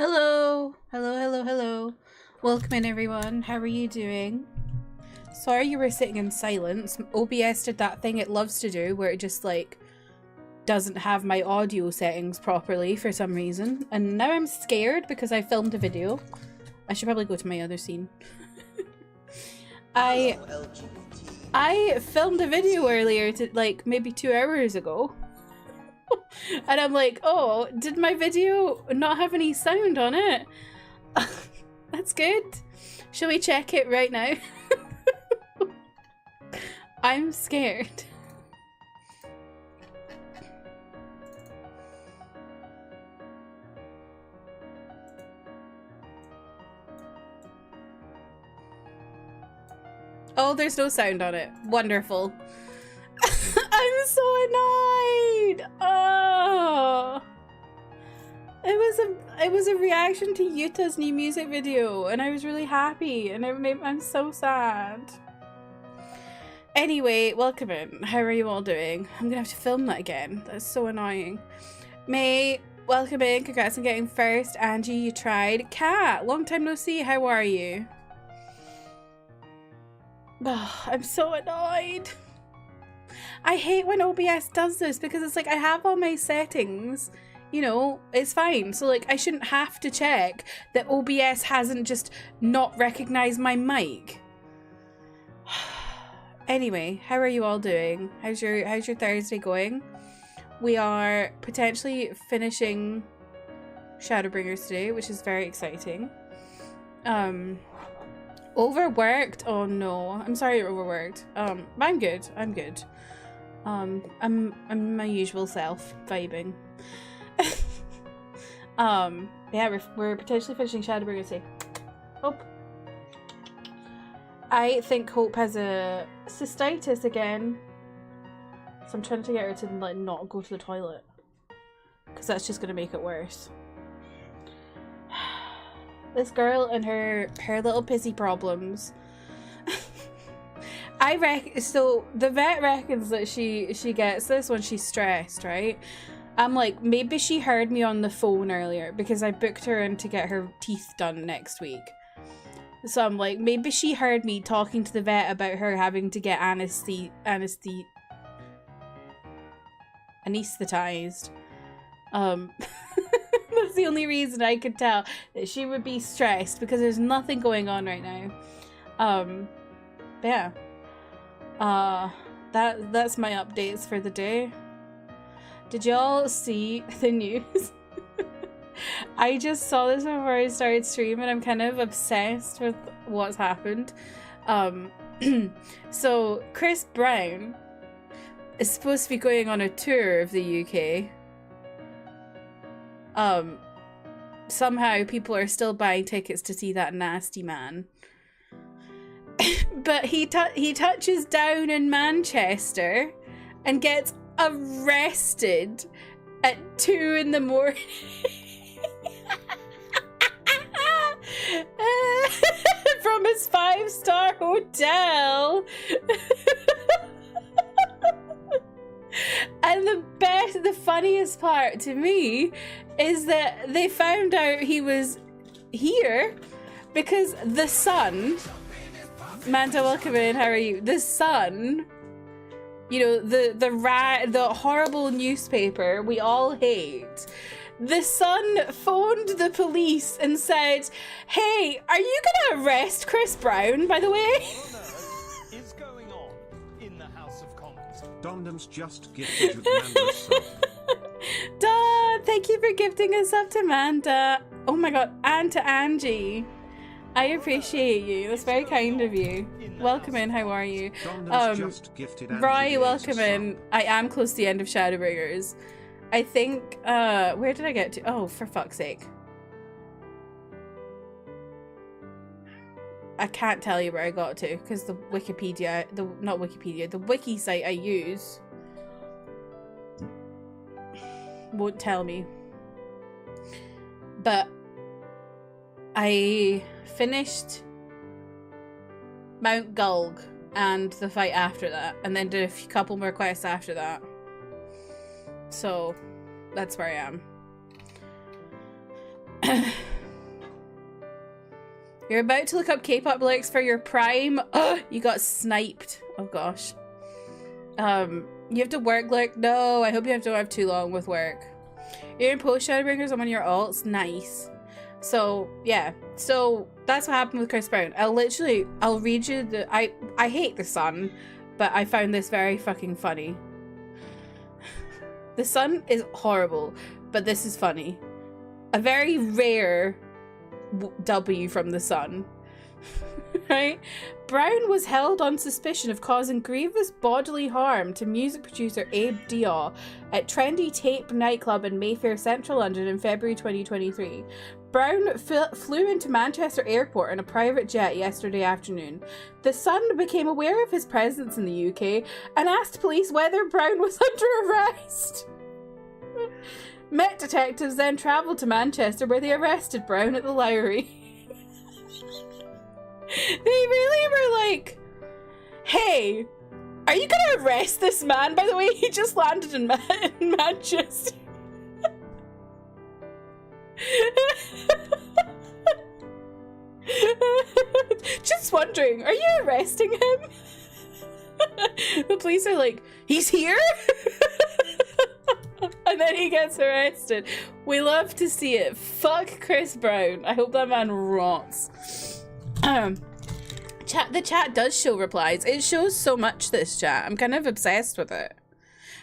Hello! Hello, hello, hello. Welcome in, everyone. How are you doing? Sorry you were sitting in silence. OBS did that thing it loves to do where it just, like, doesn't have my audio settings properly for some reason. And now I'm scared because I filmed a video. I should probably go to my other scene. I filmed a video earlier, like, maybe 2 hours ago. And I'm like, oh, did my video not have any sound on it? That's good. Shall we check it right now? I'm scared. Oh, there's no sound on it. Wonderful. I'm so annoyed. Oh, it was a reaction to Yuta's new music video, and I was really happy, and I'm so sad. Anyway, welcome in. How are you all doing? I'm gonna have to film that again. That's so annoying. May, welcome in. Congrats on getting first. Angie, you tried. Kat, long time no see. How are you? Oh, I'm so annoyed. I hate when OBS does this because it's like I have all my settings, you know, it's fine. So like I shouldn't have to check that OBS hasn't just not recognized my mic. Anyway, how are you all doing? How's your Thursday going? We are potentially finishing Shadowbringers today, which is very exciting. Overworked? Oh no. I'm sorry you're overworked. I'm good. I'm good. I'm my usual self, vibing. Yeah, we're potentially finishing Shadowbringers today. Hope. I think Hope has a cystitis again. So I'm trying to get her to like not go to the toilet. Because that's just gonna make it worse. This girl and her little pissy problems. So the vet reckons that she gets this when she's stressed, right? I'm like, maybe she heard me on the phone earlier because I booked her in to get her teeth done next week. So I'm like, maybe she heard me talking to the vet about her having to get anesthetized. That's the only reason I could tell that she would be stressed because there's nothing going on right now. Yeah. That's my updates for the day. Did y'all see the news? I just saw this before I started streaming. I'm kind of obsessed with what's happened. So Chris Brown is supposed to be going on a tour of the UK. Somehow people are still buying tickets to see that nasty man. But he touches down in Manchester and gets arrested at 2 in the morning. From his 5-star hotel. And the funniest part to me is that they found out he was here because the Sun, Manta, welcome in, how are you? The Sun, you know, the horrible newspaper we all hate. The Sun phoned the police and said, hey, are you gonna arrest Chris Brown, by the way? Is going on in the House of Commons. Domdum's just gifted Manda a sub. Duh, thank you for gifting us up to Manda. Oh my god, and to Angie. I appreciate you. That's very kind of you. Welcome in, how are you? Just gifted Roy, welcome in. I am close to the end of Shadowbringers. I think, where did I get to? Oh, for fuck's sake. I can't tell you where I got to, because the the wiki site I use won't tell me. But I finished Mount Gulg and the fight after that, and then did a couple more quests after that. So that's where I am. You're about to look up K-pop lyrics for your prime. Oh, you got sniped. Oh gosh. You have to work like no. I hope you don't have too long with work. You're in post Shadowbringers on one of your alts. Nice. So yeah. So that's what happened with Chris Brown. I'll read you the. I hate the sun, but I found this very fucking funny. The sun is horrible, but this is funny. A very rare W from the sun. Right? Brown was held on suspicion of causing grievous bodily harm to music producer Abe Diaw at Trendy Tape nightclub in Mayfair, Central London in February 2023. Brown flew into Manchester Airport in a private jet yesterday afternoon. The Sun became aware of his presence in the UK and asked police whether Brown was under arrest. Met detectives then travelled to Manchester where they arrested Brown at the Lowry. They really were like, hey, are you gonna arrest this man? By the way, he just landed in Manchester. Just wondering, are you arresting him? The police are like, he's here? And then he gets arrested. We love to see it. Fuck Chris Brown. I hope that man rots. The chat does show replies. It shows so much, this chat. I'm kind of obsessed with it.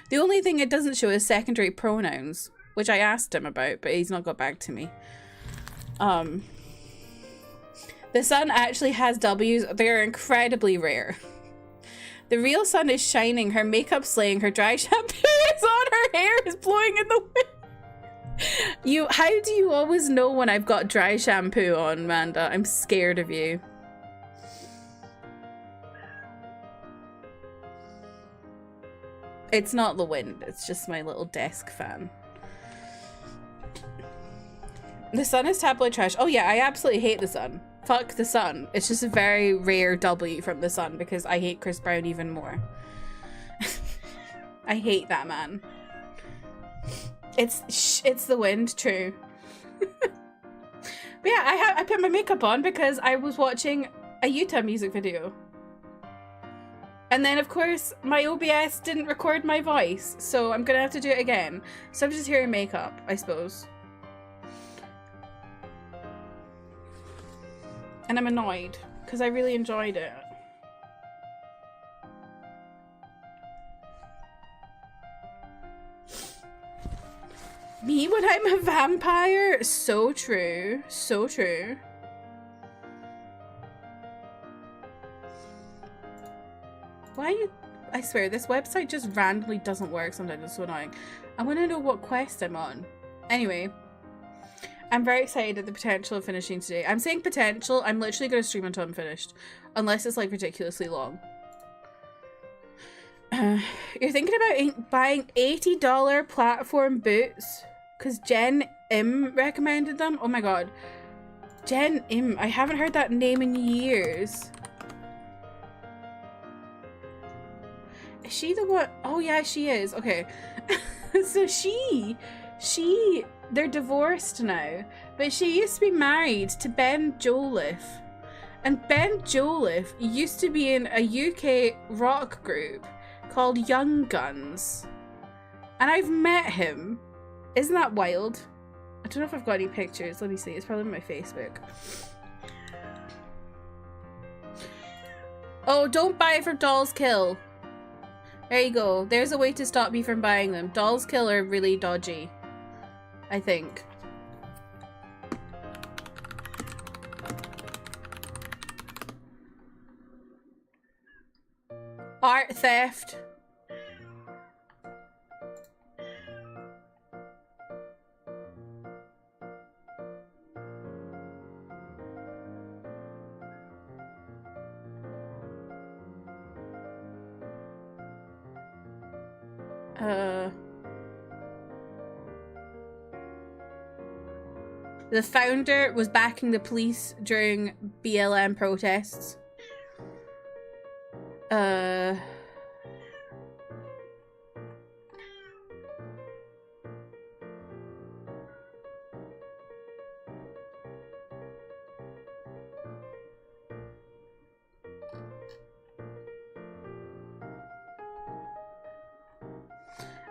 The only thing it doesn't show is secondary pronouns, which I asked him about, but he's not got back to me. The sun actually has W's. They're incredibly rare. The real sun is shining, her makeup slaying, her dry shampoo is on, her hair is blowing in the wind. How do you always know when I've got dry shampoo on, Manda? I'm scared of you. It's not the wind, it's just my little desk fan. The sun is tabloid trash. Oh yeah, I absolutely hate the sun. Fuck the sun. It's just a very rare W from the sun because I hate Chris Brown even more. I hate that man. It's the wind, true. But yeah, I put my makeup on because I was watching a Utah music video. And then of course my OBS didn't record my voice, so I'm gonna have to do it again. So I'm just hearing makeup, I suppose. And I'm annoyed because I really enjoyed it. Me when I'm a vampire? So true. So true. Why you... I swear, this website just randomly doesn't work sometimes. It's so annoying. I want to know what quest I'm on. Anyway. I'm very excited at the potential of finishing today. I'm saying potential. I'm literally going to stream until I'm finished. Unless it's like ridiculously long. You're thinking about buying $80 platform boots? Because Jen Im recommended them? Oh my god. Jen Im. I haven't heard that name in years. Is she the one? Oh yeah, she is. Okay. So they're divorced now, but she used to be married to Ben Jolliffe. And Ben Jolliffe used to be in a UK rock group called Young Guns. And I've met him. Isn't that wild? I don't know if I've got any pictures. Let me see. It's probably on my Facebook. Oh, don't buy it from Dolls Kill. There you go. There's a way to stop me from buying them. Dolls Kill are really dodgy, I think. Art theft. The founder was backing the police during BLM protests.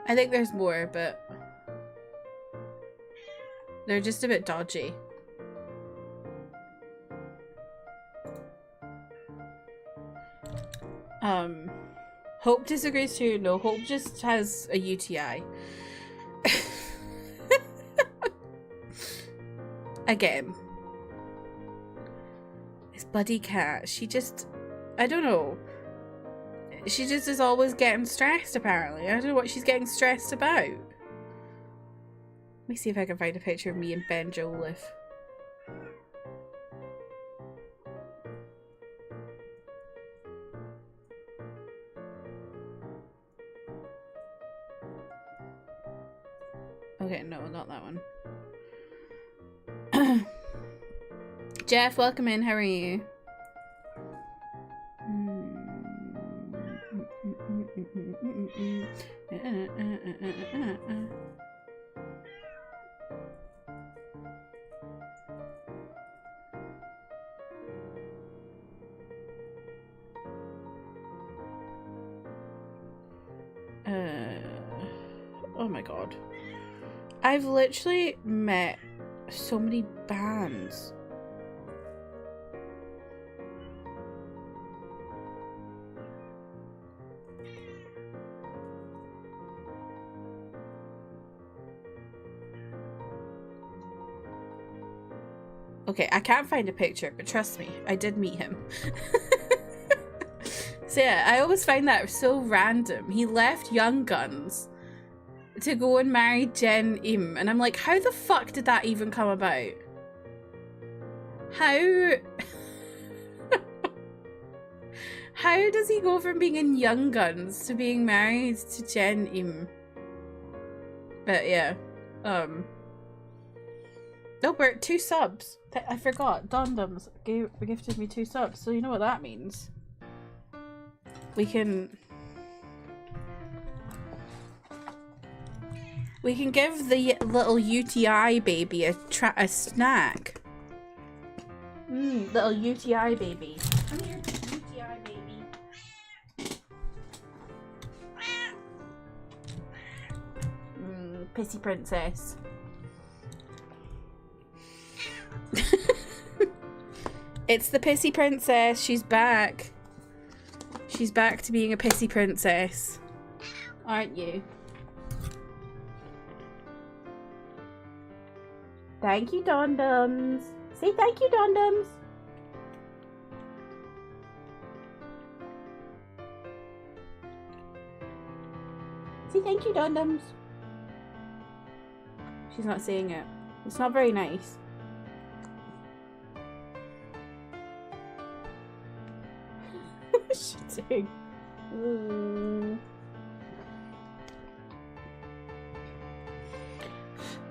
I think there's more, but they're just a bit dodgy. Hope disagrees too. No, Hope just has a UTI. Again. This bloody cat. She just... I don't know. She just is always getting stressed, apparently. I don't know what she's getting stressed about. Let me see if I can find a picture of me and Ben Joliffe. Okay, no, not that one. Jeff, welcome in. How are you? Oh my god. I've literally met so many bands. Okay, I can't find a picture, but trust me, I did meet him. So yeah, I always find that so random. He left Young Guns to go and marry Jen Im, and I'm like, how the fuck did that even come about? How... How does he go from being in Young Guns to being married to Jen Im? But yeah, oh, we're at 2 subs. I forgot. Dondums gifted me 2 subs, so you know what that means. We can give the little UTI baby a snack. Little UTI baby. Come here, UTI baby. Pissy princess. It's the pissy princess. She's back. She's back to being a pissy princess. Aren't you? Thank you, Dondums. Say thank you, Dondums. Say thank you, Dondums. She's not saying it. It's not very nice. What's she doing?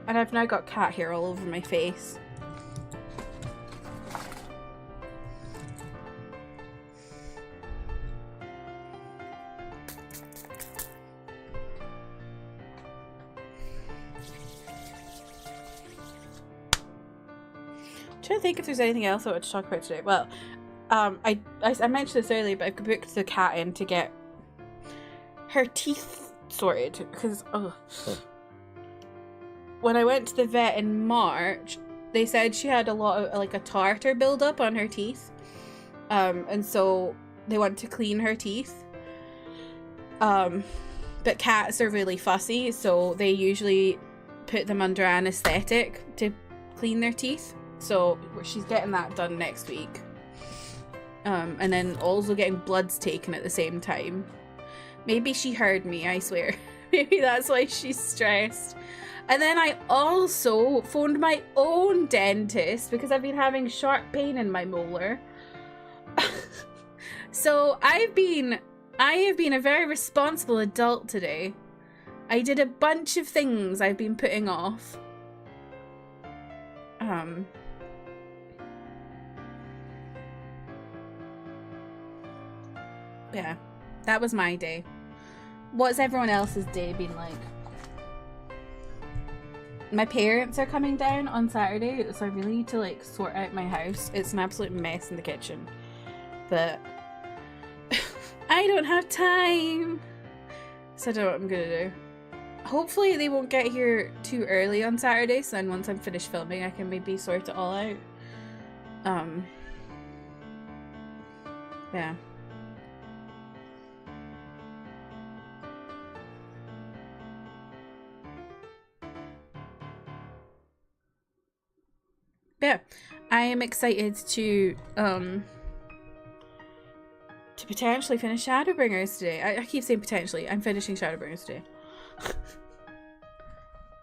And I've now got cat hair all over my face. I'm trying to think if there's anything else I want to talk about today. Well, I mentioned this earlier, but I've booked the cat in to get her teeth sorted because when I went to the vet in March, they said she had a lot of like a tartar buildup on her teeth, and so they want to clean her teeth. But cats are really fussy, so they usually put them under anesthetic to clean their teeth. So she's getting that done next week. And then also getting bloods taken at the same time. Maybe she heard me, I swear. Maybe that's why she's stressed. And then I also phoned my own dentist because I've been having sharp pain in my molar. So I have been a very responsible adult today. I did a bunch of things I've been putting off. Yeah, that was my day. What's everyone else's day been like? My parents are coming down on Saturday, so I really need to like sort out my house. It's an absolute mess in the kitchen, but I don't have time, so I don't know what I'm gonna do. hopefully they won't get here too early on Saturday, so then once I'm finished filming I can maybe sort it all out. Yeah. Yeah, I am excited to potentially finish Shadowbringers today. I keep saying potentially. I'm finishing Shadowbringers today.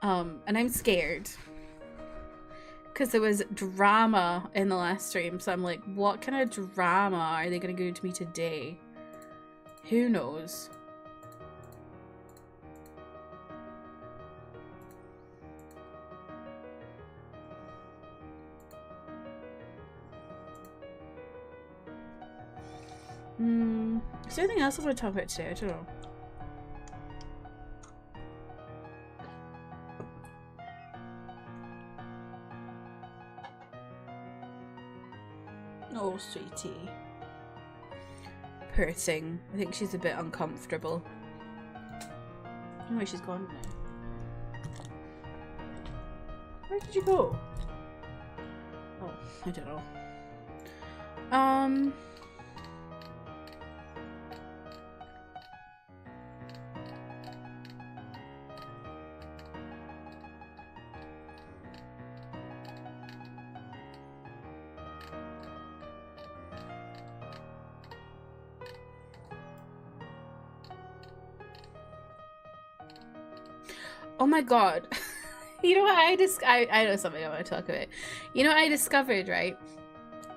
And I'm scared because there was drama in the last stream, so I'm like, what kind of drama are they gonna do to me today? Who knows? Is there anything else I want to talk about today? I don't know. Oh, sweetie. Poor thing. I think she's a bit uncomfortable. I don't know where she's gone now. Where did you go? Oh, I don't know. Oh my god. You know what I know something I want to talk about. You know what I discovered, right?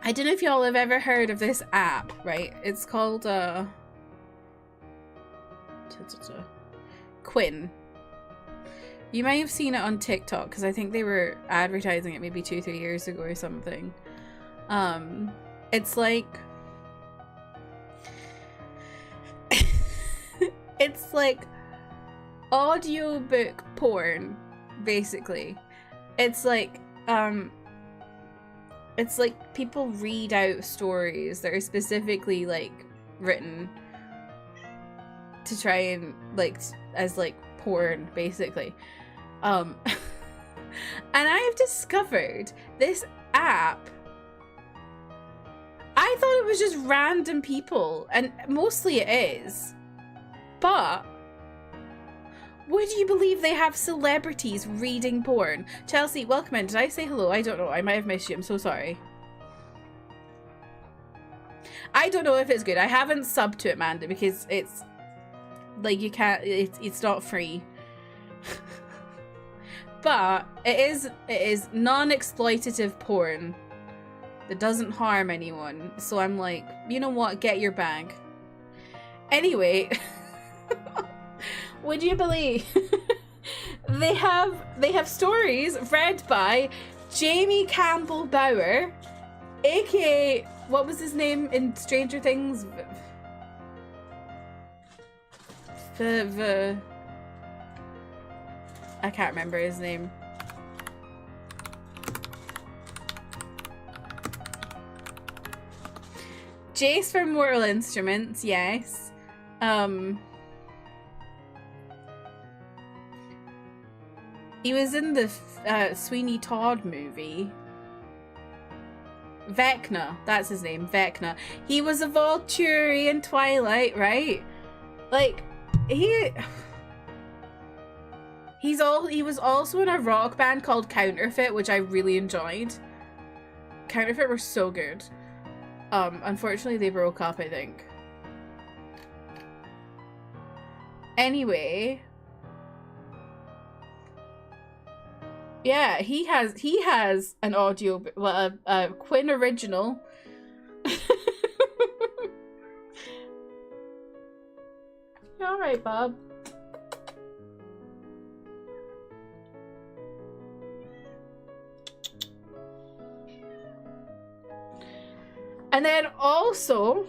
I don't know if y'all have ever heard of this app, right? It's called Quinn. You might have seen it on TikTok because I think they were advertising it maybe 2-3 years ago or something. It's like it's like audiobook porn, basically. It's like people read out stories that are specifically like written to try and like as like porn, basically. And I've discovered this app. I thought it was just random people, and mostly it is, but would you believe they have celebrities reading porn? Chelsea, welcome in. Did I say hello? I don't know. I might have missed you. I'm so sorry. I don't know if it's good. I haven't subbed to it, Amanda, because it's like you can't. It's not free. But it is non-exploitative porn that doesn't harm anyone. So I'm like, you know what? Get your bag. Anyway. Would you believe they have stories read by Jamie Campbell Bower, aka what was his name in Stranger Things? I can't remember his name. Jace from Mortal Instruments, yes. He was in the Sweeney Todd movie. Vecna, that's his name, Vecna. He was a Volturi in Twilight, right? Like, he was also in a rock band called Counterfeit, which I really enjoyed. Counterfeit were so good. Unfortunately they broke up, I think. Anyway, yeah, he has an audio, well, a Quinn original. You all right, Bob? And then also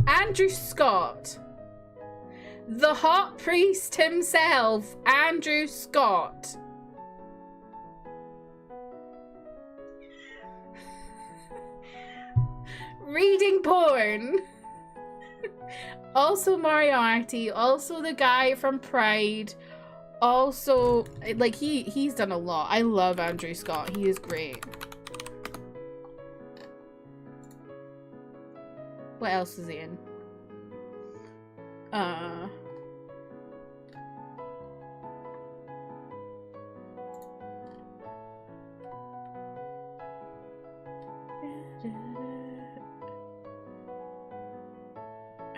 Andrew Scott. The hot priest himself, Andrew Scott. Reading porn. Also Moriarty, also the guy from Pride, also, like, he's done a lot. I love Andrew Scott. He is great. What else is he in? I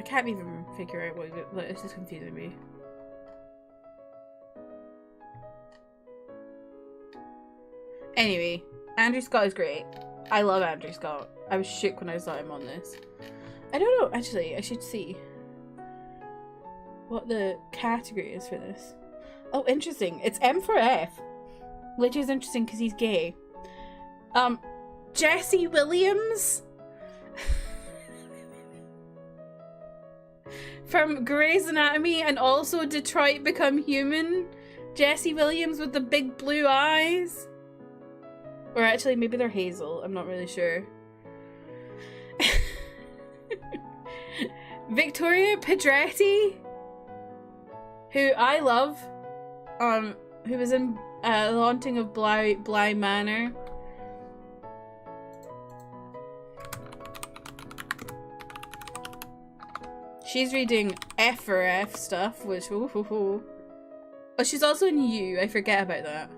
can't even figure out what this is confusing me. Anyway, Andrew Scott is great. I love Andrew Scott. I was shook when I saw him on this. I don't know, actually, I should see what the category is for this. Oh, interesting. It's M for F, which is interesting because he's gay. Jesse Williams from Grey's Anatomy and also Detroit Become Human. Jesse Williams with the big blue eyes. Or actually, maybe they're hazel. I'm not really sure. Victoria Pedretti, who I love, who was in The Haunting of Bly Manor. She's reading F for F stuff, which oh, she's also in U. I forget about that.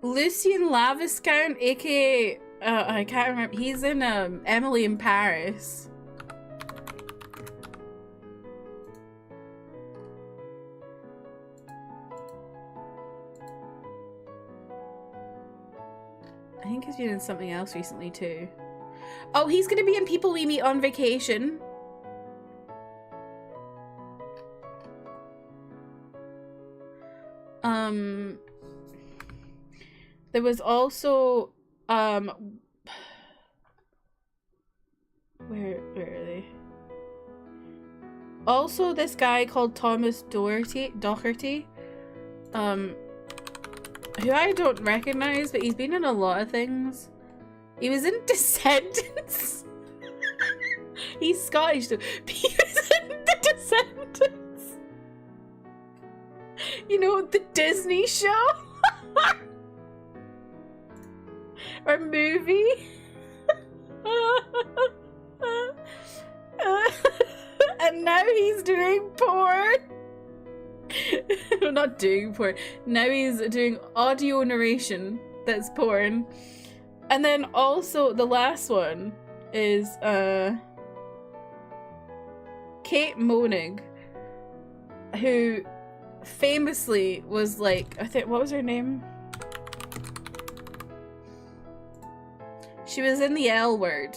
Lucien Laviscount, aka I can't remember. He's in Emily in Paris. I think he's been in something else recently too. Oh, he's gonna be in People We Meet on Vacation. There was also where are they? Also this guy called Thomas Doherty, who I don't recognize, but he's been in a lot of things. He was in Descendants. He's Scottish though. He was in The Descendants. You know, the Disney show? Or movie? And now he's doing porn. Not doing porn. Now he's doing audio narration that's porn. And then also the last one is Kate Monig, who famously was like, I think, what was her name? She was in The L Word.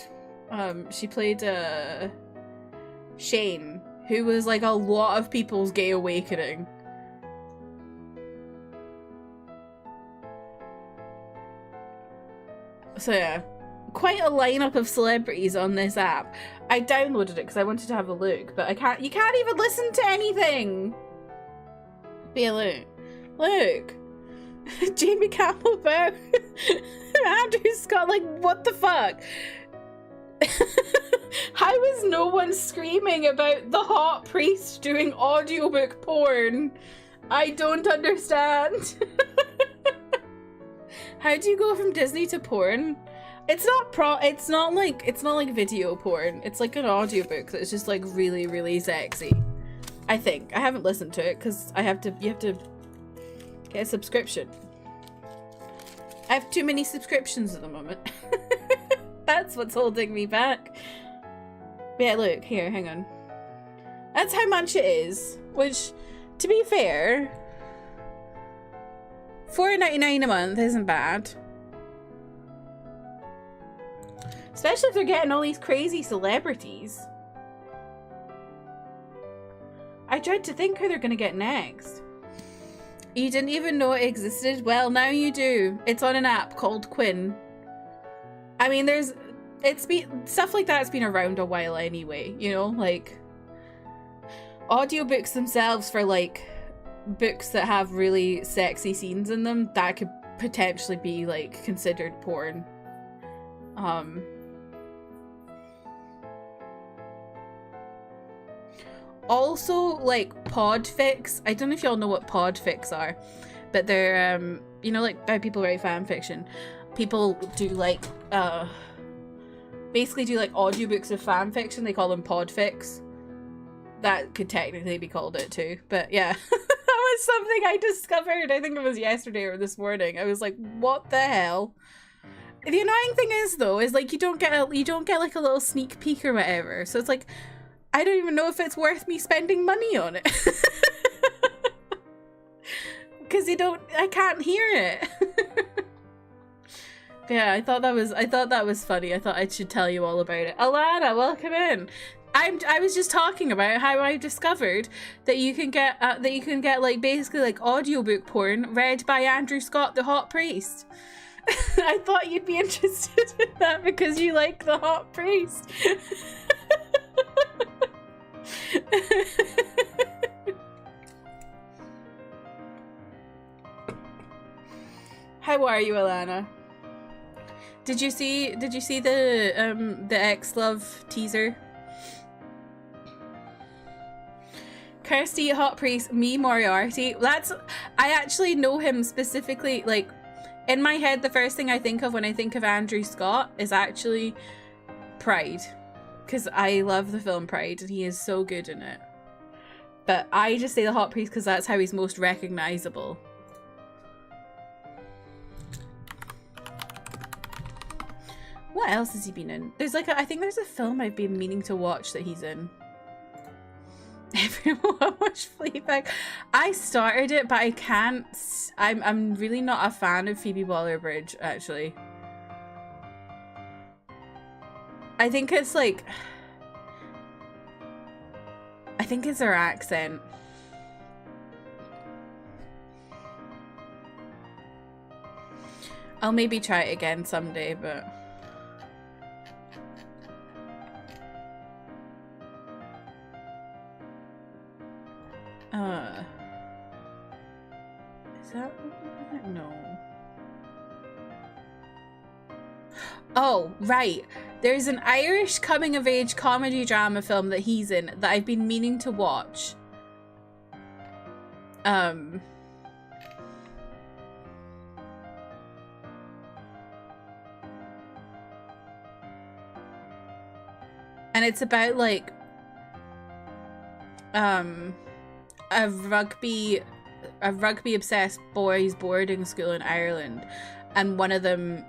She played Shane, who was like a lot of people's gay awakening. So yeah, quite a lineup of celebrities on this app. I downloaded it because I wanted to have a look, but you can't even listen to anything. But yeah, look. Jamie Campbell, Andrew Scott, like, what the fuck? How is no one screaming about the hot priest doing audiobook porn? I don't understand. How do you go from Disney to porn? It's not like video porn. It's like an audiobook that's just like really, really sexy. I think. I haven't listened to it because you have to get a subscription. I have too many subscriptions at the moment. That's what's holding me back. But yeah, look, here, hang on. That's how much it is. Which, to be fair, $4.99 a month isn't bad. Especially if they're getting all these crazy celebrities. I dread to think who they're gonna get next. You didn't even know it existed? Well, now you do. It's on an app called Quinn. I mean, stuff like that's been around a while anyway, you know, like audiobooks themselves for like books that have really sexy scenes in them, that potentially be like considered porn. Also, like podfics. I don't know if y'all know what podfics are, but they're you know, like how people write fan fiction. People do like basically do like audiobooks of fan fiction. They call them podfics. That could technically be called it too, but yeah. That was something I discovered, I think it was yesterday or this morning. I was like, what the hell? The annoying thing is though, is like you don't get like a little sneak peek or whatever. So it's like, I don't even know if it's worth me spending money on it. Cause I can't hear it. Yeah, I thought that was funny. I thought I should tell you all about it. Alana, welcome in. I was just talking about how I discovered that you can get like basically like audiobook porn read by Andrew Scott, the hot priest. I thought you'd be interested in that because you like the hot priest. How are you, Alana? Did you see the XIV teaser? Kirsty, hot priest, me, Moriarty. I actually know him specifically. Like, in my head, the first thing I think of when I think of Andrew Scott is actually Pride. Because I love the film Pride, and he is so good in it. But I just say the hot priest because that's how he's most recognizable. What else has he been in? There's like I think there's a film I've been meaning to watch that he's in. Everyone watch Fleabag. I started it, but I can't. I'm really not a fan of Phoebe Waller-Bridge, actually. I think it's like, I think it's her accent. I'll maybe try it again someday, but is that no? Oh, right. There's an Irish coming-of-age comedy drama film that he's in that I've been meaning to watch. And it's about like a rugby obsessed boys boarding school in Ireland, and one of them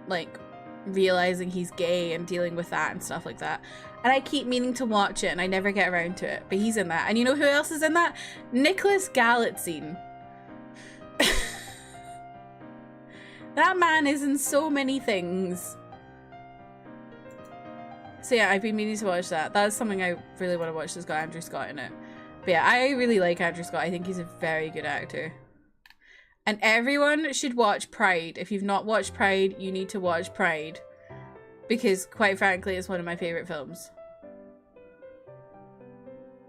like realizing he's gay and dealing with that and stuff like that. And I keep meaning to watch it and I never get around to it, but he's in that. And you know who else is in that? Nicholas Galitzine. That man is in so many things. So yeah, I've been meaning to watch that. That's something I really want to watch that's got Andrew Scott in it. But yeah, I really like Andrew Scott. I think he's a very good actor. And everyone should watch Pride. If you've not watched Pride, you need to watch Pride. Because, quite frankly, it's one of my favourite films.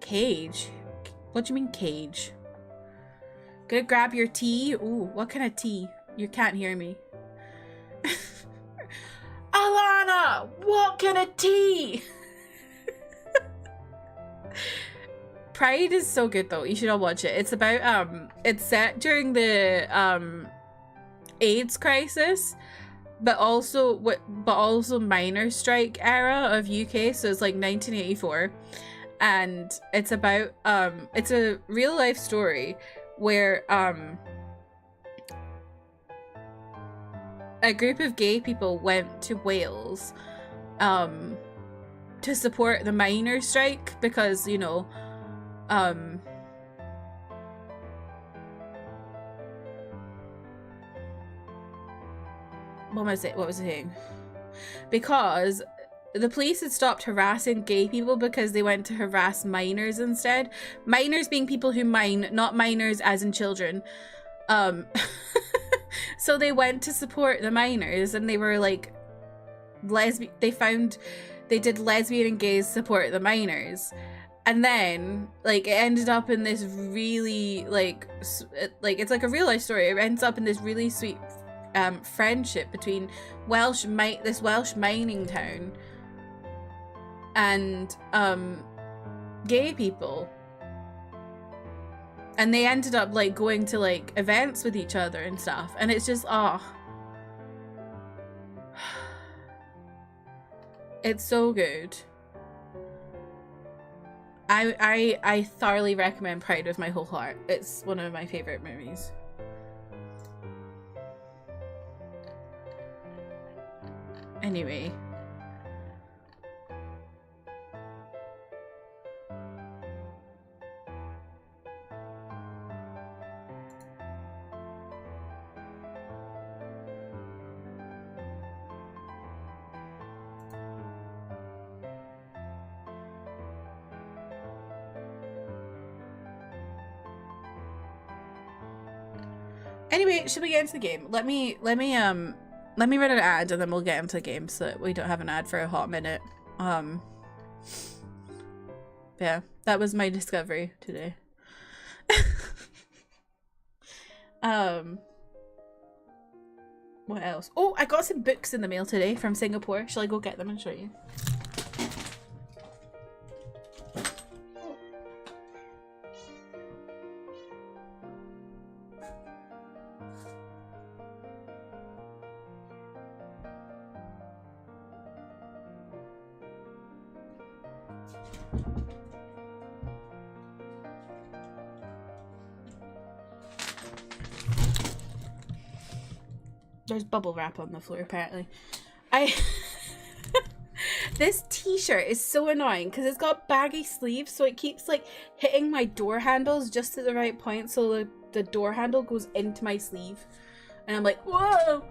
Cage? What do you mean, cage? Gonna grab your tea? Ooh, what kind of tea? You can't hear me. Alana! What kind of tea? Pride is so good though. You should all watch it. It's about it's set during the AIDS crisis, but also miners' strike era of UK. So it's like 1984, and it's about it's a real life story where a group of gay people went to Wales to support the miners' strike because, you know, what was I saying? Because the police had stopped harassing gay people because they went to harass minors instead. Minors being people who mine, not minors as in children. So they went to support the minors, and they were like they did lesbian and gays support the minors. And then, like, it ended up in this really, like it's like a real life story. It ends up in this really sweet friendship between this Welsh mining town and gay people, and they ended up like going to like events with each other and stuff, and it's just it's so good. I thoroughly recommend Pride with my whole heart. It's one of my favorite movies. Anyway. Anyway, should we get into the game? Let me run an ad and then we'll get into the game so that we don't have an ad for a hot minute. Yeah, that was my discovery today. What else? Oh, I got some books in the mail today from Singapore. Shall I go get them and show you? There's bubble wrap on the floor, apparently. This t-shirt is so annoying because it's got baggy sleeves, so it keeps like hitting my door handles just at the right point, so the door handle goes into my sleeve. And I'm like, whoa!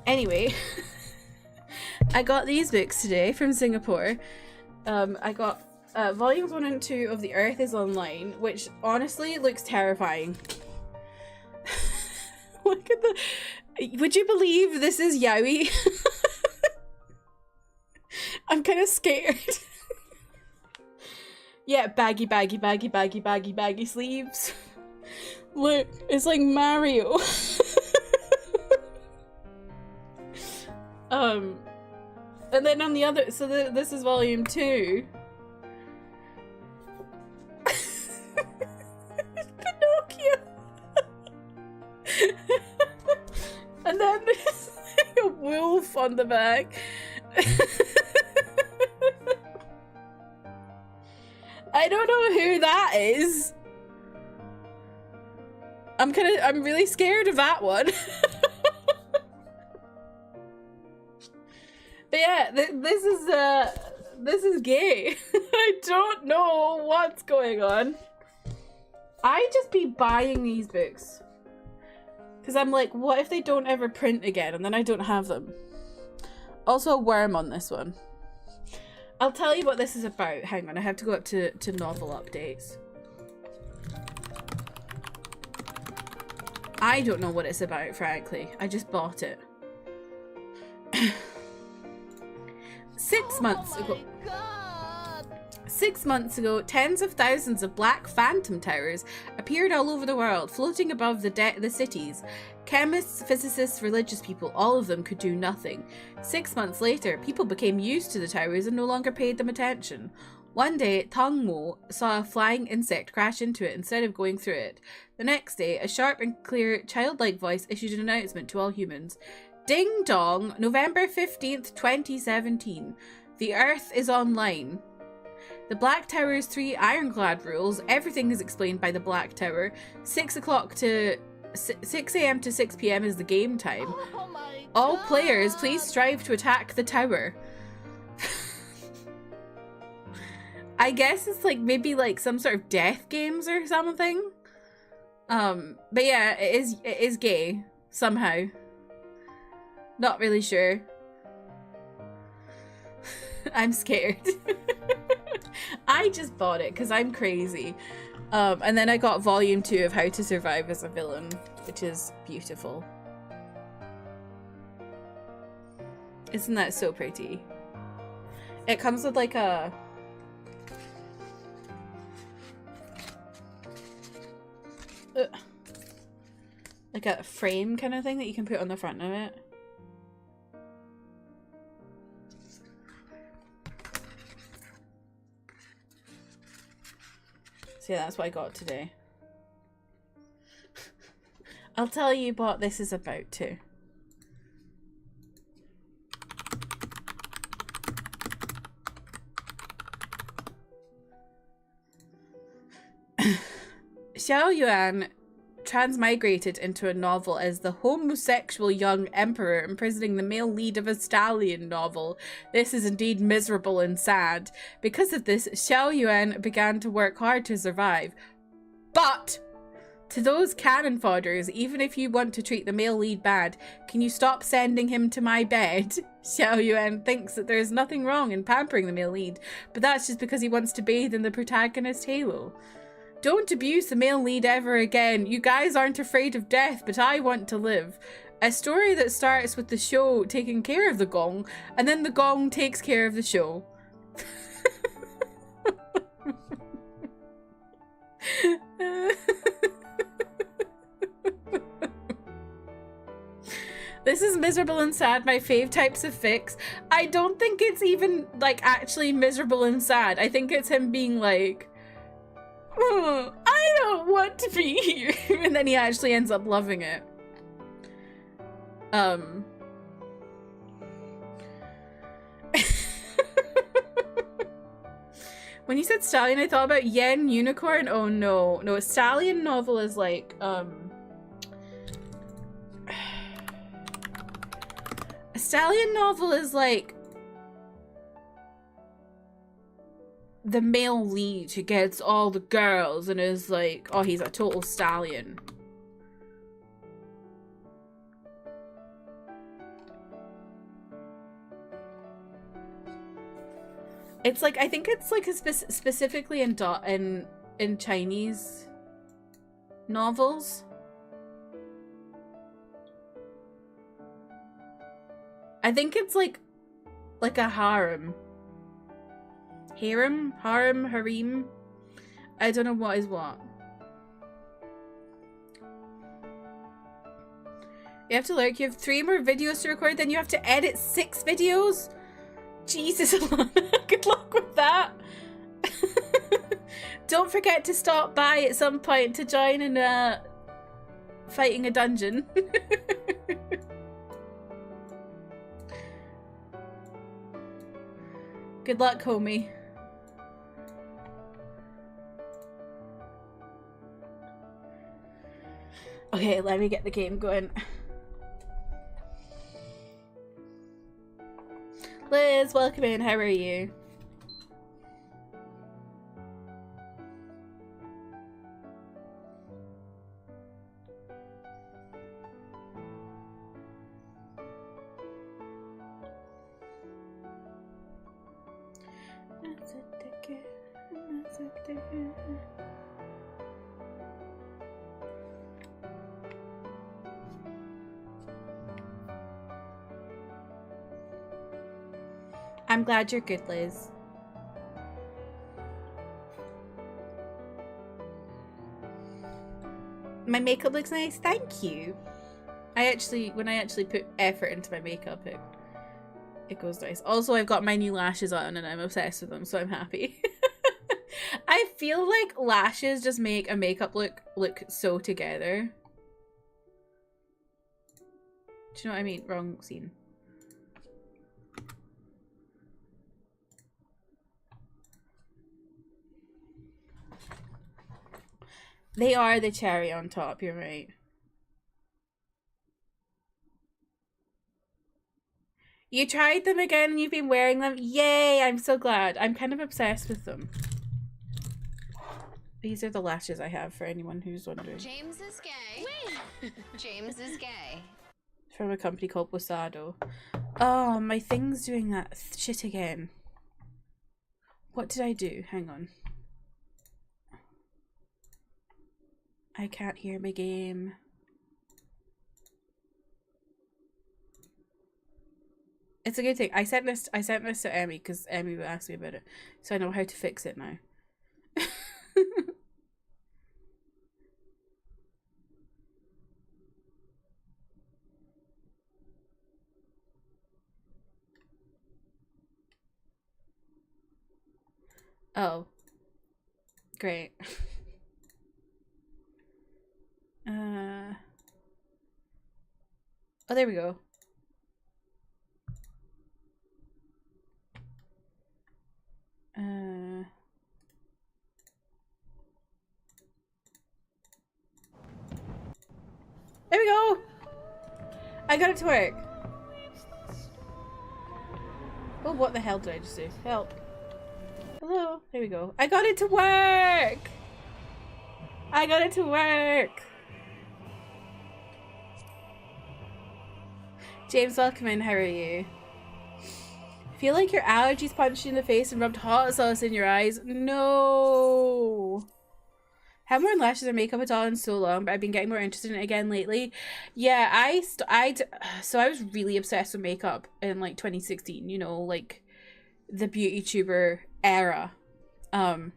Anyway, I got these books today from Singapore. I got volumes 1 and 2 of The Earth is Online, which honestly looks terrifying. Look at the... Would you believe this is yaoi? I'm kind of scared. Yeah, baggy sleeves. Look, it's like Mario. And then on the other... So this is volume 2. Pinocchio. And then there's a wolf on the back. I don't know who that is. I'm really scared of that one. But yeah, this is gay. I don't know what's going on. I just be buying these books. Because I'm like, what if they don't ever print again and then I don't have them? Also a worm on this one. I'll tell you what this is about. Hang on, I have to go up to novel updates. I don't know what it's about, frankly. I just bought it. 6 months ago. God. 6 months ago, tens of thousands of black phantom towers appeared all over the world, floating above the cities. Chemists, physicists, religious people, all of them could do nothing. 6 months later, people became used to the towers and no longer paid them attention. One day, Tang Mo saw a flying insect crash into it instead of going through it. The next day, a sharp and clear, childlike voice issued an announcement to all humans. Ding dong, November 15th, 2017. The Earth is online. The Black Tower's 3 ironclad rules. Everything is explained by the Black Tower. 6 a.m. to 6 p.m. is the game time. Oh my All God. players, please strive to attack the tower. I guess it's like maybe like some sort of death games or something. But yeah, it is gay somehow. Not really sure. I'm scared. I just bought it because I'm crazy. And then I got volume 2 of How to Survive as a Villain, which is beautiful. Isn't that so pretty? It comes with like a... like a frame kind of thing that you can put on the front of it. So yeah, that's what I got today. I'll tell you what this is about too. Xiao Yuan transmigrated into a novel as the homosexual young emperor imprisoning the male lead of a stallion novel. This is indeed miserable and sad. Because of this, Xiao Yuan began to work hard to survive. But to those cannon fodders, even if you want to treat the male lead bad, can you stop sending him to my bed? Xiao Yuan thinks that there is nothing wrong in pampering the male lead, but that's just because he wants to bathe in the protagonist's halo. Don't abuse the male lead ever again. You guys aren't afraid of death, but I want to live. A story that starts with the show taking care of the gong, and then the gong takes care of the show. This is miserable and sad, my fave types of fics. I don't think it's even, like, actually miserable and sad. I think it's him being like, oh, I don't want to be here. And then he actually ends up loving it. When you said stallion, I thought about yen unicorn. Oh no. No, a stallion novel is like, a stallion novel is like the male lead who gets all the girls and is like, oh, he's a total stallion. It's like, I think it's like a specifically in Chinese novels. I think it's like a harem. Harem? Harem? I don't know what is what. You have to lurk. You have 3 more videos to record, then you have to edit 6 videos? Jesus, Alana. Good luck with that. Don't forget to stop by at some point to join in fighting a dungeon. Good luck, homie. Okay, let me get the game going. Liz, welcome in. How are you? I'm glad you're good, Liz. My makeup looks nice. Thank you. When I actually put effort into my makeup, it goes nice. Also, I've got my new lashes on and I'm obsessed with them, so I'm happy. I feel like lashes just make a makeup look so together. Do you know what I mean? Wrong scene. They are the cherry on top, you're right. You tried them again and you've been wearing them? Yay, I'm so glad. I'm kind of obsessed with them. These are the lashes I have, for anyone who's wondering. James is gay. Wait. James is gay. From a company called Wasado. Oh, my thing's doing that shit again. What did I do? Hang on. I can't hear my game. It's a good thing. I sent this to Emmy because Emmy asked me about it, so I know how to fix it now. Oh. Great. Oh, there we go. There we go! I got it to work. Oh, what the hell did I just do? Help. Hello. There we go. I got it to work! I got it to work! James, welcome in. How are you? Feel like your allergies punched you in the face and rubbed hot sauce in your eyes? No! Haven't worn lashes or makeup at all in so long, but I've been getting more interested in it again lately. Yeah, so I was really obsessed with makeup in like 2016, you know, like the beauty tuber era. And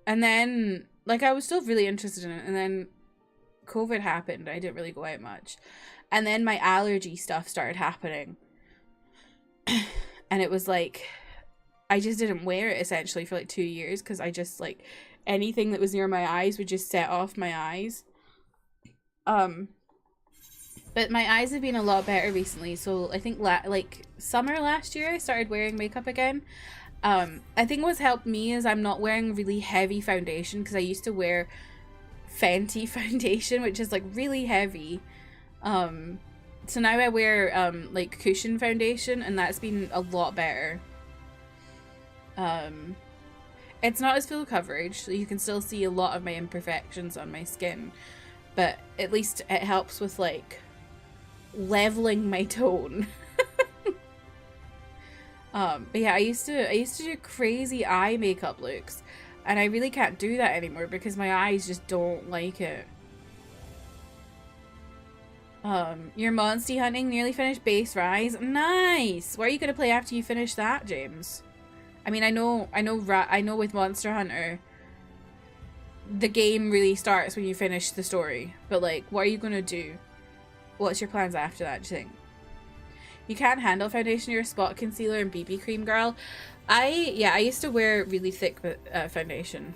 then like I was still really interested in it, and then COVID happened. I didn't really go out much. And then my allergy stuff started happening. And it was like I just didn't wear it essentially for like 2 years because I just like anything that was near my eyes would just set off my eyes. But my eyes have been a lot better recently. So I think like summer last year I started wearing makeup again. I think what's helped me is I'm not wearing really heavy foundation because I used to wear Fenty foundation, which is like really heavy. So now I wear like cushion foundation, and that's been a lot better. It's not as full coverage, so you can still see a lot of my imperfections on my skin, but at least it helps with like leveling my tone. But yeah, I used to do crazy eye makeup looks, and I really can't do that anymore because my eyes just don't like it. Your Monsty hunting nearly finished base rise. Nice. What are you gonna play after you finish that, James? I mean, I know with Monster Hunter, the game really starts when you finish the story. But like, what are you gonna do? What's your plans after that, do you think? You can't handle foundation, you're a spot concealer and BB cream girl. I used to wear really thick foundation.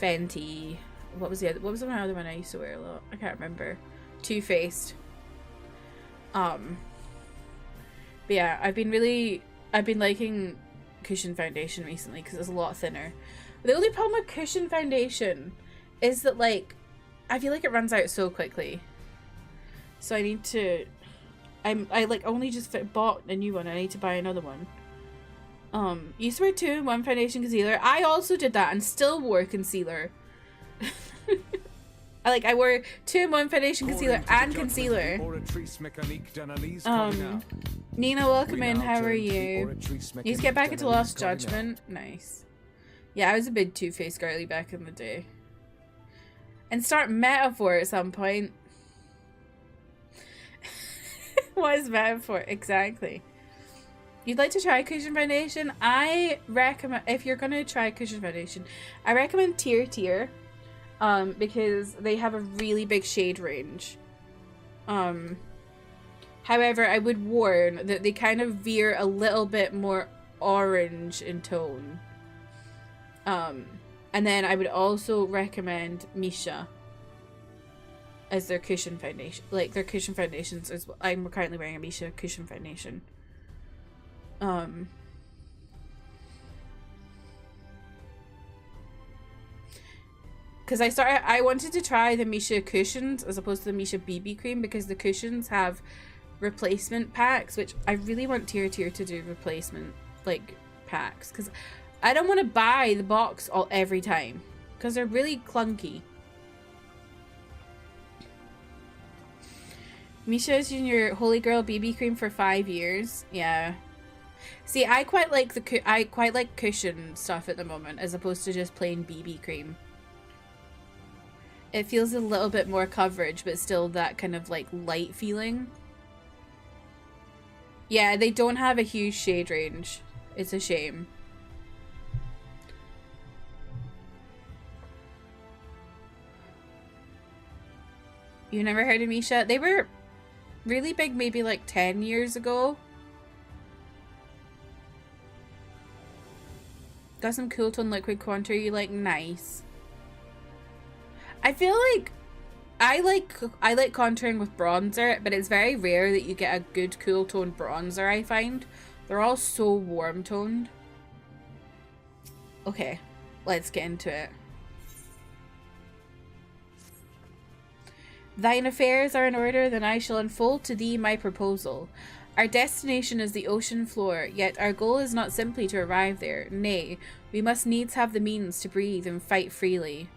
Fenty. What was the other one I used to wear a lot? I can't remember. Too Faced. But yeah, I've been liking cushion foundation recently because it's a lot thinner. The only problem with cushion foundation is that like I feel like it runs out so quickly. So I need to I like only just bought a new one. I need to buy another one. Used to wear 2-in-1 foundation concealer. I also did that and still wore concealer. I wore 2-in-1 foundation concealer and concealer. Nina, welcome in. How are you? You just get back into Lost Judgment. Nice. Yeah, I was a big Two-Faced girly back in the day. And start Metaphor at some point. What is Metaphor? Exactly. You'd like to try cushion foundation? I recommend, if you're gonna try cushion foundation, I recommend Tier. Because they have a really big shade range. However, I would warn that they kind of veer a little bit more orange in tone. And then I would also recommend Misha as their cushion foundation. Like, their cushion foundations as well. I'm currently wearing a Misha cushion foundation. Because I wanted to try the Misha cushions as opposed to the Misha BB cream because the cushions have replacement packs, which I really want Tier to do replacement like packs because I don't want to buy the box every time because they're really clunky. Misha's using your Holy Grail BB cream for 5 years. Yeah. See, I quite like cushion stuff at the moment as opposed to just plain BB cream. It feels a little bit more coverage, but still that kind of like light feeling. Yeah, they don't have a huge shade range. It's a shame. You never heard of Misha? They were really big maybe like 10 years ago. got some cool tone liquid contour you like. Nice. I feel like I like contouring with bronzer, but it's very rare that you get a good cool tone bronzer, I find. They're all so warm toned. Okay, let's get into it. Thine affairs are in order, then I shall unfold to thee my proposal. Our destination is the ocean floor, yet our goal is not simply to arrive there. Nay, we must needs have the means to breathe and fight freely.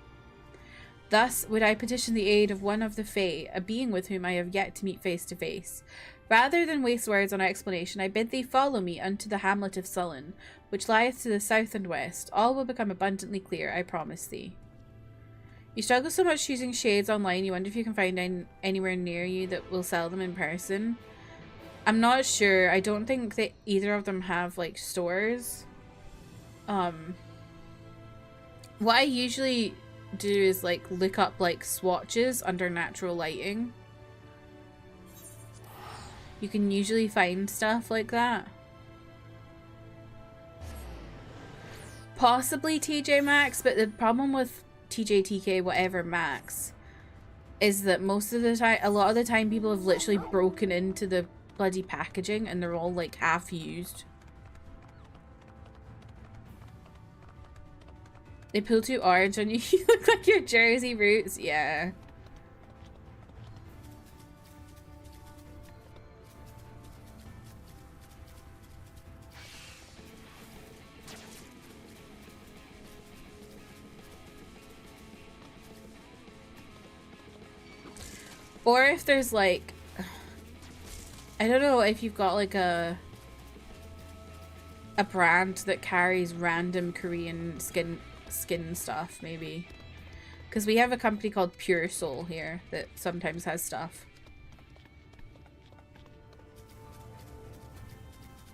Thus would I petition the aid of one of the Fae, a being with whom I have yet to meet face to face. Rather than waste words on explanation, I bid thee follow me unto the hamlet of Sullen, which lieth to the south and west. All will become abundantly clear, I promise thee. You struggle so much choosing shades online, you wonder if you can find anywhere near you that will sell them in person. I'm not sure. I don't think that either of them have, like, stores. What I usually do is, like, look up, like, swatches under natural lighting. You can usually find stuff like that. Possibly TJ Maxx, but the problem with TJ, TK, whatever Max is that most of the time, a lot of the time, people have literally broken into the bloody packaging and they're all like half used. They pull too orange on you. You look like your Jersey roots. Yeah. Or if there's like, I don't know if you've got like a brand that carries random Korean skin stuff, maybe. Because we have a company called Pure Soul here that sometimes has stuff.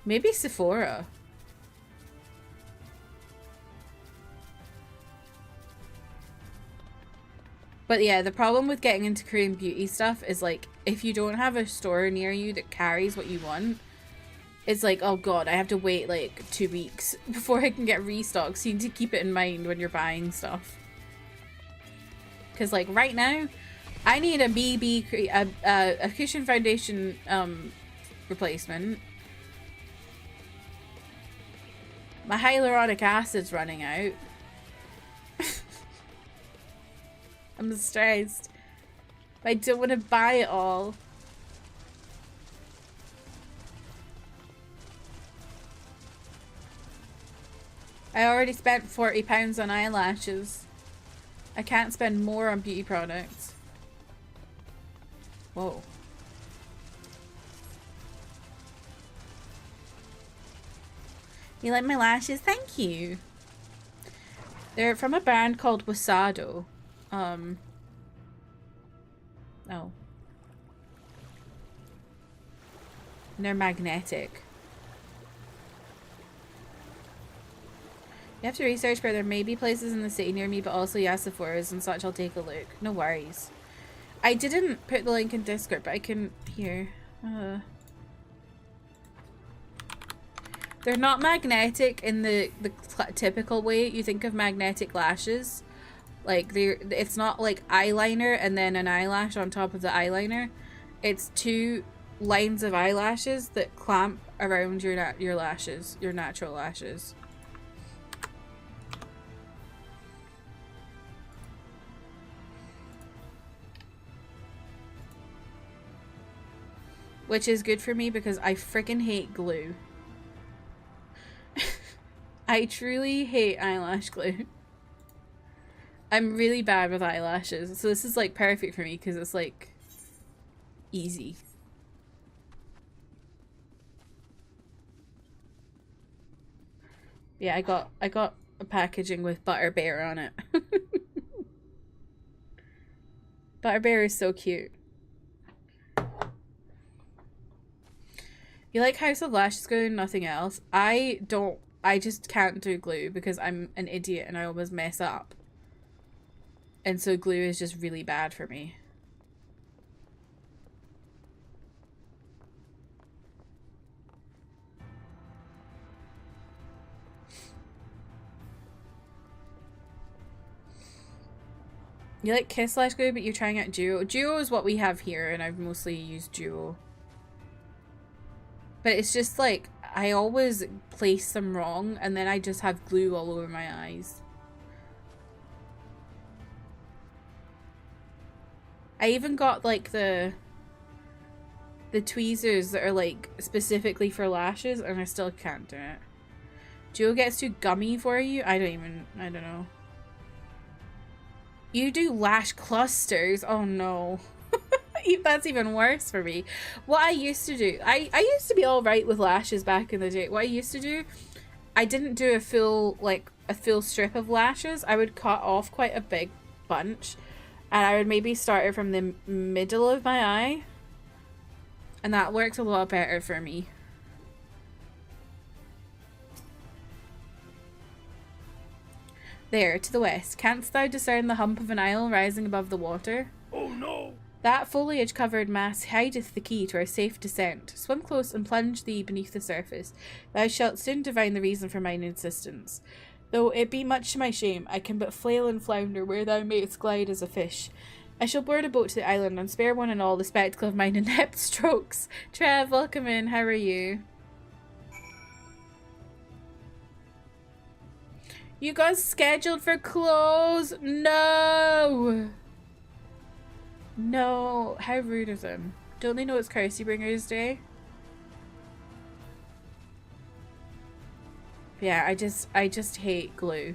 Maybe Sephora. But yeah, the problem with getting into Korean beauty stuff is like, if you don't have a store near you that carries what you want, it's like, oh god, I have to wait like 2 weeks before I can get restocked. So you need to keep it in mind when you're buying stuff. Because like right now, I need a a cushion foundation replacement. My hyaluronic acid's running out. I'm stressed. I don't want to buy it all. I already spent £40 on eyelashes. I can't spend more on beauty products. Whoa. You like my lashes? Thank you. They're from a brand called Wasado. Oh. And they're magnetic. You have to research where there may be places in the city near me, but also yes, Sephora's and such. I'll take a look. No worries. I didn't put the link in Discord, but I can here. They're not magnetic in the typical way you think of magnetic lashes. Like it's not like eyeliner and then an eyelash on top of the eyeliner. It's 2 lines of eyelashes that clamp around your lashes, your natural lashes. Which is good for me because I freaking hate glue. I truly hate eyelash glue. I'm really bad with eyelashes, so this is like perfect for me because it's like easy. Yeah, I got a packaging with Butter Bear on it. Butter Bear is so cute. You like House of Lashes glue and nothing else? I just can't do glue because I'm an idiot and I always mess up. And so glue is just really bad for me. You like Kiss slash Glue, but you're trying out Duo. Duo is what we have here, and I've mostly used Duo. But it's just like, I always place them wrong, and then I just have glue all over my eyes. I even got like the tweezers that are like specifically for lashes, and I still can't do it. Duo gets too gummy for you? I don't know. You do lash clusters? Oh no. That's even worse for me. What I used to do, I used to be alright with lashes back in the day. What I used to do, I didn't do a full strip of lashes. I would cut off quite a big bunch, and I would maybe start it from the middle of my eye, and that worked a lot better for me. There, to the west, canst thou discern the hump of an isle rising above the water? Oh no! That foliage-covered mass hideth the key to our safe descent. Swim close and plunge thee beneath the surface. Thou shalt soon divine the reason for mine insistence. Though it be much to my shame, I can but flail and flounder where thou mayest glide as a fish. I shall board a boat to the island and spare one and all the spectacle of mine inept strokes. Trev, welcome in. How are you? You got scheduled for close? No! No. How rude of them. Don't they know it's Shadowbringers Day? Yeah, I just hate glue.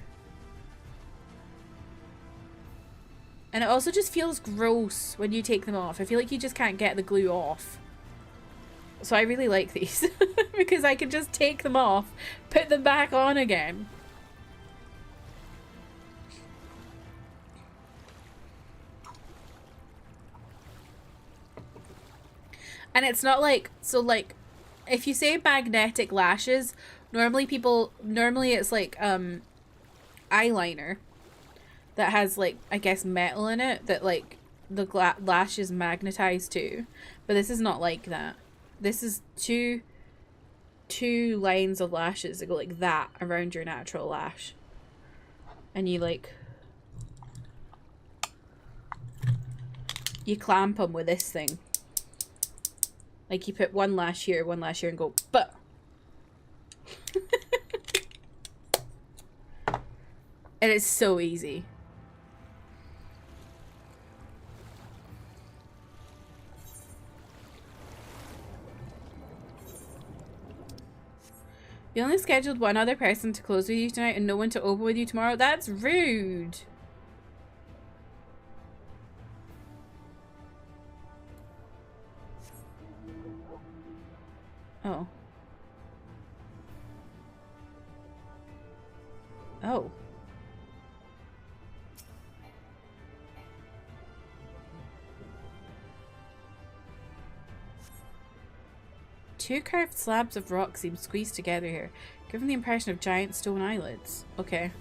And it also just feels gross when you take them off. I feel like you just can't get the glue off. So I really like these. Because I can just take them off, put them back on again. And it's not like, so like, if you say magnetic lashes, normally it's like eyeliner that has like, I guess, metal in it that like the lash is magnetized to. But this is not like that. This is two lines of lashes that go like that around your natural lash. And you like, you clamp them with this thing. Like you put one lash here, and go, but. And it's so easy. You only scheduled one other person to close with you tonight and no one to open with you tomorrow? That's rude. Oh. Oh. Two curved slabs of rock seem squeezed together here, giving the impression of giant stone eyelids. Okay.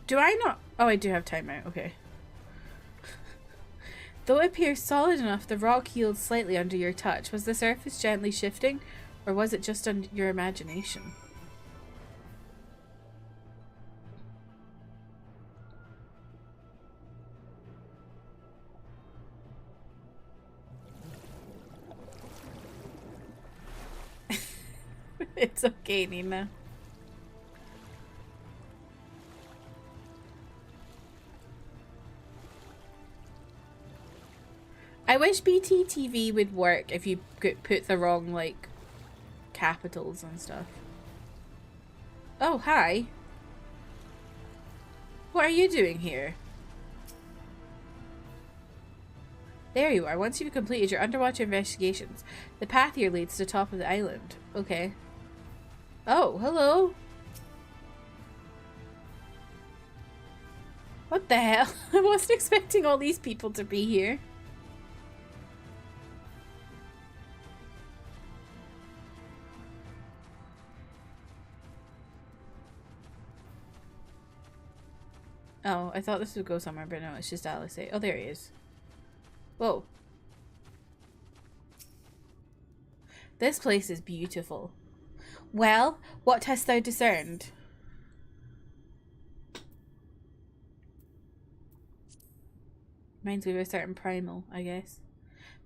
Do I not? Oh, I do have timeout. Okay. Though it appears solid enough, the rock yields slightly under your touch. Was the surface gently shifting, or was it just under your imagination? It's okay, Nina. I wish BTTV would work if you could put the wrong, like, capitals and stuff. Oh, hi. What are you doing here? There you are. Once you've completed your underwater investigations, the path here leads to the top of the island. Okay. Oh, hello. What the hell? I wasn't expecting all these people to be here. Oh, I thought this would go somewhere, but no, it's just Alice. Oh, there he is. Whoa. This place is beautiful. Well, what hast thou discerned? Reminds me of a certain primal, I guess.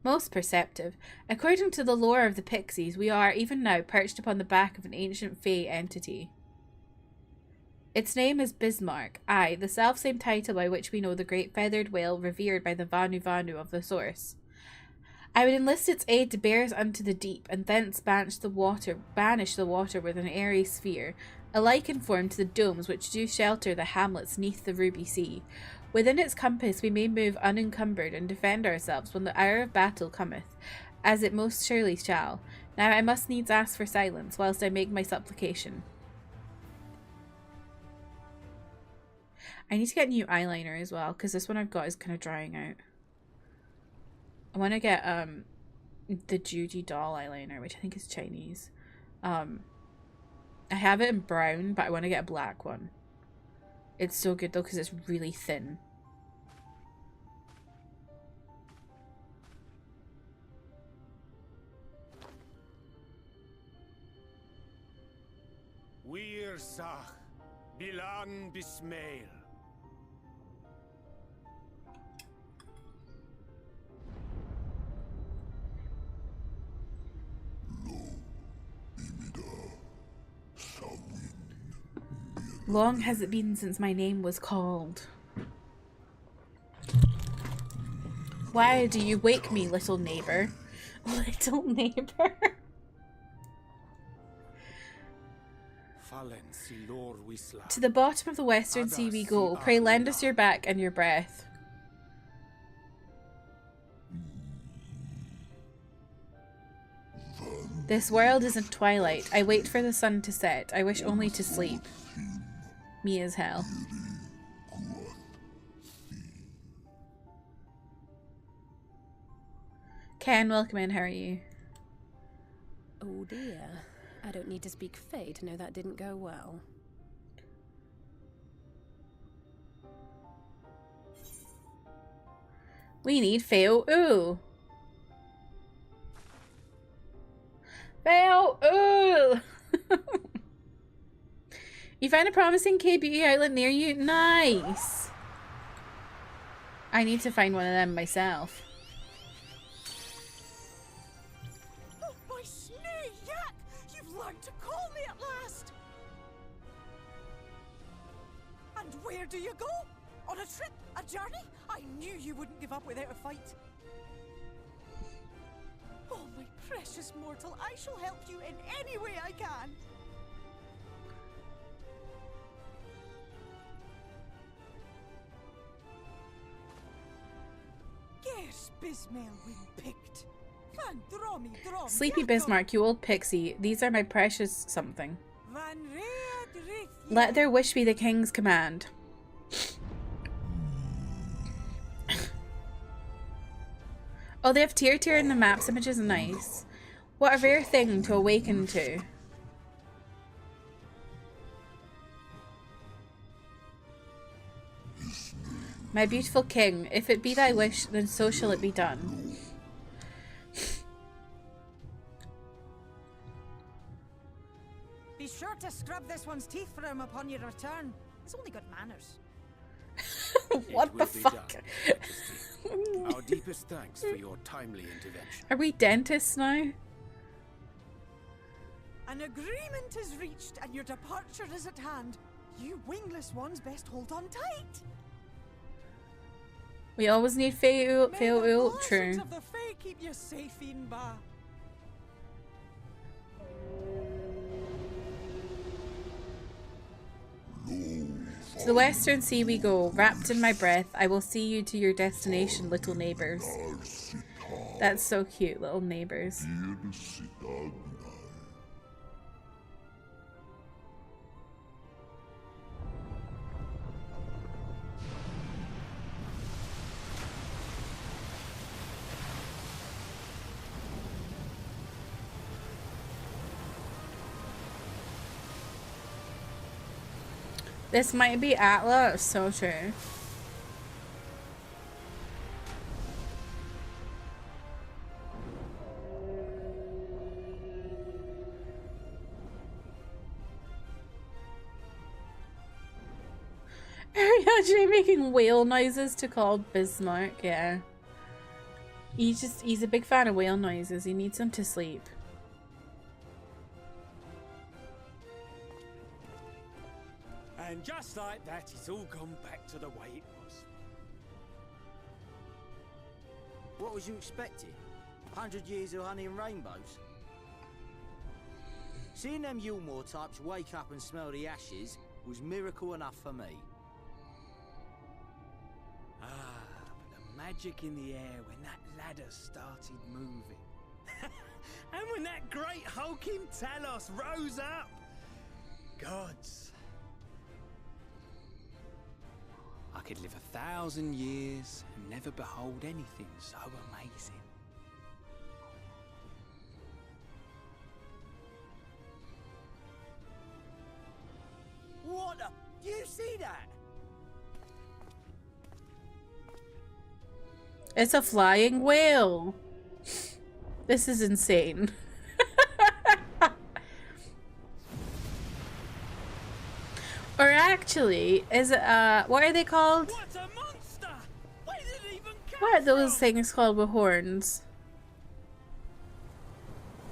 Most perceptive. According to the lore of the Pixies, we are, even now, perched upon the back of an ancient Fey entity. Its name is Bismarck, aye, the self-same title by which we know the great feathered whale revered by the Vanu Vanu of the source. I would enlist its aid to bear us unto the deep, and thence banish the water with an airy sphere, alike in form to the domes which do shelter the hamlets neath the ruby sea. Within its compass we may move unencumbered and defend ourselves when the hour of battle cometh, as it most surely shall. Now I must needs ask for silence, whilst I make my supplication. I need to get new eyeliner as well, because this one I've got is kind of drying out. I want to get the Judy doll eyeliner, which I think is Chinese. I have it in brown, but I want to get a black one. It's so good though because it's really thin. Wir Sach, Bilang Bismail. Long has it been since my name was called. Why do you wake me, little neighbor? Little neighbor. To the bottom of the western sea we go. Pray lend us your back and your breath. This world is in twilight. I wait for the sun to set. I wish only to sleep. Me as hell. Ken, welcome in. How are you? Oh dear. I don't need to speak Fae to know that didn't go well. We need fail. Ooh. Fail. Ooh. You find a promising KPOP outlet near you? Nice. I need to find one of them myself. Oh, my snee yak! You've learned to call me at last! And where do you go? On a trip? A journey? I knew you wouldn't give up without a fight. Oh, my precious mortal, I shall help you in any way I can. Sleepy Bismarck, you old pixie. These are my precious something. Let their wish be the king's command. Oh, they have tier in the maps images. Nice. What a rare thing to awaken to. My beautiful king, if it be thy wish, then so shall it be done. Be sure to scrub this one's teeth for him upon your return. He's only got manners. What the fuck? Our deepest thanks for your timely intervention. Are we dentists now? An agreement is reached and your departure is at hand. You wingless ones best hold on tight. We always need fail true. Of the Fae keep you safe in Ba. To the western sea we go, wrapped in my breath. I will see you to your destination, little neighbors. That's so cute, little neighbors. This might be Atla. So true. Imagine making whale noises to call Bismarck. Yeah. He's a big fan of whale noises. He needs them to sleep. And just like that, it's all gone back to the way it was. What was you expecting? 100 years of honey and rainbows? Seeing them Yulmore types wake up and smell the ashes was miracle enough for me. Ah, but the magic in the air when that ladder started moving. And when that great hulking Talos rose up. Gods. I could live 1,000 years and never behold anything so amazing. What the? Do you see that? It's a flying whale. This is insane. Or actually, is it what are they called? What a monster! Where did it even come What are those from? things called with horns?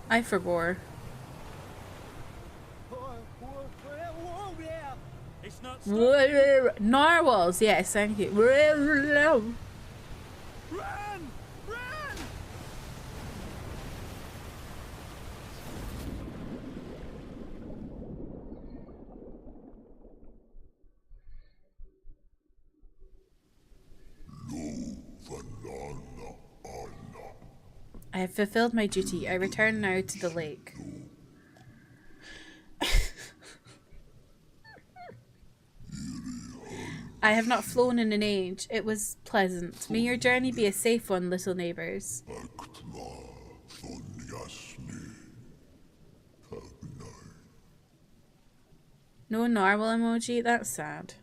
I forgot. Whoa there! It's not Narwhals, yes, thank you. Run! Run! I have fulfilled my duty. I return now to the lake. I have not flown in an age. It was pleasant. May your journey be a safe one, little neighbours. No narwhal emoji? That's sad.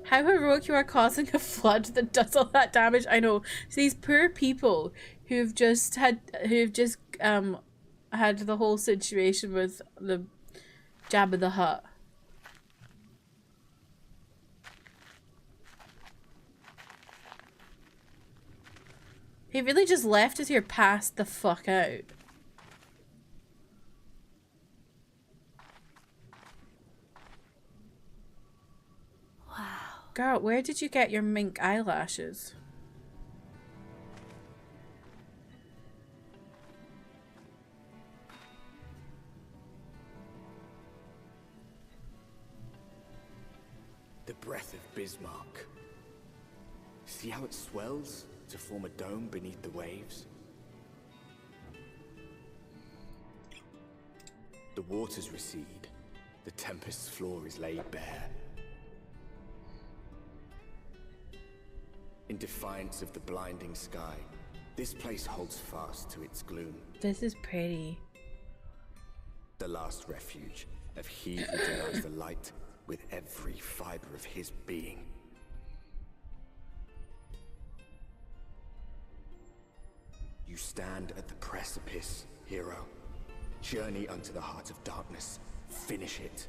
How heroic you are causing a flood that does all that damage. I know. So these poor people who've just had the whole situation with the Jabba the Hutt. He really just left us here passed the fuck out. Girl, where did you get your mink eyelashes? The breath of Bismarck. See how it swells to form a dome beneath the waves? The waters recede. The tempest's floor is laid bare. In defiance of the blinding sky, this place holds fast to its gloom. This is pretty. The last refuge of he who denies the light with every fiber of his being. You stand at the precipice, hero. Journey unto the heart of darkness. Finish it.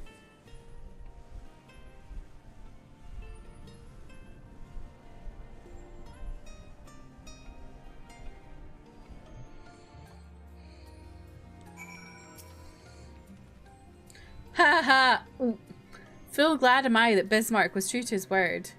Ha ha! Full glad am I that Bismarck was true to his word.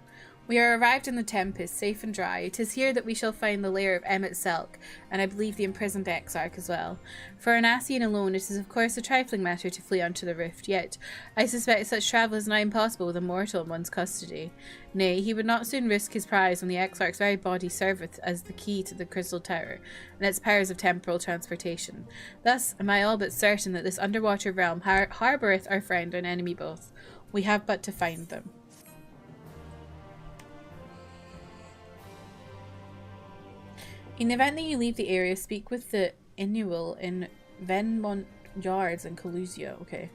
We are arrived in the Tempest, safe and dry. 'Tis here that we shall find the lair of Emmet Selk, and I believe the imprisoned Exarch as well. For an Ascian alone, it is of course a trifling matter to flee unto the rift, yet I suspect such travel is nigh impossible with a mortal in one's custody. Nay, he would not soon risk his prize when the Exarch's very body serveth as the key to the Crystal Tower, and its powers of temporal transportation. Thus am I all but certain that this underwater realm harboureth our friend and enemy both. We have but to find them. In the event that you leave the area, speak with the Inuil in Venmont Yards and Calusia. Okay.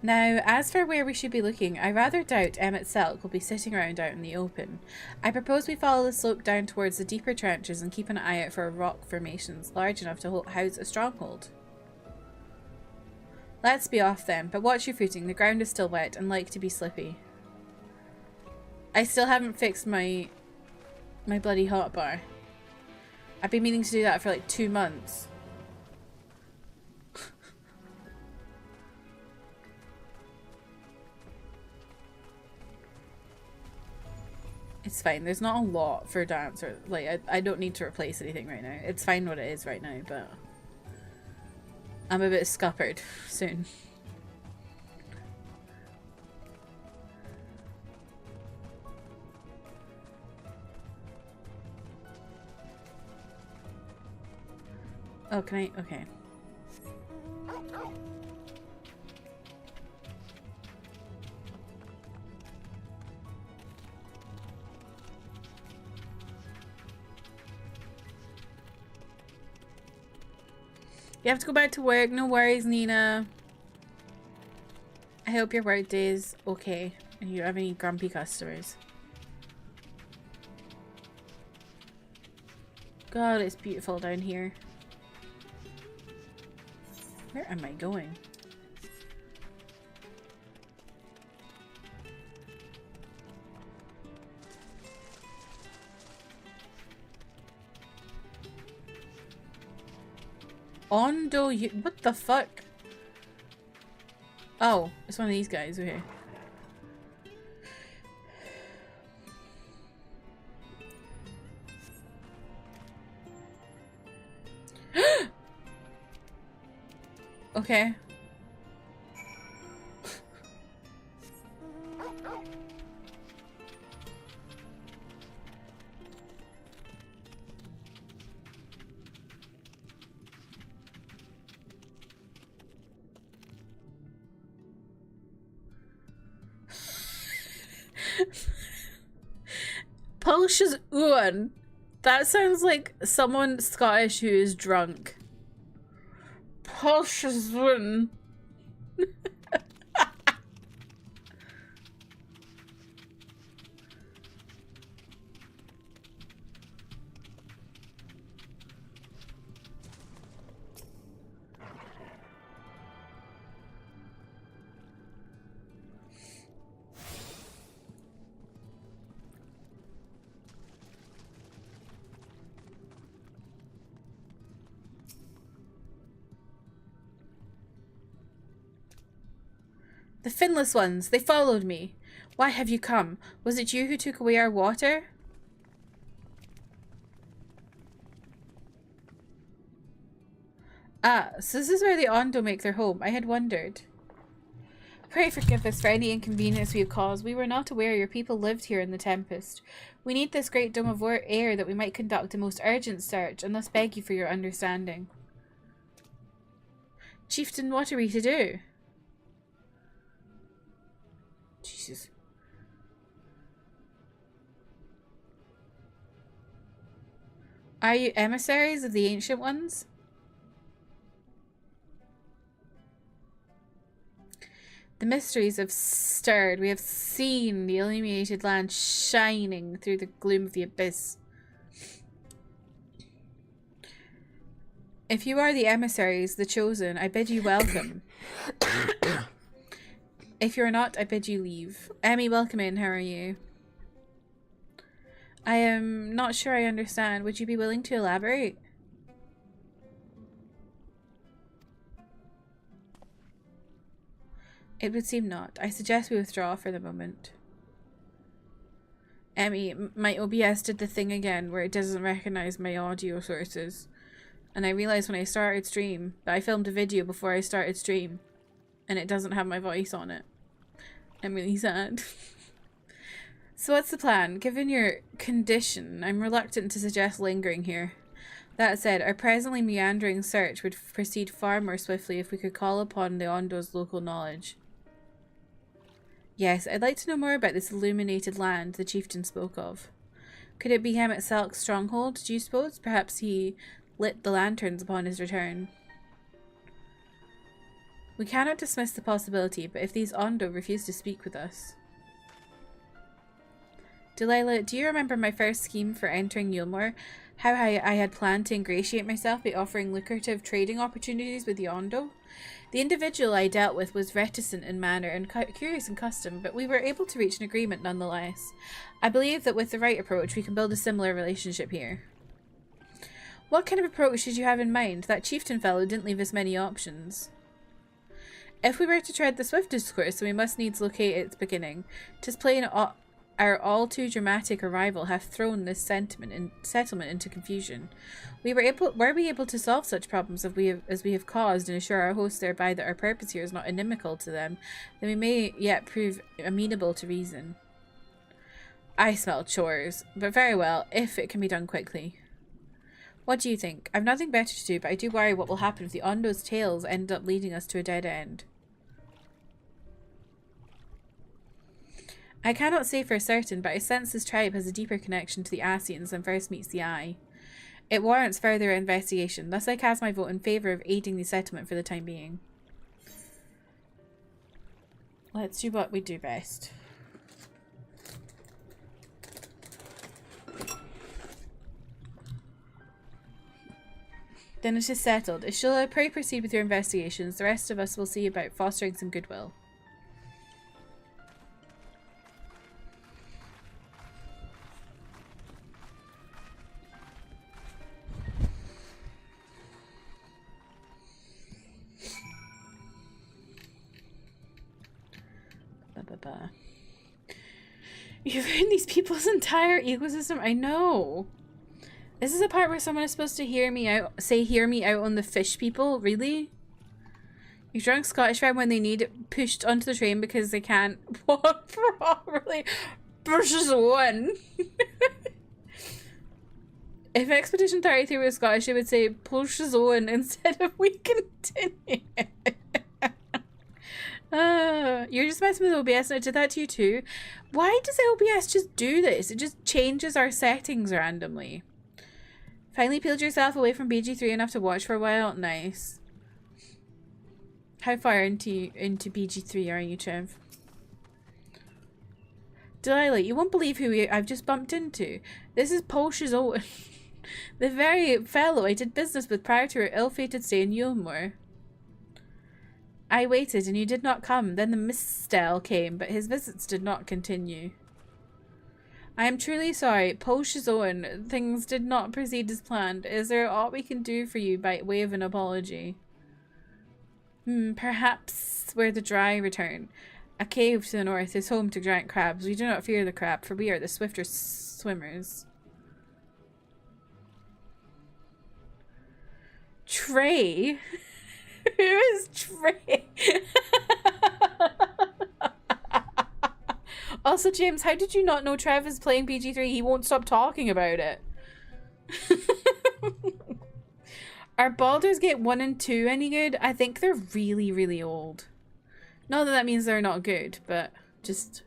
Now, as for where we should be looking, I rather doubt Emmet Selk will be sitting around out in the open. I propose we follow the slope down towards the deeper trenches and keep an eye out for rock formations large enough to house a stronghold. Let's be off then, but watch your footing. The ground is still wet and like to be slippy. I still haven't fixed my bloody hotbar. I've been meaning to do that for like 2 months. It's fine. There's not a lot for dance, or like I don't need to replace anything right now. It's fine what it is right now, but I'm a bit scuppered soon. Oh, can I? Okay. You have to go back to work. No worries, Nina. I hope your work day is okay and you don't have any grumpy customers. God, it's beautiful down here. Where am I going? Ondo, what the fuck? Oh, it's one of these guys over here. Okay. Pulshes Uan. That sounds like someone Scottish who is drunk. Pulshes Uan. The finless ones, they followed me. Why have you come? Was it you who took away our water? Ah, so this is where the Ondo make their home. I had wondered. Pray forgive us for any inconvenience we have caused. We were not aware your people lived here in the Tempest. We need this great dome of air that we might conduct a most urgent search, and thus beg you for your understanding. Chieftain, what are we to do? Jesus. Are you emissaries of the Ancient Ones? The mysteries have stirred. We have seen the illuminated land shining through the gloom of the abyss. If you are the emissaries, the chosen, I bid you welcome. If you're not, I bid you leave. Emmy, welcome in. How are you? I am not sure I understand. Would you be willing to elaborate? It would seem not. I suggest we withdraw for the moment. Emmy, my OBS did the thing again where it doesn't recognize my audio sources. And I realized when I started stream that I filmed a video before I started stream and it doesn't have my voice on it. I'm really sad. So what's the plan? Given your condition, I'm reluctant to suggest lingering here. That said, our presently meandering search would proceed far more swiftly if we could call upon the Ondo's local knowledge. Yes, I'd like to know more about this illuminated land the chieftain spoke of. Could it be Hemet Selk's stronghold, do you suppose? Perhaps he lit the lanterns upon his return. We cannot dismiss the possibility, but if these Ondo refuse to speak with us... Delilah, do you remember my first scheme for entering Yulmore? how I had planned to ingratiate myself by offering lucrative trading opportunities with Yondo. The individual I dealt with was reticent in manner and curious in custom, but we were able to reach an agreement nonetheless. I believe that with the right approach, we can build a similar relationship here. What kind of approach did you have in mind? That chieftain fellow didn't leave us many options. If we were to tread the swiftest course, then we must needs locate its beginning. 'Tis plain our all too dramatic arrival hath thrown this settlement into confusion. Were we able to solve such problems as we have caused and assure our hosts thereby that our purpose here is not inimical to them, then we may yet prove amenable to reason. I smell chores, but very well, if it can be done quickly. What do you think? I've nothing better to do, but I do worry what will happen if the Ondo's tales end up leading us to a dead end. I cannot say for certain, but I sense this tribe has a deeper connection to the Asians than first meets the eye. It warrants further investigation, thus I cast my vote in favour of aiding the settlement for the time being. Let's do what we do best. Then it is settled. Ishila, pray proceed with your investigations. The rest of us will see about fostering some goodwill. You've ruined these people's entire ecosystem. I know. This is the part where someone is supposed to hear me out on the fish people. Really? You drunk Scottish fam when they need pushed onto the train because they can't walk properly. Pushes one. If Expedition 33 was Scottish, they would say pushes on instead of we continue. You're just messing with OBS and I did that to you too. Why does OBS just do this? It just changes our settings randomly. Finally peeled yourself away from BG3 enough to watch for a while? Nice. How far into BG3 are you, Trev? Delilah, you won't believe who I've just bumped into. This is Polsh's Owen. The very fellow I did business with prior to her ill-fated stay in Yulmore. I waited and you did not come. Then the mistel came, but his visits did not continue. I am truly sorry. Polsh's Owen, things did not proceed as planned. Is there aught we can do for you by way of an apology? Perhaps where the dry return. A cave to the north is home to giant crabs. We do not fear the crab, for we are the swifter swimmers. Trey? Who is Trey? Also, James, how did you not know Trev is playing PG3? He won't stop talking about it. Are Baldur's Gate 1 and 2 any good? I think they're really, really old. Not that that means they're not good, but just...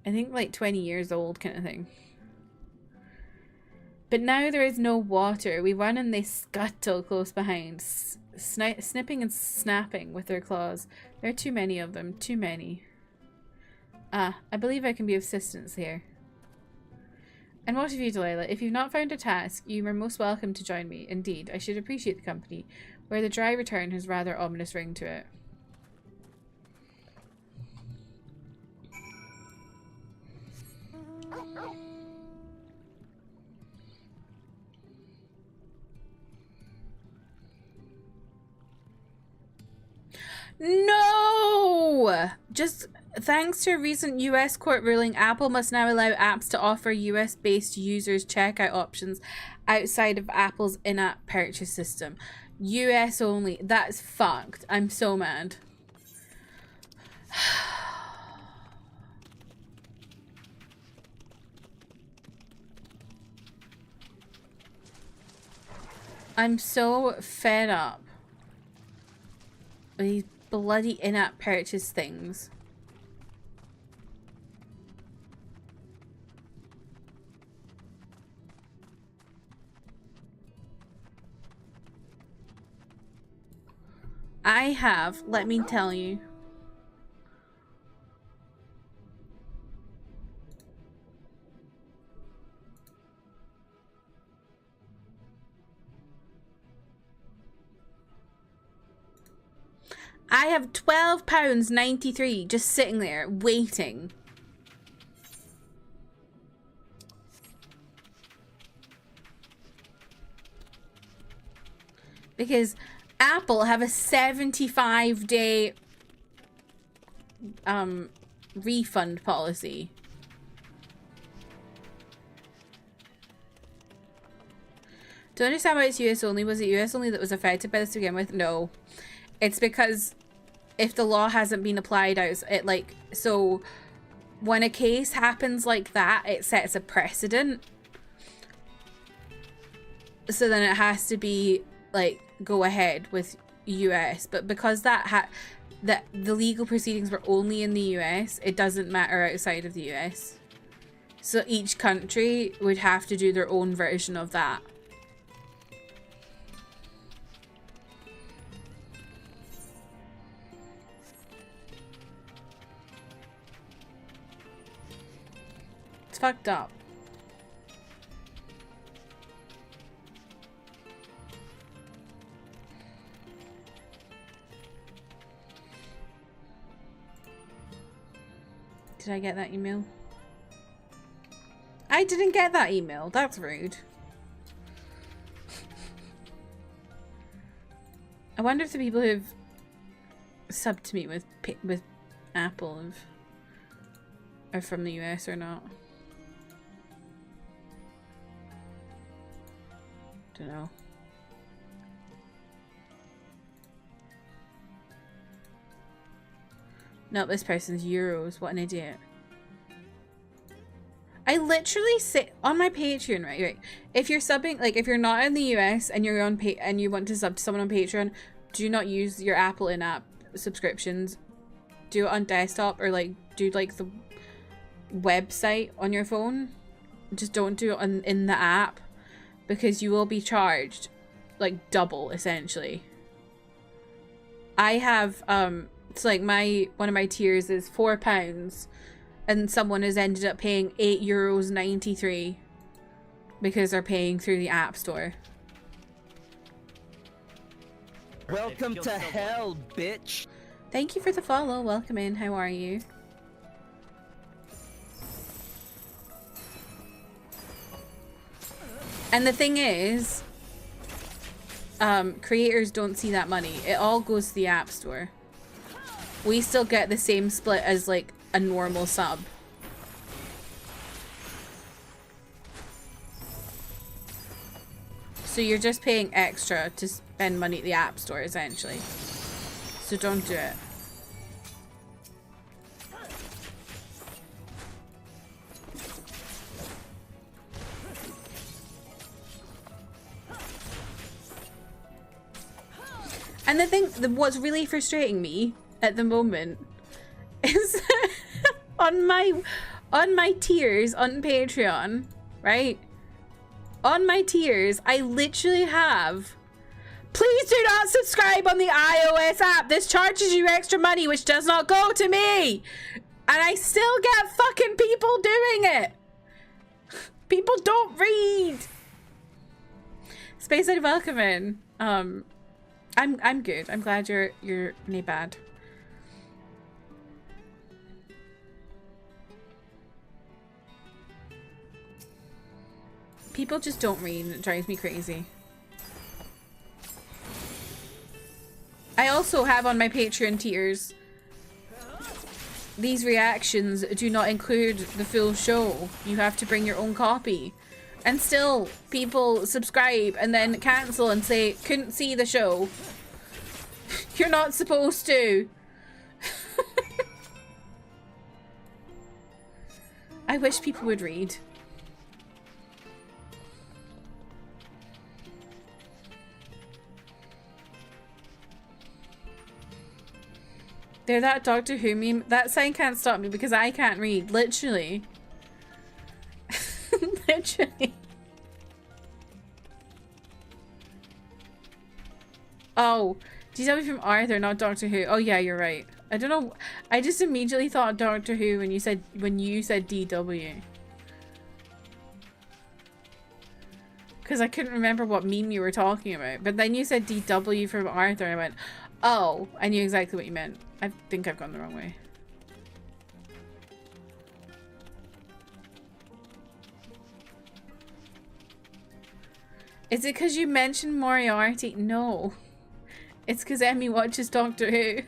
I think like 20 years old kind of thing. But now there is no water. We run and they scuttle close behind, snipping and snapping with their claws. There are too many of them. Too many. Ah, I believe I can be of assistance here. And what of you, Delilah? If you've not found a task, you are most welcome to join me. Indeed, I should appreciate the company, where the dry return has rather ominous ring to it. No! Just thanks to a recent US court ruling, Apple must now allow apps to offer US-based users checkout options outside of Apple's in-app purchase system. US only. That's fucked. I'm so mad. I'm so fed up with these bloody in-app purchase things. I have, let me tell you. I have £12.93 just sitting there waiting. Because Apple have a 75-day refund policy. Don't understand why it's US only. Was it US only that was affected by this to begin with? No. It's because if the law hasn't been applied out, so when a case happens like that, it sets a precedent. So then it has to be like go ahead with US, but because that the legal proceedings were only in the US, it doesn't matter outside of the US. So each country would have to do their own version of that. It's fucked up. Did I get that email? I didn't get that email. That's rude. I wonder if the people who've subbed to me with Apple are from the US or not. Don't know. No, this person's euros. What an idiot. I literally sit on my Patreon, right? If you're subbing, like if you're not in the US and you're on and you want to sub to someone on Patreon, do not use your Apple in-app subscriptions. Do it on desktop or like do like the website on your phone. Just don't do it in the app because you will be charged like double essentially. I have it's like one of my tiers is £4 and someone has ended up paying €8.93 because they're paying through the App Store. Welcome to hell, bitch. Thank you for the follow. Welcome in. How are you? And the thing is, creators don't see that money. It all goes to the App Store. We still get the same split as like a normal sub. So you're just paying extra to spend money at the App Store essentially. So don't do it. And the thing, what's really frustrating me at the moment is on my tiers on Patreon, right? On my tiers, I literally have, please do not subscribe on the iOS app. This charges you extra money, which does not go to me. And I still get fucking people doing it. People don't read. Space Side, welcome in. I'm good. I'm glad you're nae bad. People just don't read and it drives me crazy. I also have on my Patreon tiers, these reactions do not include the full show. You have to bring your own copy. And still, people subscribe and then cancel and say, couldn't see the show. You're not supposed to. I wish people would read. They're that Doctor Who meme. That sign can't stop me because I can't read. Literally. Literally. Oh, DW from Arthur, not Doctor Who. Oh yeah, you're right. I don't know. I just immediately thought Doctor Who when you said DW. Because I couldn't remember what meme you were talking about. But then you said DW from Arthur. I went, Oh, I knew exactly what you meant. I think I've gone the wrong way. Is it because you mentioned Moriarty? No. It's because Emmy watches Doctor Who.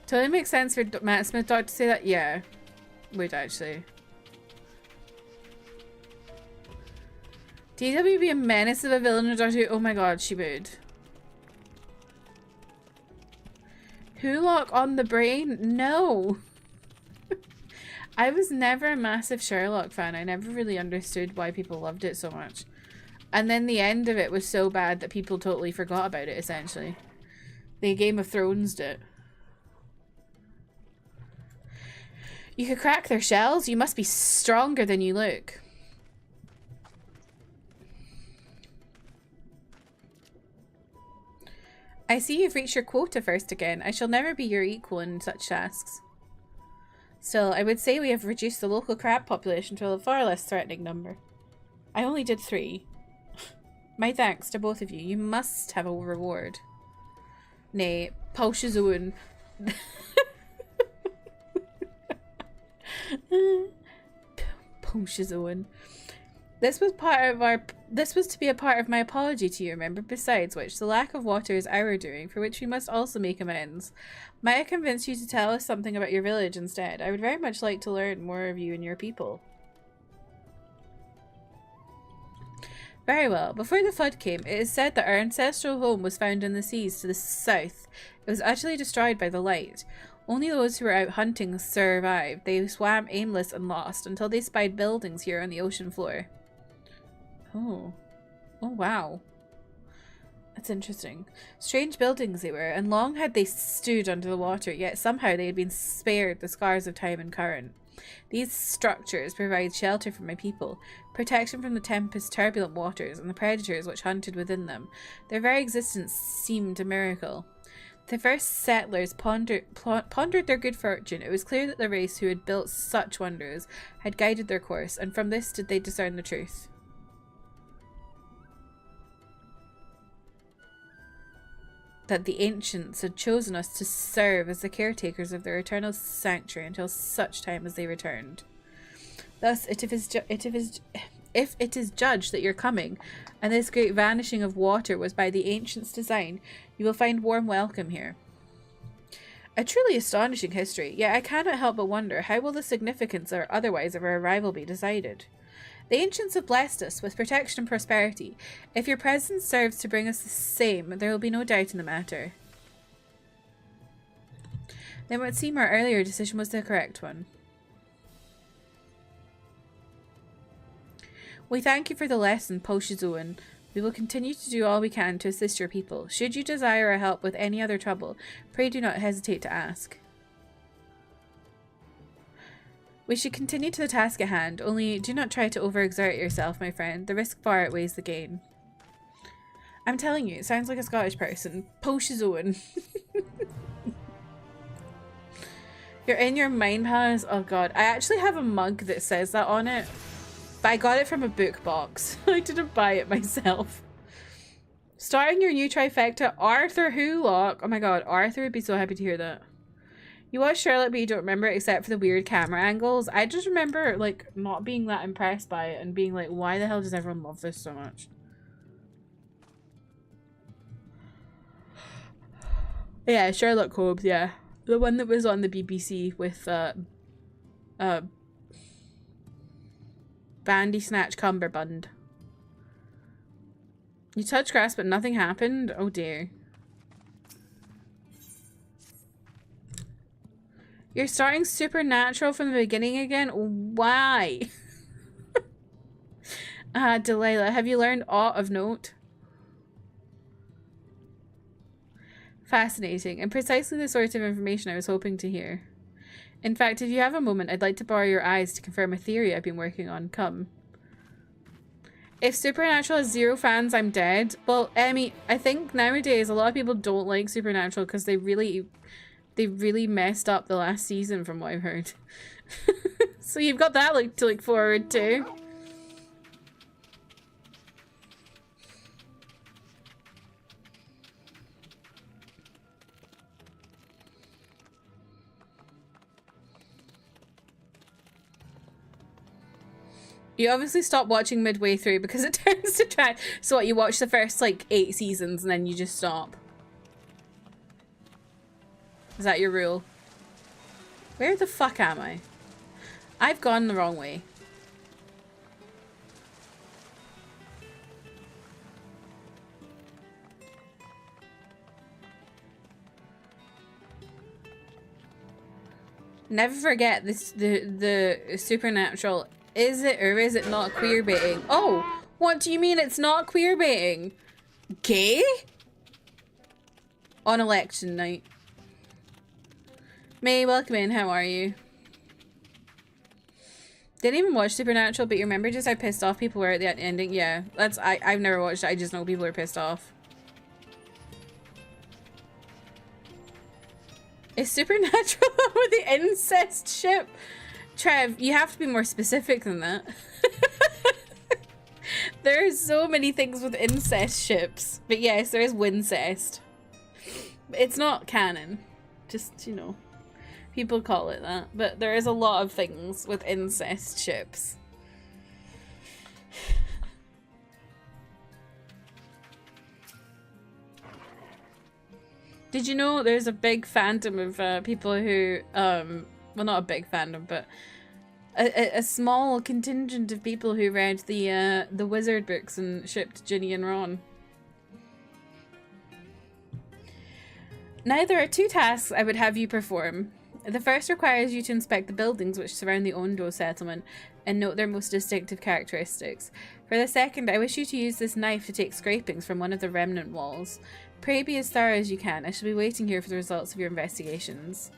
Totally makes sense for Matt Smith Doc to say that. Yeah, would actually. DW be a menace of a villain in Doctor Who? Oh my god, she would. Wholock on the brain? No. I was never a massive Sherlock fan. I never really understood why people loved it so much. And then the end of it was so bad that people totally forgot about it, essentially. They Game of Thrones'd it. You could crack their shells? You must be stronger than you look. I see you've reached your quota first again. I shall never be your equal in such tasks. Still, I would say we have reduced the local crab population to a far less threatening number. I only did 3. My thanks to both of you. You must have a reward. Nay, Paul's own. Paul's own. This was to be a part of my apology to you, remember? Besides which, the lack of water is our doing, for which we must also make amends. Might I convince you to tell us something about your village instead? I would very much like to learn more of you and your people. Very well. Before the flood came, it is said that our ancestral home was found in the seas to the south. It was utterly destroyed by the light. Only those who were out hunting survived. They swam aimless and lost until they spied buildings here on the ocean floor. Oh. Oh, wow. That's interesting. Strange buildings they were, and long had they stood under the water, yet somehow they had been spared the scars of time and current. These structures provide shelter for my people, protection from the tempest's turbulent waters and the predators which hunted within them. Their very existence seemed a miracle. The first settlers pondered their good fortune. It was clear that the race who had built such wonders had guided their course, and from this did they discern the truth. That the ancients had chosen us to serve as the caretakers of their eternal sanctuary until such time as they returned. Thus, if it is judged that your coming, and this great vanishing of water was by the ancients' design, you will find warm welcome here. A truly astonishing history, yet I cannot help but wonder, how will the significance or otherwise of our arrival be decided? The ancients have blessed us with protection and prosperity. If your presence serves to bring us the same, there will be no doubt in the matter. Then what seemed our earlier decision was the correct one. We thank you for the lesson, Poshizuan. We will continue to do all we can to assist your people. Should you desire our help with any other trouble, pray do not hesitate to ask. We should continue to the task at hand, only do not try to overexert yourself, my friend. The risk far outweighs the gain. I'm telling you, it sounds like a Scottish person. Poshizuan. You're in your mind palace? Oh god. I actually have a mug that says that on it. But I got it from a book box. I didn't buy it myself. Starting your new trifecta, Arthur Wholock. Oh my god, Arthur would be so happy to hear that. You watch Sherlock but you don't remember it except for the weird camera angles. I just remember like not being that impressed by it and being like, why the hell does everyone love this so much? Yeah, Sherlock Holmes, yeah. The one that was on the BBC with Bandersnatch Cumberbund. You touched grass but nothing happened? Oh dear. You're starting Supernatural from the beginning again? Why? Delilah, have you learned aught of note? Fascinating, and precisely the sort of information I was hoping to hear. In fact, if you have a moment, I'd like to borrow your eyes to confirm a theory I've been working on. Come. If Supernatural has 0 fans, I'm dead. Well, Emmy, I think nowadays a lot of people don't like Supernatural because they really messed up the last season from what I've heard. So you've got that to look forward to. You obviously stop watching midway through because it turns to trash. So what, you watch the first like 8 seasons and then you just stop? Is that your rule? Where the fuck am I? I've gone the wrong way. Never forget this, the supernatural. Is it or is it not queer baiting? Oh, what do you mean it's not queer baiting? Gay? On election night. May, welcome in. How are you? Didn't even watch Supernatural, but you remember just how pissed off people were at the ending? Yeah, that's I've never watched it. I just know people are pissed off. Is Supernatural with the incest ship? Trev, you have to be more specific than that. There are so many things with incest ships. But yes, there is Wincest. It's not canon. Just, you know. People call it that. But there is a lot of things with incest ships. Did you know there's a big fandom of people who, well, not a big fandom, but a small contingent of people who read the Wizard books and shipped Ginny and Ron. Now there are 2 tasks I would have you perform. The first requires you to inspect the buildings which surround the Ondo settlement and note their most distinctive characteristics. For the second, I wish you to use this knife to take scrapings from one of the remnant walls. Pray be as thorough as you can. I shall be waiting here for the results of your investigations.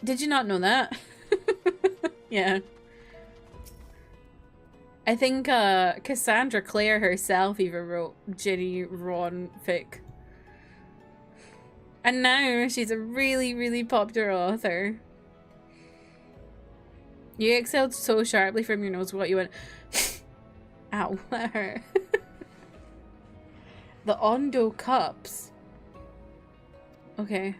Did you not know that? Yeah. I think Cassandra Clare herself even wrote Ginny Ron fic. And now she's a really, really popular author. You exhaled so sharply from your nose. What you went? Ow, that hurt. The Ondo cups. Okay.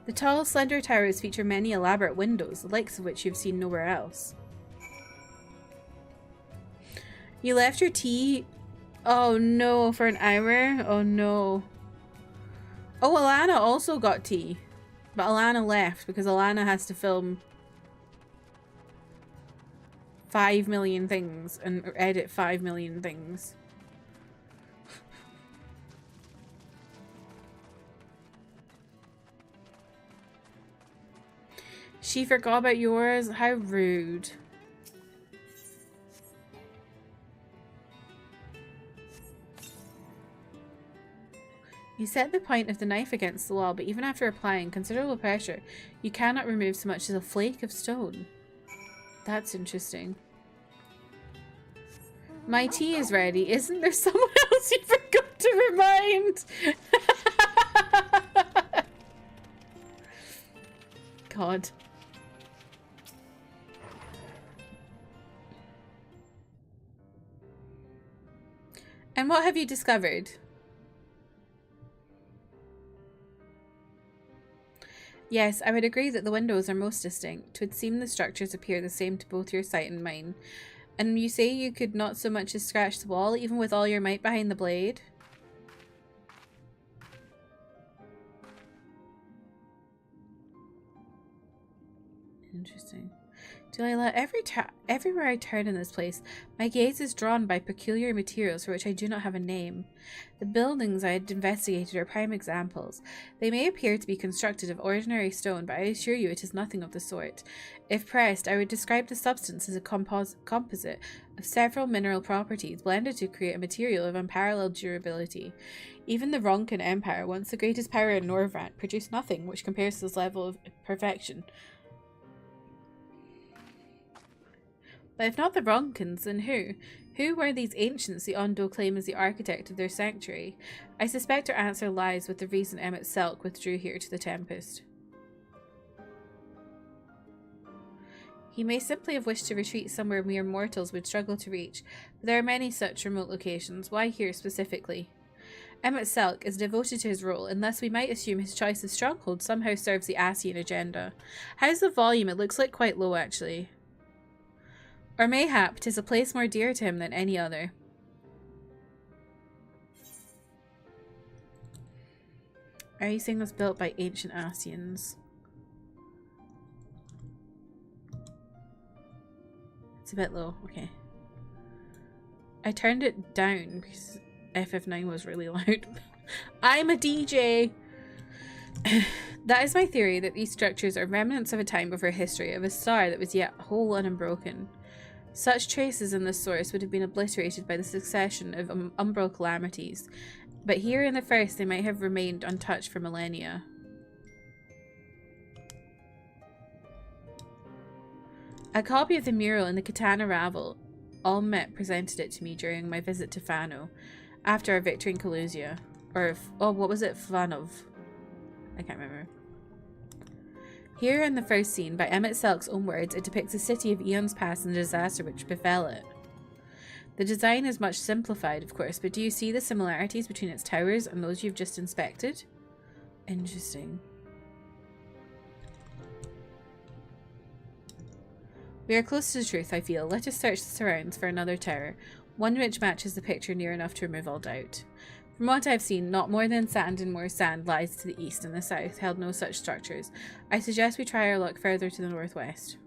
The tall, slender towers feature many elaborate windows, the likes of which you've seen nowhere else. You left your tea? Oh no, for an hour? Oh no. Oh, Alana also got tea. But Alana left because Alana has to film 5 million things and edit 5 million things. She forgot about yours? How rude. You set the point of the knife against the wall, but even after applying considerable pressure, you cannot remove so much as a flake of stone. That's interesting. My tea is ready. Isn't there someone else you forgot to remind? God. And what have you discovered? Yes, I would agree that the windows are most distinct. 'Twould seem the structures appear the same to both your sight and mine. And you say you could not so much as scratch the wall, even with all your might behind the blade? Interesting. Delilah, everywhere I turn in this place, my gaze is drawn by peculiar materials for which I do not have a name. The buildings I had investigated are prime examples. They may appear to be constructed of ordinary stone, but I assure you it is nothing of the sort. If pressed, I would describe the substance as a composite of several mineral properties blended to create a material of unparalleled durability. Even the Ronkin Empire, once the greatest power in Norvrat, produced nothing which compares to this level of perfection. But if not the Ronkins, then who? Who were these ancients the Ondo claim as the architect of their sanctuary? I suspect our answer lies with the reason Emmett Selk withdrew here to the Tempest. He may simply have wished to retreat somewhere mere mortals would struggle to reach, but there are many such remote locations. Why here specifically? Emmett Selk is devoted to his role, and thus we might assume his choice of stronghold somehow serves the Asian agenda. How's the volume? It looks like quite low, actually. Or mayhap 'tis a place more dear to him than any other. Are you saying was built by ancient Asians? It's a bit low, okay. I turned it down because FF9 was really loud. I'm a DJ! That is my theory, that these structures are remnants of a time before history, of a star that was yet whole and unbroken. Such traces in this source would have been obliterated by the succession of umbral calamities, but here in the first they might have remained untouched for millennia. A copy of the mural in the Katana Ravel, Almet presented it to me during my visit to Fano, after our victory in Kalusia. Or, oh, what was it? Fanov. I can't remember. Here in the first scene, by Emmett Selk's own words, it depicts a city of eons past and the disaster which befell it. The design is much simplified, of course, but do you see the similarities between its towers and those you've just inspected? Interesting. We are close to the truth, I feel. Let us search the surrounds for another tower, one which matches the picture near enough to remove all doubt. From what I've seen, not more than sand and more sand lies to the east, and the south held no such structures. I suggest we try our luck further to the northwest.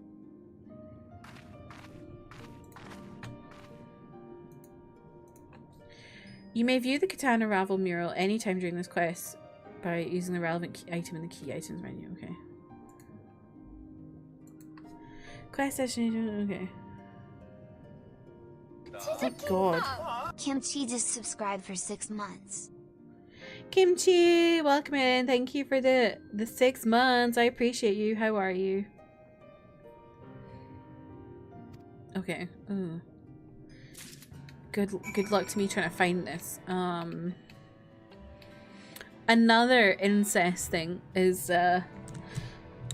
You may view the Katana Ravel mural anytime during this quest by using the relevant item in the key items menu. Okay. Quest session, okay. Oh god. Kimchi just subscribed for 6 months. Kimchi, welcome in. Thank you for the 6 months. I appreciate you. How are you? Okay. Ooh. Good luck to me trying to find this. Another incest thing is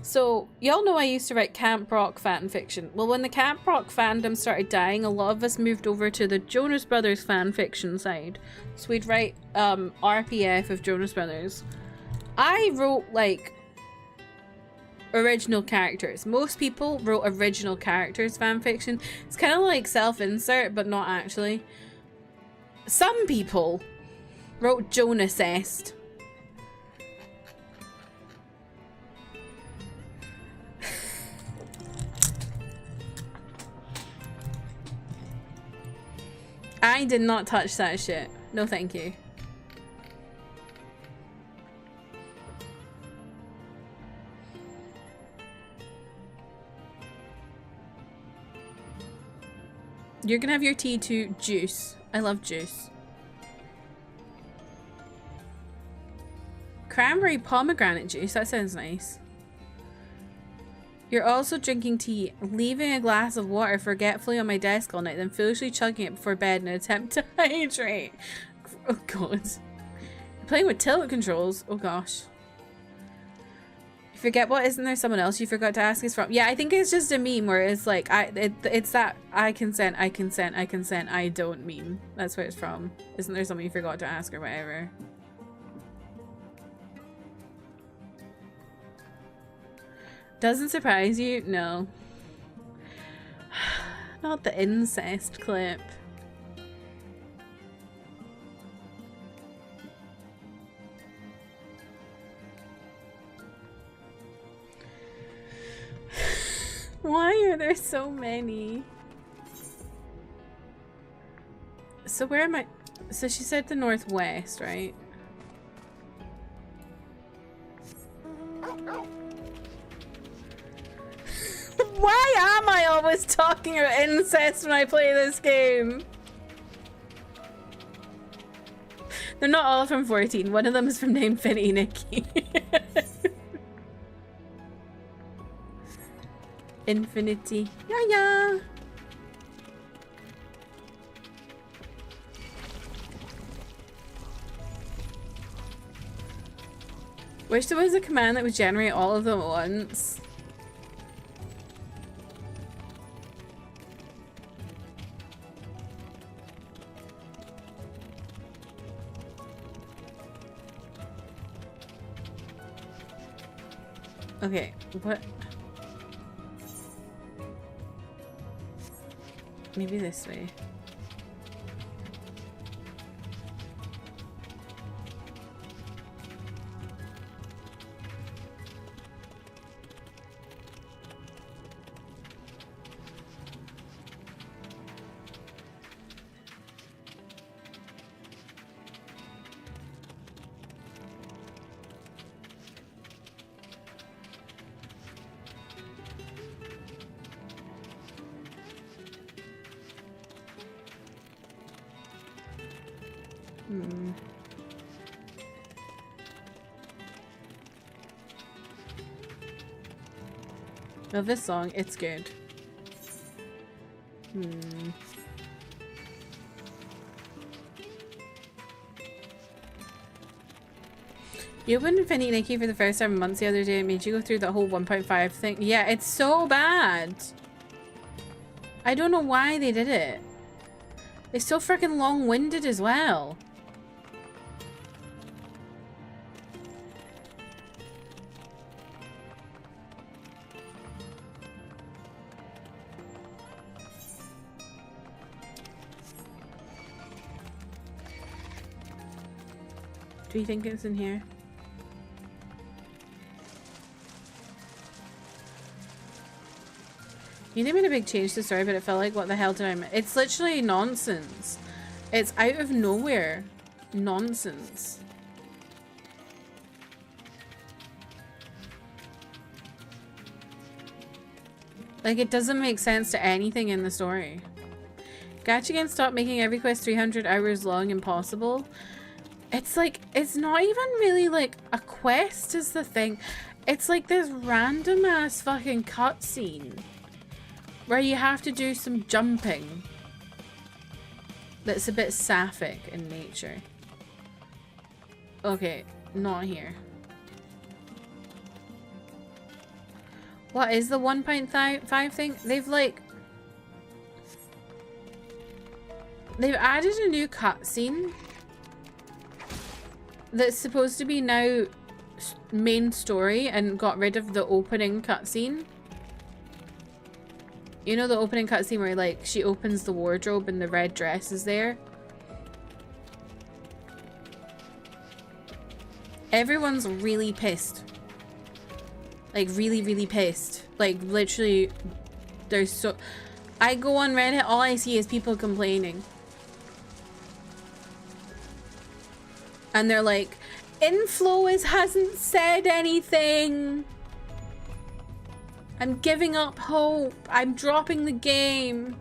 so, y'all know I used to write Camp Rock fan fiction. Well, when the Camp Rock fandom started dying, a lot of us moved over to the Jonas Brothers fan fiction side. So we'd write RPF of Jonas Brothers. I wrote, like, original characters. Most people wrote original characters fan fiction. It's kind of like self-insert, but not actually. Some people wrote Jonas-est. I did not touch that shit. No thank you. You're gonna have your tea too. Juice. I love juice. Cranberry pomegranate juice. That sounds nice. You're also drinking tea, leaving a glass of water forgetfully on my desk all night, then foolishly chugging it before bed in an attempt to hydrate. Oh god. You're playing with tilt controls. Oh gosh. You forget what? Isn't there someone else you forgot to ask us from? Yeah, I think it's just a meme where it's like, it's that I consent, I consent, I consent, I don't meme. That's where it's from. Isn't there someone you forgot to ask or whatever? Doesn't surprise you? No. Not the incest clip. Why are there so many? So where am I? So she said the northwest, right? Why am I always talking about incest when I play this game? They're not all from 14. One of them is from Infinity Nikki. Infinity. Yeah. Wish there was a command that would generate all of them at once. Okay, what? Maybe this way. Love this song, it's good. You opened Infinity Nikki for the first 7 months the other day. It made you go through that whole 1.5 thing. Yeah, it's so bad. I don't know why they did it. It's so freaking long-winded as well. Do you think it's in here? You made a big change to the story, but it felt like, what the hell did I miss? It's literally nonsense. It's out of nowhere nonsense. Like, it doesn't make sense to anything in the story. Gacha games stop making every quest 300 hours long impossible. It's like, it's not even really like a quest is the thing. It's like this random ass fucking cutscene where you have to do some jumping that's a bit sapphic in nature. Okay, not here. What is the 1.5 thing? They've added a new cutscene that's supposed to be now main story and got rid of the opening cutscene. You know the opening cutscene where like she opens the wardrobe and the red dress is there? Everyone's really pissed. Like really, really pissed. Like literally there's so... I go on Reddit, all I see is people complaining. And they're like, Inflows hasn't said anything. I'm giving up hope. I'm dropping the game.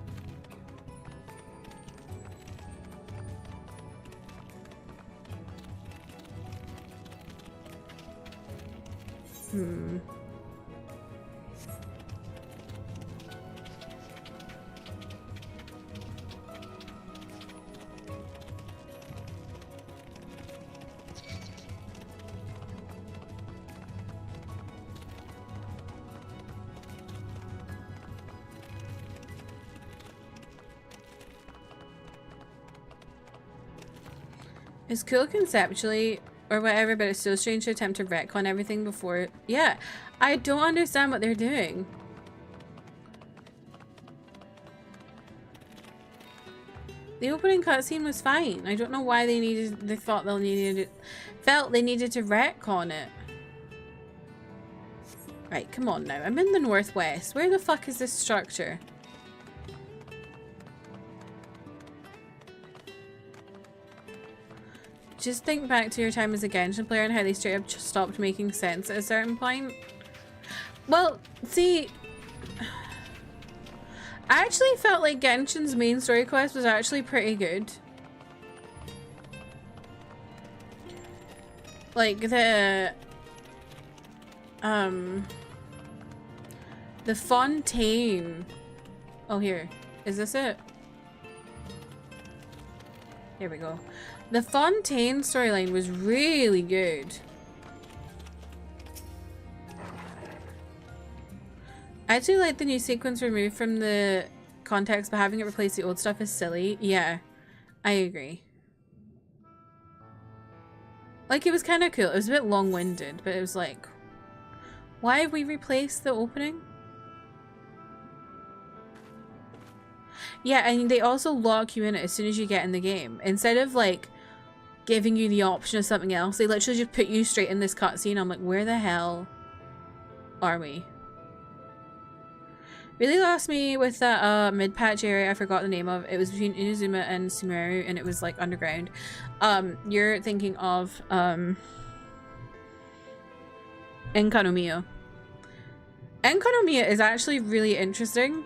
It's cool conceptually or whatever, but it's so strange to attempt to retcon everything before. Yeah, I don't understand what they're doing. The opening cutscene was fine. I don't know why they needed to retcon it. Right, come on now. I'm in the northwest. Where the fuck is this structure? Just think back to your time as a Genshin player and how they straight up just stopped making sense at a certain point. Well, see, I actually felt like Genshin's main story quest was actually pretty good. Like the Fontaine. Oh, here. Is this it? Here we go. The Fontaine storyline was really good. I actually like the new sequence removed from the context, but having it replace the old stuff is silly. Yeah, I agree. Like, it was kind of cool. It was a bit long-winded, but it was like, why have we replaced the opening? Yeah, and they also lock you in it as soon as you get in the game. Instead of, like, giving you the option of something else, they literally just put you straight in this cutscene. I'm like, where the hell are we? Really lost me with that mid-patch area. I forgot the name of. It was between Inazuma and Sumeru, and it was like underground. You're thinking of Enkanomiya. Enkanomiya is actually really interesting,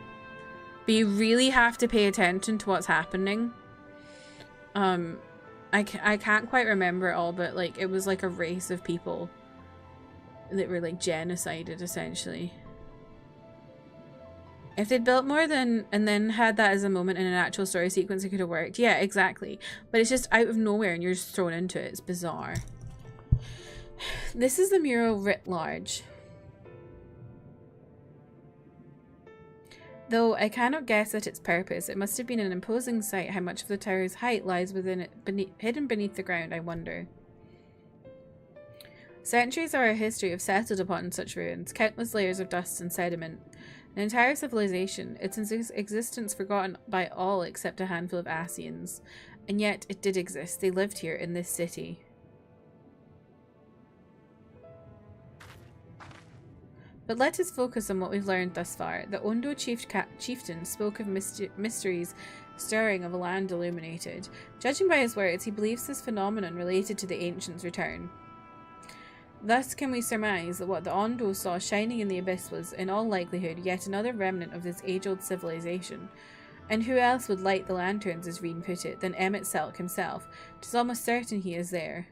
but you really have to pay attention to what's happening. I can't quite remember it all, but like it was like a race of people that were like genocided essentially. If they'd built more than and then had that as a moment in an actual story sequence, it could have worked. Yeah, exactly. But it's just out of nowhere and you're just thrown into it. It's bizarre. This is the mural writ large. Though I cannot guess at its purpose, it must have been an imposing sight. How much of the tower's height lies within it, hidden beneath the ground, I wonder. Centuries of our history have settled upon such ruins, countless layers of dust and sediment. An entire civilization, its existence forgotten by all except a handful of Asians. And yet, it did exist. They lived here in this city. But let us focus on what we've learned thus far. The Ondo chieftain spoke of mysteries stirring of a land illuminated. Judging by his words, he believes this phenomenon related to the ancients' return. Thus can we surmise that what the Ondo saw shining in the abyss was, in all likelihood, yet another remnant of this age-old civilization. And who else would light the lanterns, as Reen put it, than Emmett Selk himself? 'Tis almost certain he is there.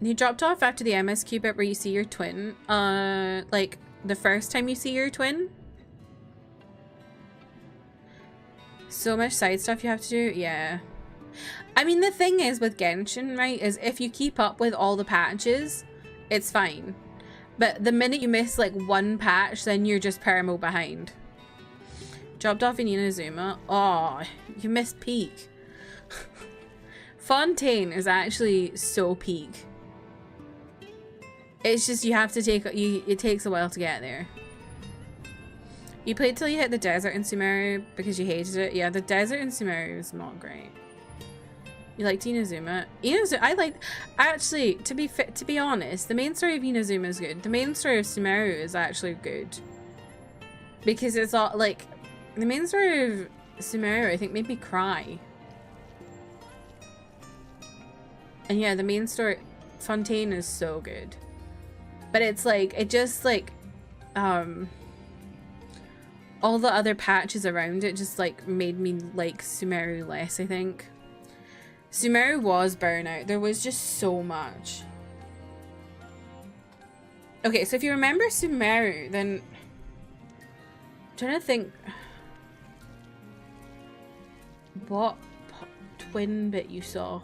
You dropped off after the MSQ bit where you see your twin. Like, the first time you see your twin? So much side stuff you have to do? Yeah. I mean, the thing is with Genshin, right, is if you keep up with all the patches, it's fine. But the minute you miss, like, one patch, then you're just permo behind. Dropped off in Inazuma. Oh, you missed peak. Fontaine is actually so peak. It's just you have to take it takes a while to get there. You played till you hit the desert in Sumeru because you hated it. Yeah, the desert in Sumeru is not great. You liked Inazuma. I like actually to be honest, the main story of Inazuma is good. The main story of Sumeru is actually good. Because it's all like the main story of Sumeru I think made me cry. And yeah, the main story Fontaine is so good. But it's like, it just like, all the other patches around it just like made me like Sumeru less, I think. Sumeru was burnout. There was just so much. Okay, so if you remember Sumeru, then I'm trying to think what twin bit you saw.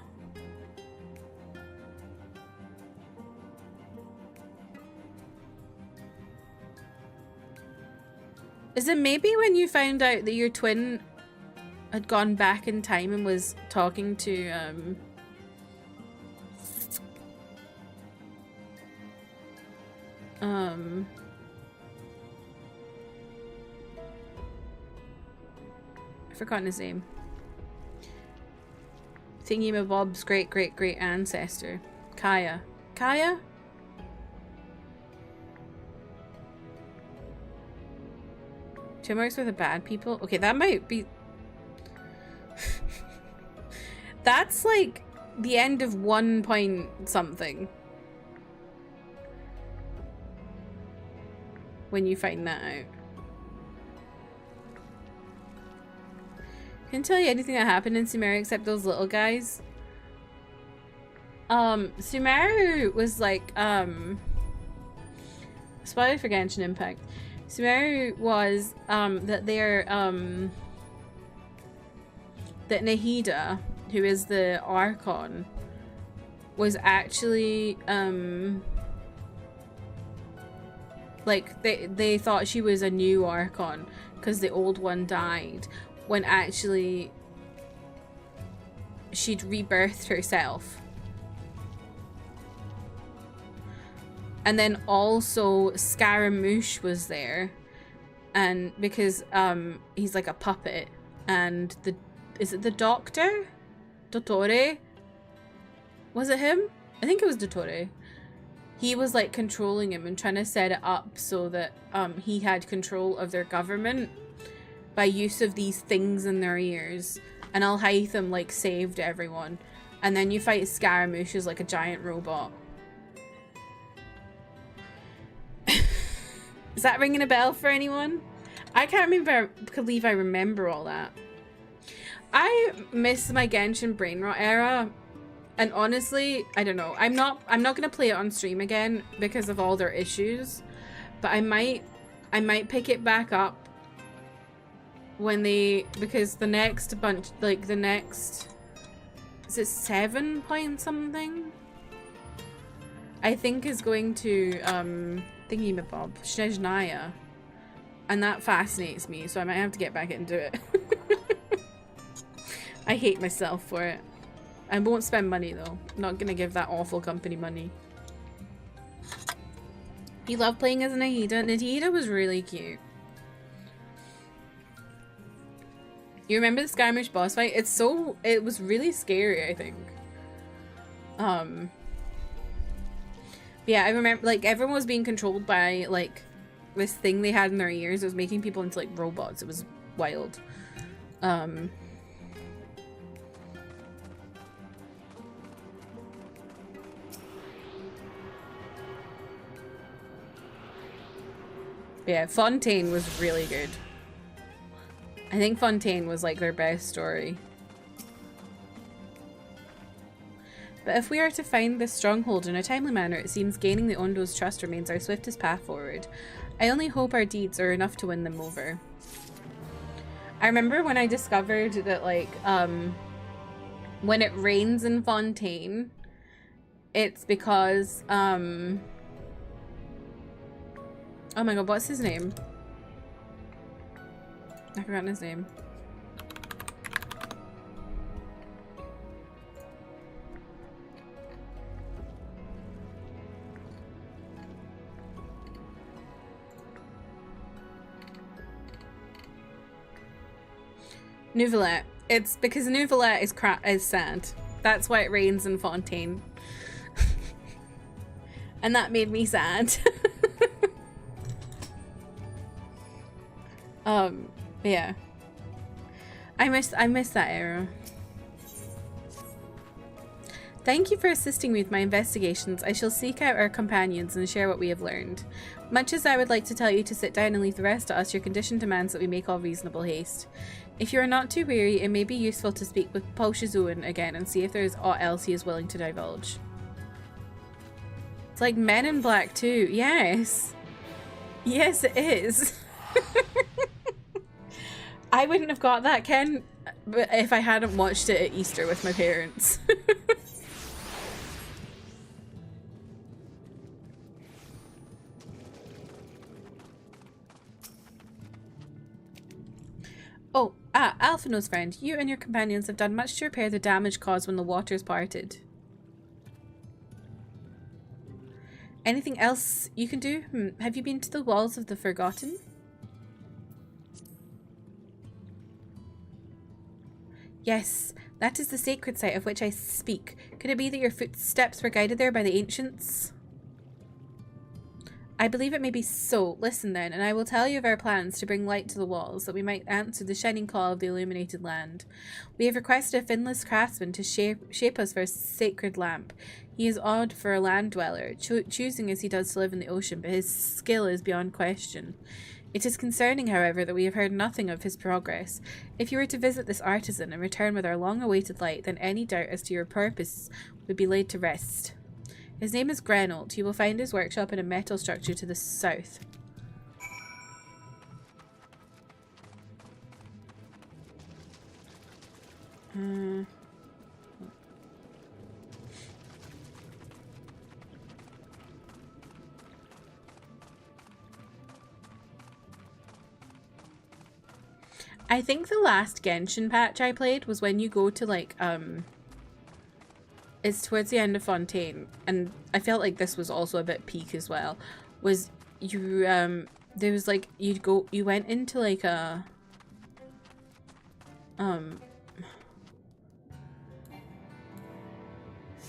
Is it maybe when you found out that your twin had gone back in time and was talking to I've forgotten his name. Thingy-mabob's great-great-great ancestor. Kaya. Kaya? Tumors with the bad people? Okay, that might be... That's like the end of 1 point something. When you find that out. Couldn't tell you anything that happened in Sumeru except those little guys. Sumeru was like, spoiler for Genshin Impact. Sumeru was, that they're, that Nahida, who is the Archon, was actually, like, they thought she was a new Archon because the old one died, when actually she'd rebirthed herself. And then also Scaramouche was there, and because he's like a puppet, and is it the Doctor? Dottore? Was it him? I think it was Dottore. He was like controlling him and trying to set it up so that he had control of their government by use of these things in their ears. And Alhaitham like saved everyone. And then you fight Scaramouche as like a giant robot. Is that ringing a bell for anyone? I can't believe I remember all that. I miss my Genshin brain rot era, and honestly, I don't know. I'm not gonna play it on stream again because of all their issues, but I might pick it back up when because the next bunch, like the next, is it 7 point something? I think is going to thingy-mabob, Snezhnaya, and that fascinates me, so I might have to get back into it. I hate myself for it. I won't spend money though. I'm not gonna give that awful company money. You love playing as Nahida. Nahida was really cute. You remember the Scaramouche boss fight? It was really scary, I think. Yeah, I remember, like, everyone was being controlled by, like, this thing they had in their ears. It was making people into, like, robots. It was wild. Yeah, Fontaine was really good. I think Fontaine was, like, their best story. But if we are to find this stronghold in a timely manner, it seems gaining the Ondo's trust remains our swiftest path forward. I only hope our deeds are enough to win them over. I remember when I discovered that, like, when it rains in Fontaine, it's because, oh my god, what's his name? I forgot his name. Nouvelette. It's because Nouvelette is sad. That's why it rains in Fontaine. And that made me sad. Yeah. I miss that era. Thank you for assisting me with my investigations. I shall seek out our companions and share what we have learned. Much as I would like to tell you to sit down and leave the rest to us, your condition demands that we make all reasonable haste. If you are not too weary, it may be useful to speak with Paul Shizuan again and see if there is aught else he is willing to divulge. It's like Men in Black 2. Yes. Yes, it is. I wouldn't have got that, Ken, but if I hadn't watched it at Easter with my parents. Oh, Alphino's friend, you and your companions have done much to repair the damage caused when the waters parted. Anything else you can do? Have you been to the Walls of the Forgotten? Yes, that is the sacred site of which I speak. Could it be that your footsteps were guided there by the ancients? I believe it may be so. Listen then, and I will tell you of our plans to bring light to the walls, that we might answer the shining call of the illuminated land. We have requested a finless craftsman to shape us for a sacred lamp. He is odd for a land dweller, choosing as he does to live in the ocean, but his skill is beyond question. It is concerning, however, that we have heard nothing of his progress. If you were to visit this artisan and return with our long-awaited light, then any doubt as to your purpose would be laid to rest. His name is Grenold. You will find his workshop in a metal structure to the south. I think the last Genshin patch I played was when you go to like it's towards the end of Fontaine, and I felt like this was also a bit peak as well. Was you there was like you went into like a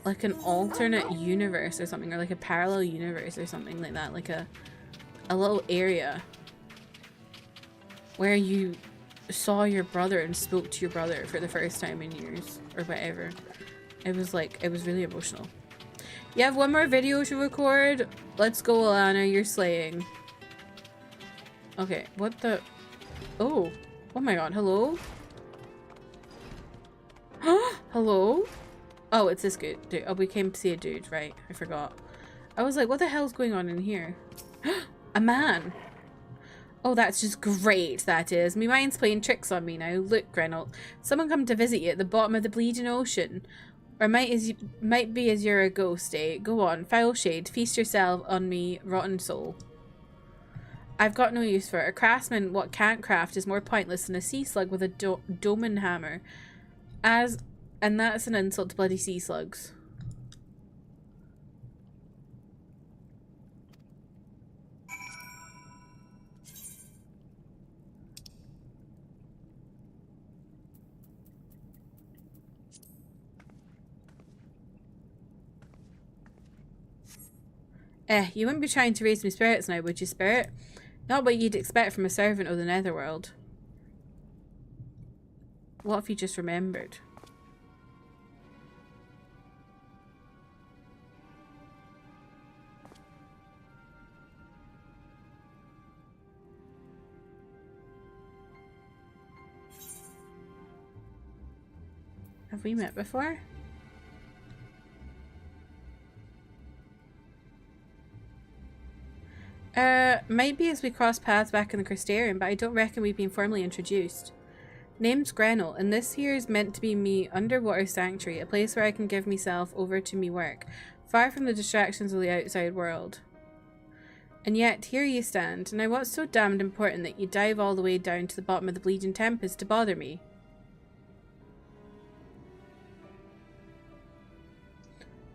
like an alternate universe or something, or like a parallel universe or something like that, like a little area where you saw your brother and spoke to your brother for the first time in years or whatever. It was like, it was really emotional. You have one more video to record? Let's go, Alana, you're slaying. Okay, what the? Oh my god, hello? Hello? Oh, it's this dude. Oh, we came to see a dude, right? I forgot. I was like, what the hell's going on in here? A man. Oh, that's just great, that is. My mind's playing tricks on me now. Look, Grenold. Someone come to visit you at the bottom of the bleeding ocean. Or might be as you're a ghost, eh? Go on, foul shade. Feast yourself on me, rotten soul. I've got no use for it. A craftsman what can't craft is more pointless than a sea slug with a doman hammer. And that's an insult to bloody sea slugs. You wouldn't be trying to raise my spirits now, would you, Spirit? Not what you'd expect from a servant of the Netherworld. What if you just remembered? Have we met before? Might be as we cross paths back in the Crystarium, but I don't reckon we've been formally introduced. Name's Grenold, and this here is meant to be me underwater sanctuary, a place where I can give myself over to me work, far from the distractions of the outside world. And yet, here you stand. Now what's so damned important that you dive all the way down to the bottom of the Bleeding Tempest to bother me?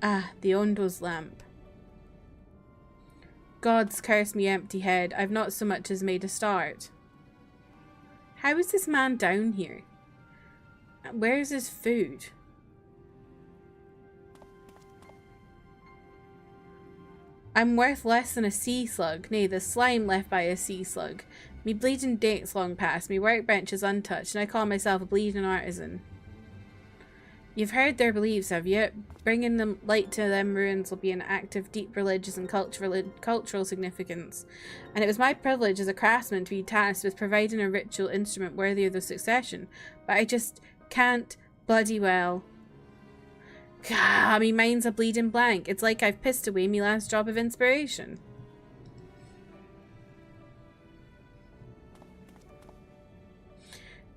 Ah, the Ondo's lamp. Gods curse me empty head, I've not so much as made a start. How is this man down here? Where's his food? I'm worth less than a sea slug, nay, the slime left by a sea slug. Me bleeding date's long past, me workbench is untouched, and I call myself a bleeding artisan. You've heard their beliefs, have you? Bringing them light to them ruins will be an act of deep religious and cultural significance. And it was my privilege as a craftsman to be tasked with providing a ritual instrument worthy of the succession. But I just can't bloody well. Me mind's a bleeding blank. It's like I've pissed away me last drop of inspiration.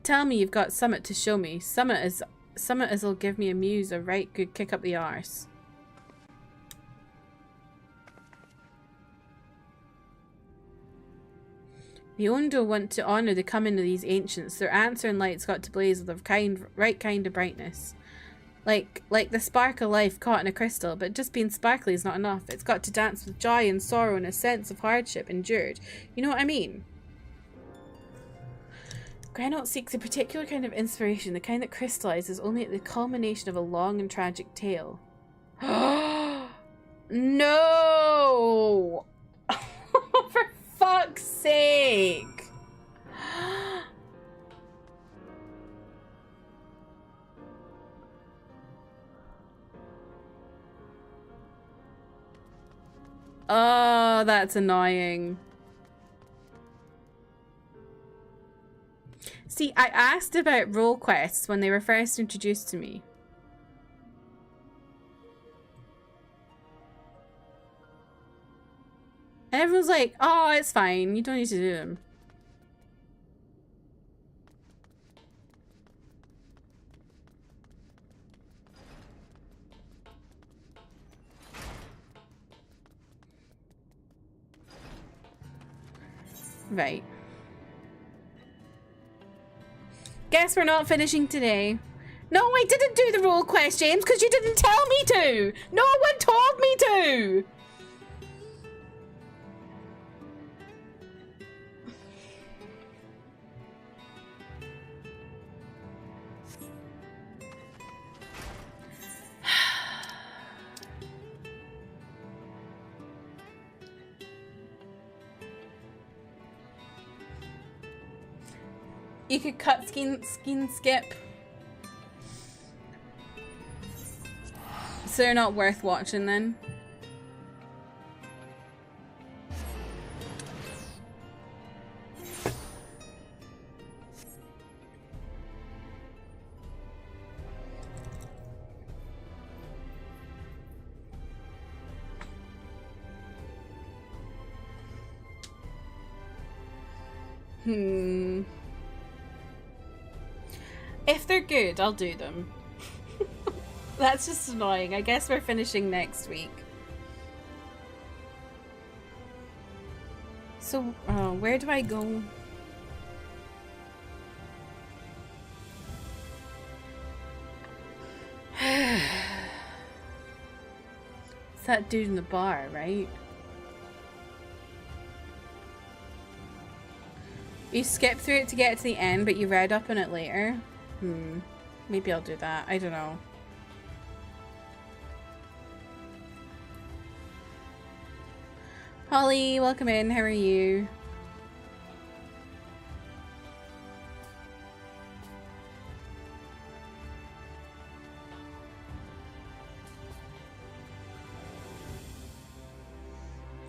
Tell me you've got summit to show me. Summit as'll give me a muse a right good kick up the arse. The Ondo want to honour the coming of these ancients. Their answering light's got to blaze with the right kind of brightness. Like the spark of life caught in a crystal, but just being sparkly is not enough. It's got to dance with joy and sorrow and a sense of hardship endured. You know what I mean? Grenold seeks a particular kind of inspiration, the kind that crystallizes only at the culmination of a long and tragic tale. No! that's annoying. See, I asked about role quests when they were first introduced to me. And everyone's like, oh, it's fine. You don't need to do them. Right. Guess we're not finishing today. No, I didn't do the role quest, James, because you didn't tell me to. No one told me to. You could cut skin skip. So they're not worth watching then. If they're good, I'll do them. That's just annoying. I guess we're finishing next week. So, where do I go? It's that dude in the bar, right? You skip through it to get to the end, but you read up on it later. Maybe I'll do that. I don't know. Holly, welcome in. How are you?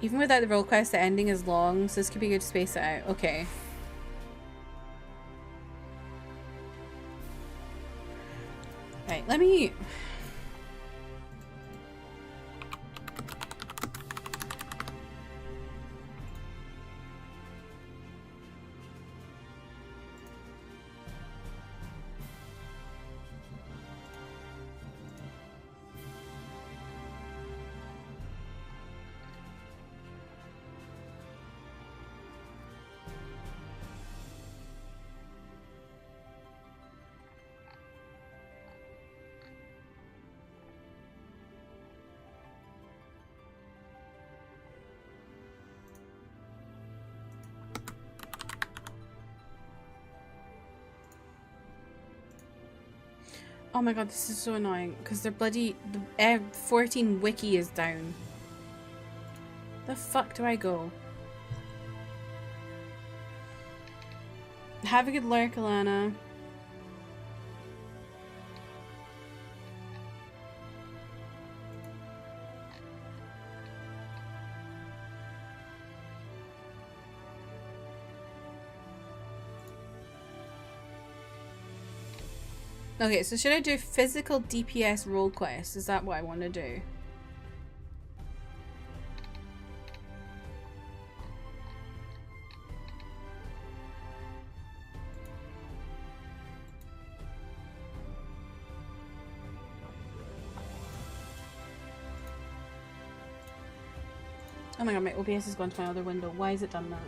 Even without the role quest, the ending is long, so this could be good to space it out. Okay. Right, let me... Oh my god, this is so annoying because they're bloody... The 14 wiki is down. The fuck do I go? Have a good lurk, Alana. Okay, so should I do physical DPS role quest? Is that what I want to do? Oh my god, my OBS has gone to my other window. Why has it done that?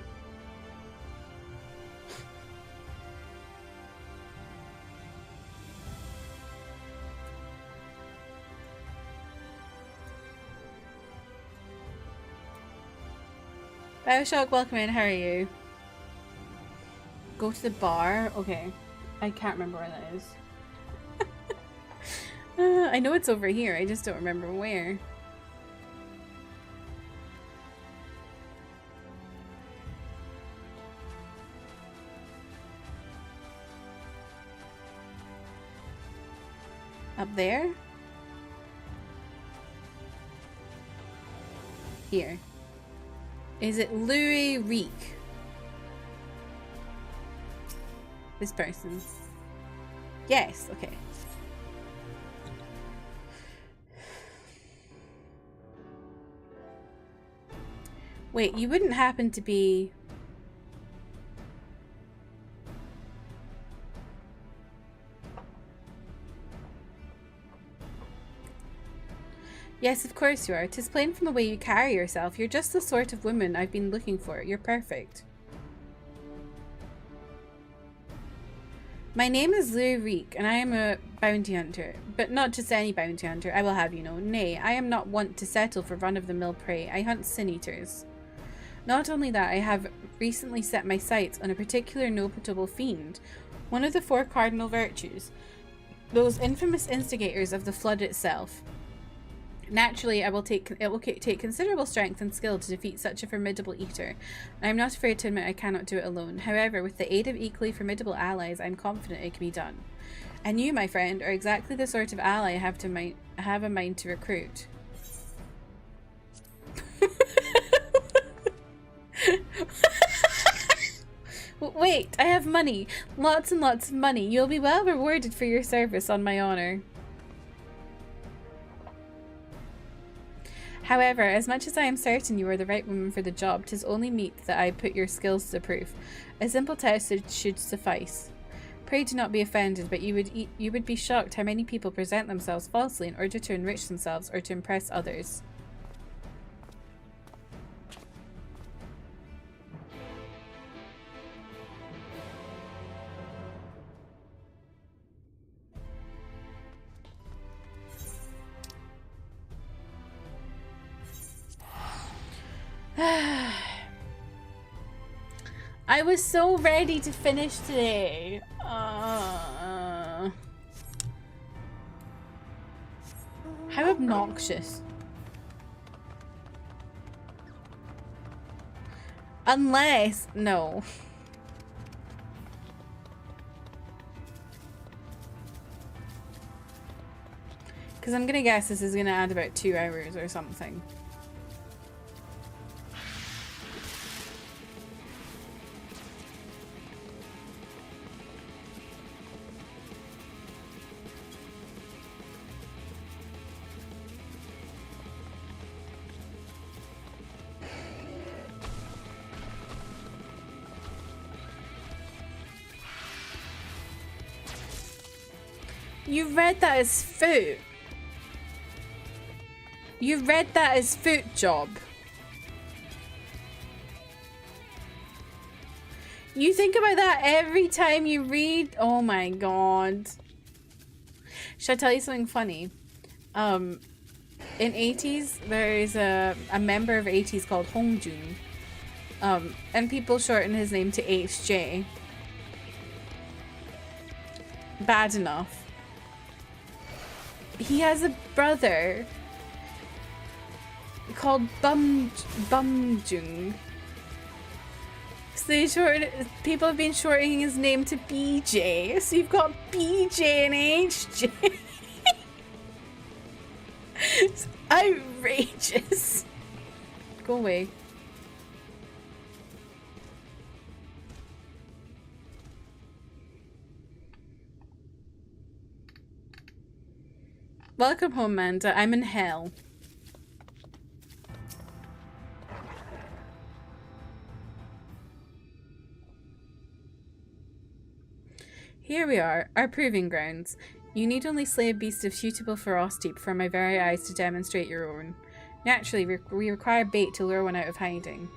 Bioshock, welcome in. How are you? Go to the bar? Okay. I can't remember where that is. I know it's over here. I just don't remember where. Up there? Is it Louis Reek? This person. Yes, okay. Wait, you wouldn't happen to be... Yes, of course you are. 'Tis plain from the way you carry yourself. You're just the sort of woman I've been looking for. You're perfect. My name is Louis Reek, and I am a bounty hunter. But not just any bounty hunter, I will have you know. Nay, I am not wont to settle for run-of-the-mill prey. I hunt sin-eaters. Not only that, I have recently set my sights on a particular notable fiend, one of the 4 cardinal virtues, those infamous instigators of the flood itself. Naturally, it will take considerable strength and skill to defeat such a formidable eater. I am not afraid to admit I cannot do it alone. However, with the aid of equally formidable allies, I am confident it can be done. And you, my friend, are exactly the sort of ally I have a mind to recruit. Wait, I have money. Lots and lots of money. You'll be well rewarded for your service, on my honor. However, as much as I am certain you are the right woman for the job, 'tis only meet that I put your skills to the proof. A simple test should suffice. Pray do not be offended, but you would be shocked how many people present themselves falsely in order to enrich themselves or to impress others. I was so ready to finish today. How obnoxious. Unless, no. Because I'm gonna guess this is gonna add about 2 hours or something. You read that as foot. You read that as foot job. You think about that every time you read. Oh my god. Should I tell you something funny? In 80s, there is a member of 80s called Hongjun. And people shorten his name to HJ. Bad enough. He has a brother called Bumjung. So people have been shortening his name to BJ. So you've got BJ and HJ. It's outrageous. Go away. Welcome home, Manda. I'm in hell. Here we are, our proving grounds. You need only slay a beast of suitable ferocity before my very eyes to demonstrate your own. Naturally, we require bait to lure one out of hiding.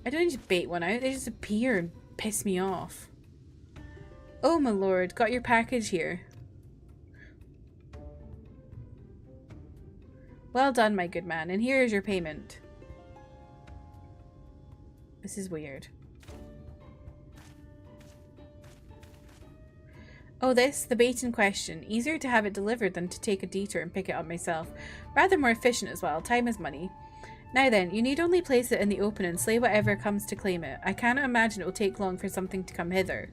I don't need to bait one out, they just appear and piss me off. Oh my lord, got your package here. Well done, my good man, and here is your payment. This is weird. Oh, the bait in question. Easier to have it delivered than to take a detour and pick it up myself. Rather more efficient as well. Time is money. Now then, you need only place it in the open and slay whatever comes to claim it. I cannot imagine it will take long for something to come hither.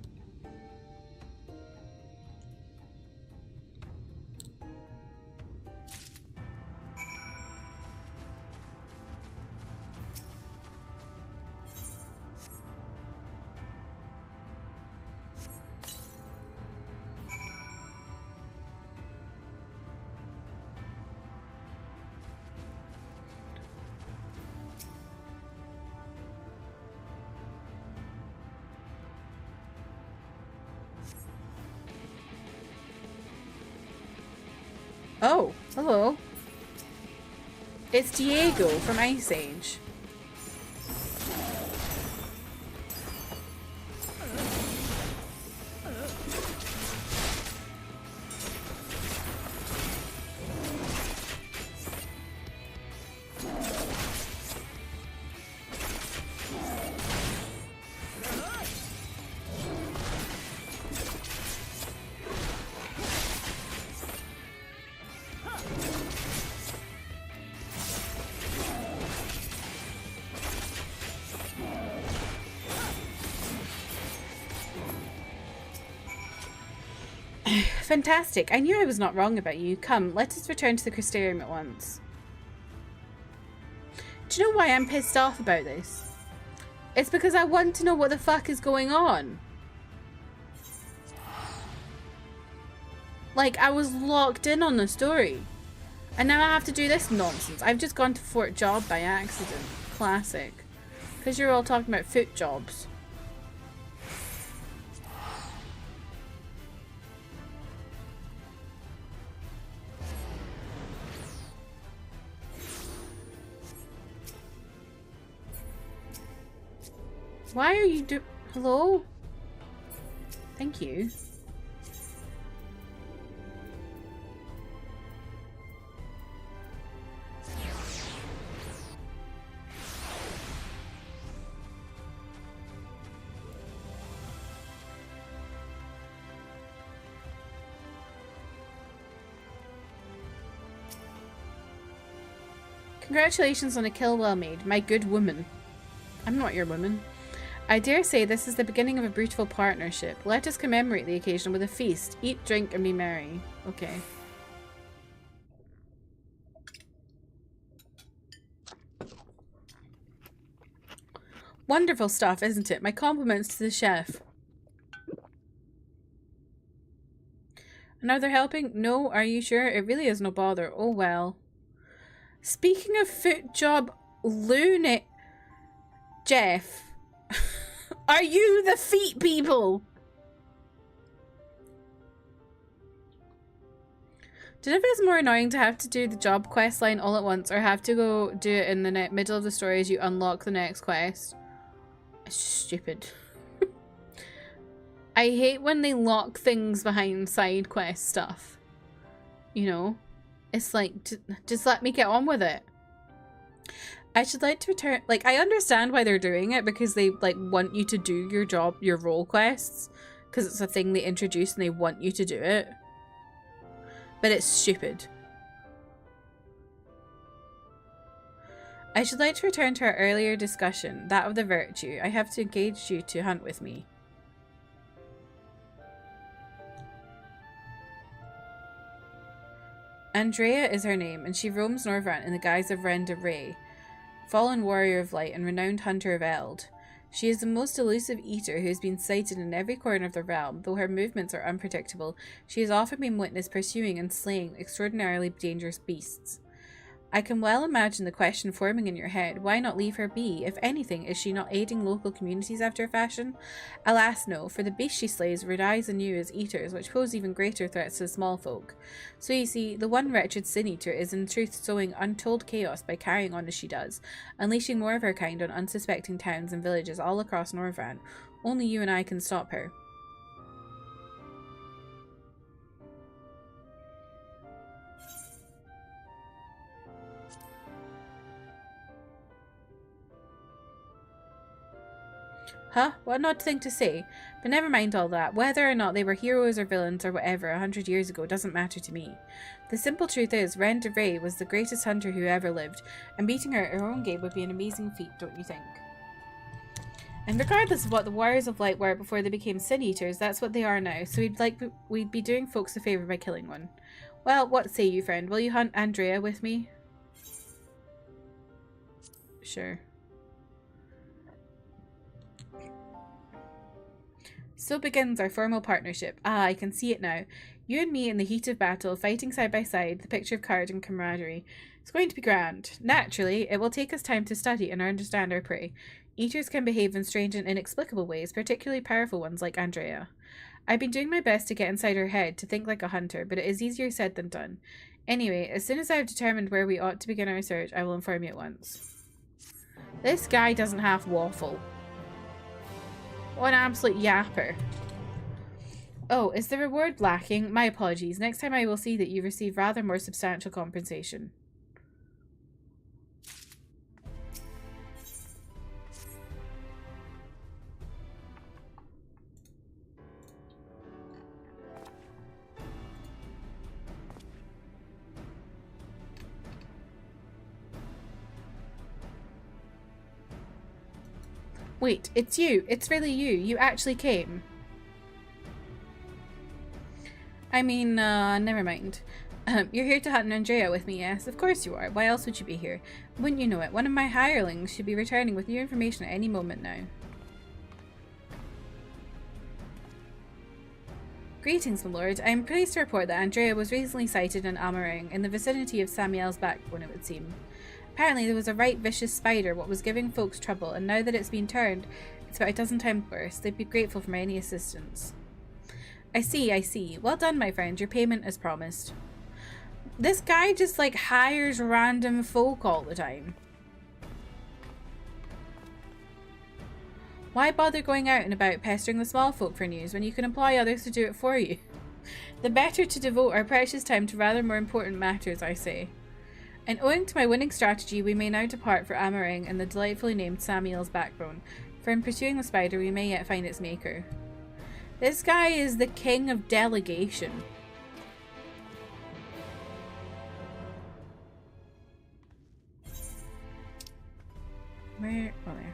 Oh, hello. It's Diego from Ice Age. Fantastic. I knew I was not wrong about you. Come, let us return to the Crystarium at once. Do you know why I'm pissed off about this? It's because I want to know what the fuck is going on. Like, I was locked in on the story. And now I have to do this nonsense. I've just gone to Fort Job by accident. Classic. Because you're all talking about foot jobs. Why are you Hello? Thank you. Congratulations on a kill well made, my good woman. I'm not your woman. I dare say this is the beginning of a brutal partnership. Let us commemorate the occasion with a feast. Eat, drink, and be merry. Okay. Wonderful stuff, isn't it? My compliments to the chef. Another helping? No, are you sure? It really is no bother. Oh well. Speaking of foot job lunatic, Jeff. Are you the feet people? Do you know if it's more annoying to have to do the job quest line all at once or have to go do it in the middle of the story as you unlock the next quest? It's stupid. I hate when they lock things behind side quest stuff. You know? It's like, just let me get on with it. I should like to return, like, I understand why they're doing it because they, like, want you to do your job, your role quests, because it's a thing they introduce and they want you to do it. But it's stupid. I should like to return to our earlier discussion, that of the virtue. I have to engage you to hunt with me. Andrea is her name, and she roams Norvrant in the guise of Renda Ray, fallen warrior of light and renowned hunter of Eld. She is the most elusive eater who has been sighted in every corner of the realm. Though her movements are unpredictable, she has often been witnessed pursuing and slaying extraordinarily dangerous beasts. I can well imagine the question forming in your head, why not leave her be? If anything, is she not aiding local communities after a fashion? Alas, no, for the beasts she slays rise anew as eaters, which pose even greater threats to the small folk. So you see, the one wretched sin-eater is in truth sowing untold chaos by carrying on as she does, unleashing more of her kind on unsuspecting towns and villages all across Norvrant. Only you and I can stop her. Huh? What an odd thing to say. But never mind all that. Whether or not they were heroes or villains or whatever 100 years ago doesn't matter to me. The simple truth is, Renda Ray was the greatest hunter who ever lived, and beating her at her own game would be an amazing feat, don't you think? And regardless of what the Warriors of Light were before they became Sin-Eaters, that's what they are now, so we'd be doing folks a favour by killing one. Well, what say you, friend? Will you hunt Andrea with me? Sure. So begins our formal partnership. Ah, I can see it now. You and me in the heat of battle, fighting side by side, the picture of courage and camaraderie. It's going to be grand. Naturally, it will take us time to study and understand our prey. Eaters can behave in strange and inexplicable ways, particularly powerful ones like Andrea. I've been doing my best to get inside her head, to think like a hunter, but it is easier said than done. Anyway, as soon as I have determined where we ought to begin our search, I will inform you at once. This guy doesn't have waffle. What an absolute yapper. Oh, is the reward lacking? My apologies. Next time I will see that you receive rather more substantial compensation. Wait, it's you. It's really you. You actually came. I mean, never mind. You're here to hunt Andrea with me, yes? Of course you are. Why else would you be here? Wouldn't you know it? One of my hirelings should be returning with new information at any moment now. Greetings, my lord. I am pleased to report that Andrea was recently sighted in Amarang, in the vicinity of Samuel's backbone, it would seem. Apparently there was a right vicious spider what was giving folks trouble, and now that it's been turned, it's about a dozen times worse. They'd be grateful for any assistance. I see, I see. Well done, my friend. Your payment as promised. This guy just, like, hires random folk all the time. Why bother going out and about pestering the small folk for news when you can employ others to do it for you? The better to devote our precious time to rather more important matters, I say. And owing to my winning strategy, we may now depart for Amarang and the delightfully named Samuel's backbone, for in pursuing the spider we may yet find its maker. This guy is the king of delegation. Where? Oh, there.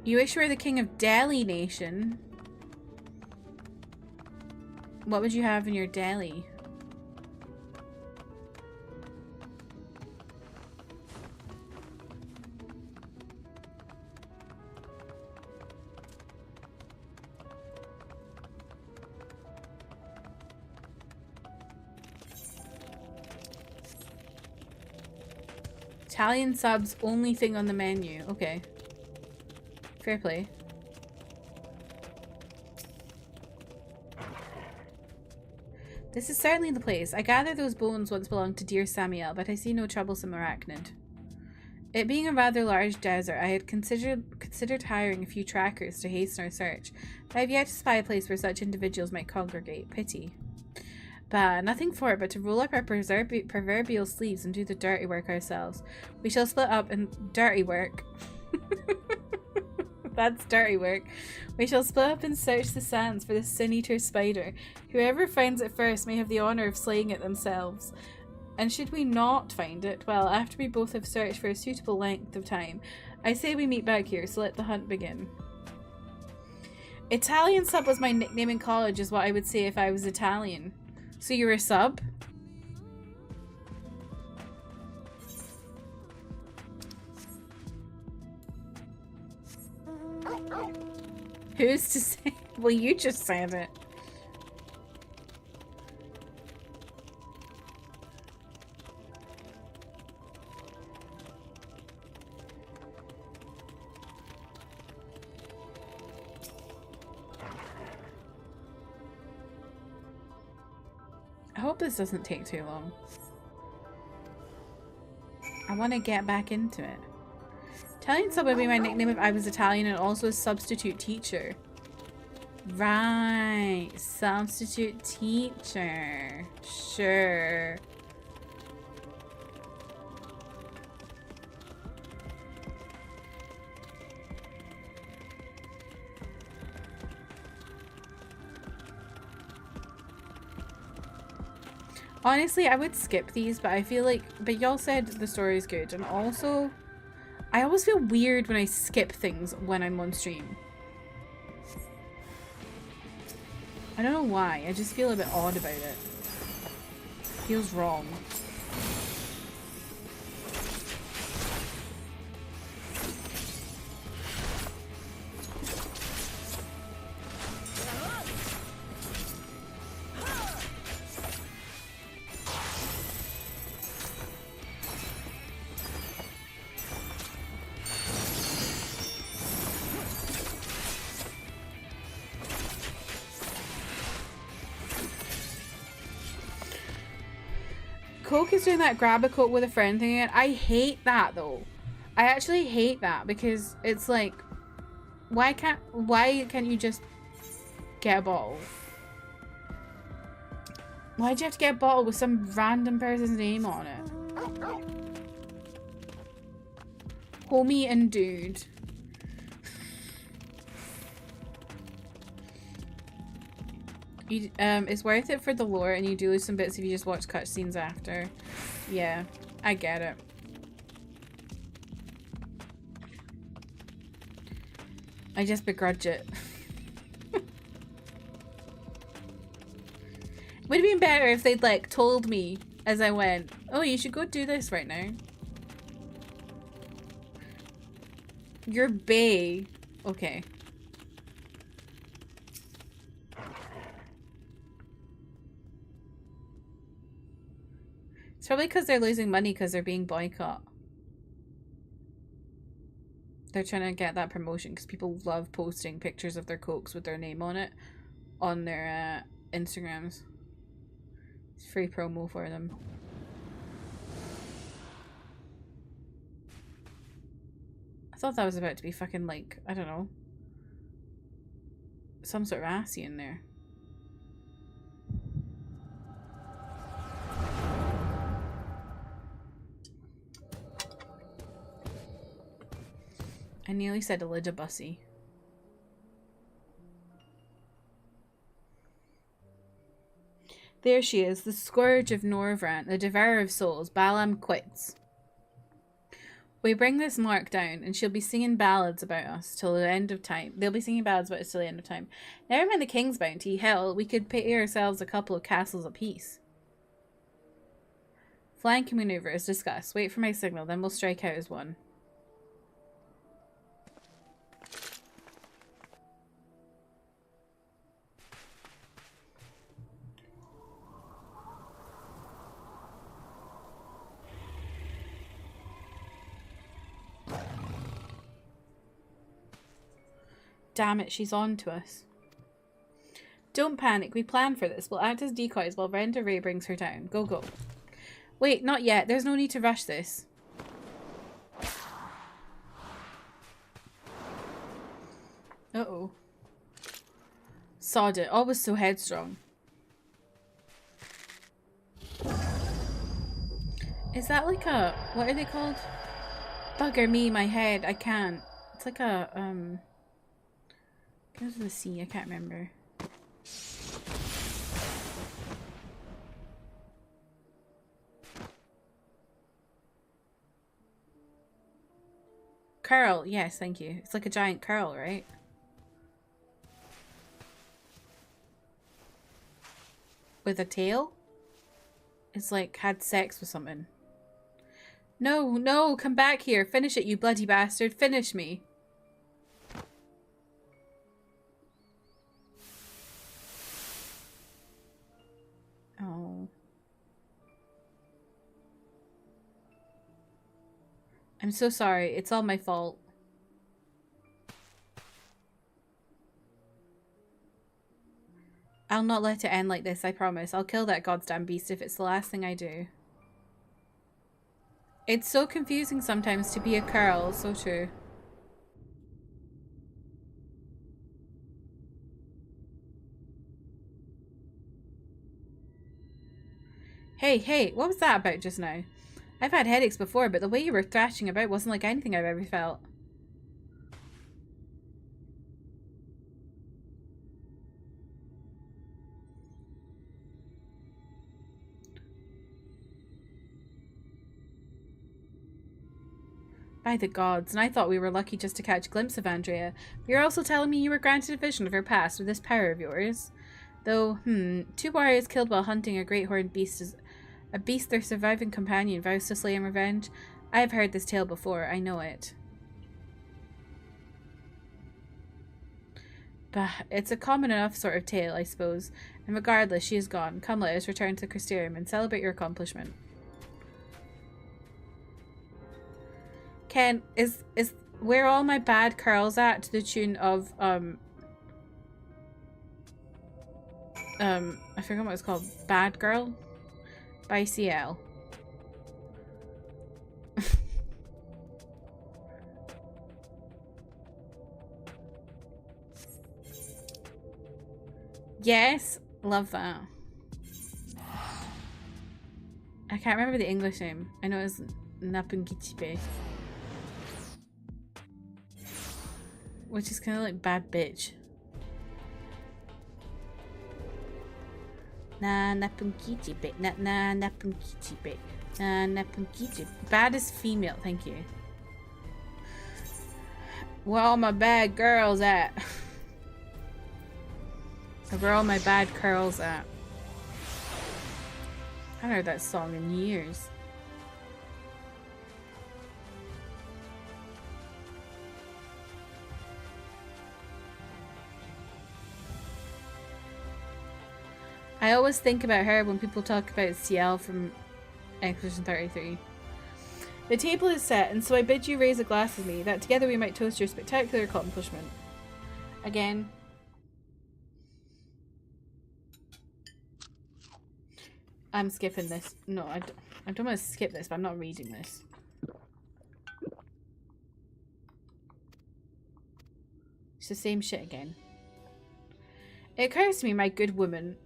You wish you were the king of Delhi Nation. What would you have in your deli? Italian subs, only thing on the menu. Okay. Fair play. This is certainly the place. I gather those bones once belonged to dear Samuel, but I see no troublesome arachnid. It being a rather large desert, I had considered hiring a few trackers to hasten our search, but I have yet to spy a place where such individuals might congregate. Pity. Bah, nothing for it but to roll up our proverbial sleeves and do the dirty work ourselves. We shall split up in dirty work. That's dirty work. We shall split up and search the sands for this sin-eater spider. Whoever finds it first may have the honour of slaying it themselves. And should we not find it, well, after we both have searched for a suitable length of time, I say we meet back here, so let the hunt begin. Italian sub was my nickname in college, is what I would say if I was Italian. So you're a sub? Who's to say? Well, you just said it. I hope this doesn't take too long. I want to get back into it. Italian sub would be my nickname if I was Italian and also a substitute teacher. Right. Substitute teacher. Sure. Honestly, I would skip these, but I feel like... But y'all said the story is good, and also... I always feel weird when I skip things when I'm on stream. I don't know why, I just feel a bit odd about it. Feels wrong. Coke is doing that grab a Coke with a friend thing again. I hate that though. I actually hate that because it's like, why can't you just get a bottle? Why'd you have to get a bottle with some random person's name on it? Homie and dude. It's worth it for the lore, and you do lose some bits if you just watch cutscenes after. Yeah, I get it. I just begrudge it. Would have been better if they'd like told me as I went, oh, you should go do this right now. You're bae. Okay. It's probably because they're losing money because they're being boycotted. They're trying to get that promotion because people love posting pictures of their Cokes with their name on it on their Instagrams. It's free promo for them. I thought that was about to be fucking like, I don't know, some sort of assy in there. I nearly said Eligibussy. There she is, the scourge of Norvrant, the devourer of souls. Balaam quits. We bring this mark down, and she'll be singing ballads about us till the end of time. They'll be singing ballads about us till the end of time. Never mind the king's bounty. Hell, we could pay ourselves a couple of castles apiece. Flanking maneuver is discussed. Wait for my signal, then we'll strike out as one. Damn it, she's on to us. Don't panic, we planned for this. We'll act as decoys while Brenda Ray brings her down. Go, go. Wait, not yet. There's no need to rush this. Uh-oh. Sod it. Always so headstrong. Is that like a... what are they called? Bugger me, my head. I can't. It's like a, Go to the sea, I can't remember. Curl, yes, thank you. It's like a giant curl, right? With a tail? It's like had sex with something. No, no, come back here. Finish it, you bloody bastard. Finish me. Oh. I'm so sorry. It's all my fault. I'll not let it end like this, I promise. I'll kill that goddamn beast if it's the last thing I do. It's so confusing sometimes to be a curl. So true. Hey, hey, what was that about just now? I've had headaches before, but the way you were thrashing about wasn't like anything I've ever felt. By the gods, and I thought we were lucky just to catch a glimpse of Andrea. But you're also telling me you were granted a vision of her past with this power of yours. Though, 2 warriors killed while hunting a great horned beast is a beast their surviving companion vows to slay in revenge. I have heard this tale before, I know it. Bah, it's a common enough sort of tale, I suppose. And regardless, she is gone. Come, let us return to Crystarium and celebrate your accomplishment. Ken, is where all my bad curls at to the tune of I forgot what it's called. Bad Girl by CL. Yes, love that. I can't remember the English name. I know it's Napungichipe. Which is kind of like bad bitch. Na Napungichipe. Na Napungichipe. Na Napungichipe. Bad is female, thank you. Where all my bad girls at? Where all my bad curls at? I haven't heard that song in years. I always think about her when people talk about Ciel from Expedition 33. The table is set, and so I bid you raise a glass with me, that together we might toast your spectacular accomplishment. Again. I'm skipping this. No, I don't want to skip this, but I'm not reading this. It's the same shit again. It occurs to me, my good woman,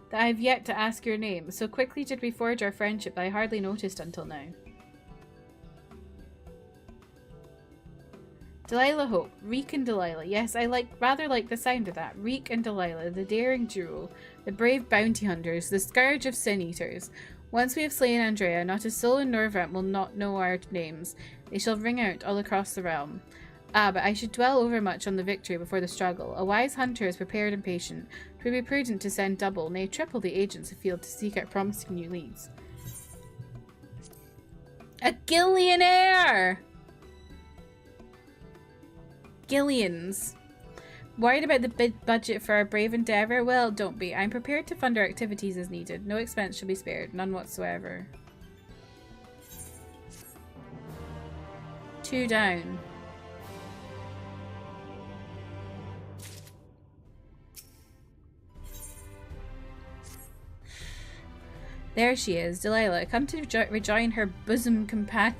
that I have yet to ask your name. So quickly did we forge our friendship that I hardly noticed until now. Delilah Hope. Reek and Delilah. Yes, I rather like the sound of that. Reek and Delilah, the daring duo, the brave bounty hunters, the scourge of sin eaters. Once we have slain Andrea, not a soul in Norvrent will not know our names. They shall ring out all across the realm. Ah, but I should dwell overmuch on the victory before the struggle. A wise hunter is prepared and patient. It would be prudent to send double, nay triple the agents afield to seek out promising new leads. A Gillionaire! Gillions. Worried about the bid budget for our brave endeavour? Well, don't be. I'm prepared to fund our activities as needed. No expense shall be spared. None whatsoever. 2 down. There she is, Delilah, come to rejoin her bosom companion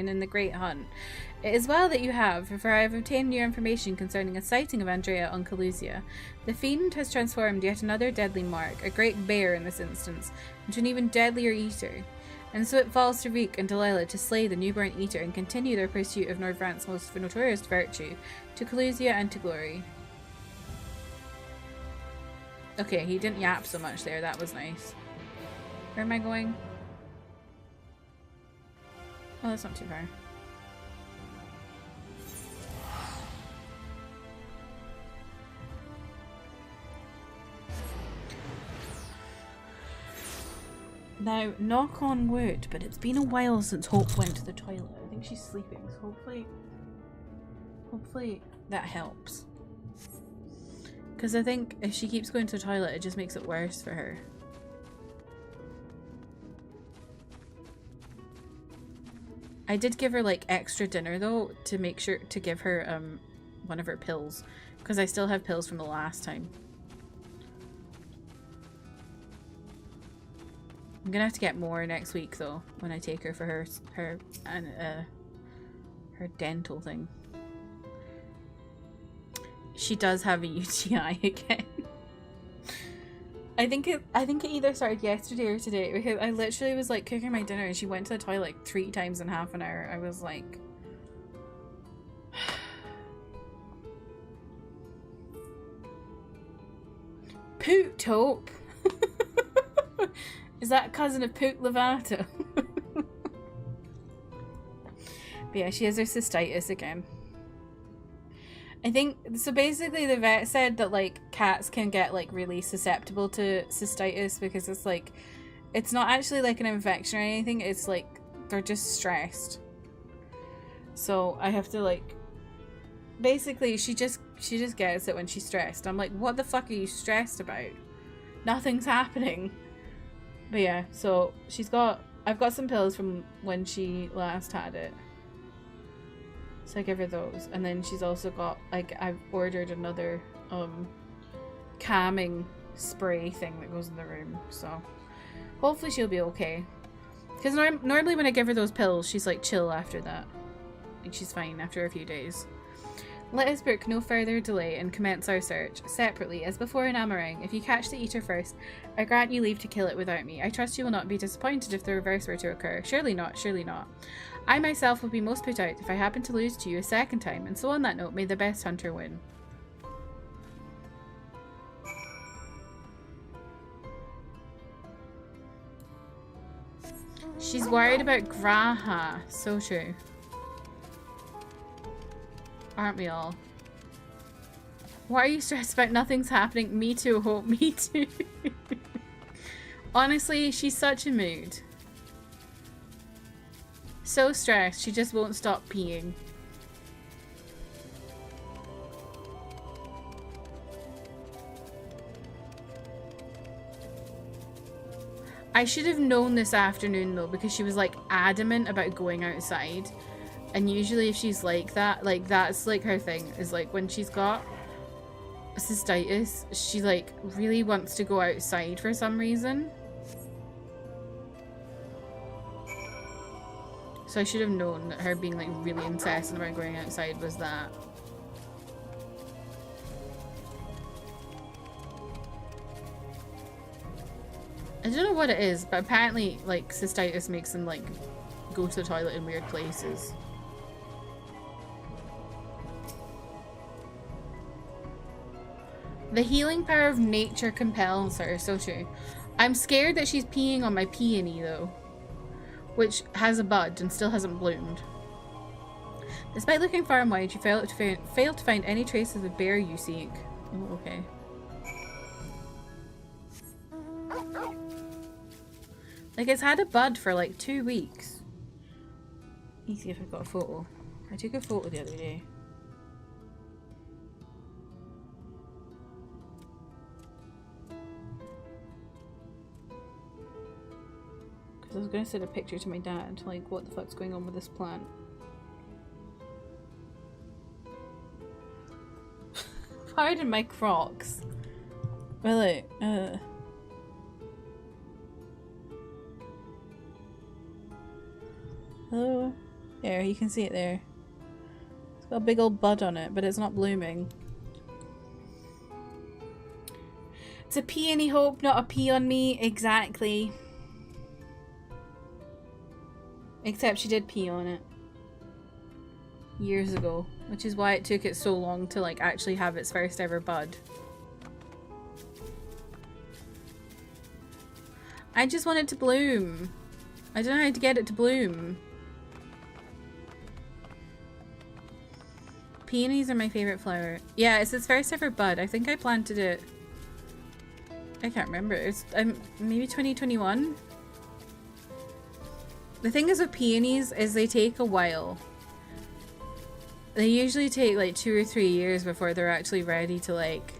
in the great hunt. It is well that you have, for I have obtained new information concerning a sighting of Andrea on Calusia. The fiend has transformed yet another deadly mark, a great bear in this instance, into an even deadlier eater. And so it falls to Reek and Delilah to slay the newborn eater and continue their pursuit of Norvrant's most notorious virtue, to Calusia and to glory. Okay, he didn't yap so much there, that was nice. Where am I going? Oh, that's not too far. Now, knock on wood, but it's been a while since Hope went to the toilet. I think she's sleeping, so hopefully that helps. Because I think if she keeps going to the toilet, it just makes it worse for her. I did give her like extra dinner though, to make sure to give her one of her pills, because I still have pills from the last time. I'm gonna have to get more next week though, when I take her for her dental thing. She does have a UTI again. I think it either started yesterday or today, because I literally was like cooking my dinner and she went to the toilet like 3 times in half an hour. I was like, Poot Hope. Is that a cousin of Poot Lovato? But yeah, she has her cystitis again. I think, so basically the vet said that like cats can get like really susceptible to cystitis because it's like, it's not actually like an infection or anything, it's like they're just stressed. So I have to like, basically she just gets it when she's stressed. I'm like, what the fuck are you stressed about? Nothing's happening. But yeah, so I've got some pills from when she last had it. So I give her those. And then she's also got, like, I've ordered another calming spray thing that goes in the room. So hopefully she'll be okay. Because normally when I give her those pills, she's like chill after that. Like she's fine after a few days. Let us brook no further delay and commence our search. Separately, as before in Amarang, if you catch the eater first, I grant you leave to kill it without me. I trust you will not be disappointed if the reverse were to occur. Surely not, surely not. I myself will be most put out if I happen to lose to you a second time, and so on that note, may the best hunter win. She's worried about Graha. So true. Aren't we all? Why are you stressed about nothing's happening? Me too, Hope. Me too. Honestly, she's such a mood. So stressed, she just won't stop peeing. I should have known this afternoon though, because she was like adamant about going outside. And usually if she's like that, like that's like her thing, is like when she's got cystitis, she like really wants to go outside for some reason. So I should have known that her being like really incessant about going outside was that. I don't know what it is, but apparently like cystitis makes them like go to the toilet in weird places. The healing power of nature compels her, so true. I'm scared that she's peeing on my peony though, which has a bud and still hasn't bloomed. Despite looking far and wide, you fail to find any traces of the bear you seek. Oh, okay. Like it's had a bud for like 2 weeks. Let me see if I've got a photo. I took a photo the other day. Because I was going to send a picture to my dad, like what the fuck's going on with this plant. Pardon my Crocs. Really? Hello? There, you can see it there. It's got a big old bud on it, but it's not blooming. It's a peony, Hope, not a pee on me. Exactly. Except she did pee on it. Years ago. Which is why it took it so long to like actually have its first ever bud. I just want it to bloom. I don't know how to get it to bloom. Peonies are my favorite flower. Yeah, it's its first ever bud. I think I planted it. I can't remember. It's maybe 2021. The thing is with peonies is they take a while. They usually take like 2 or 3 years before they're actually ready to like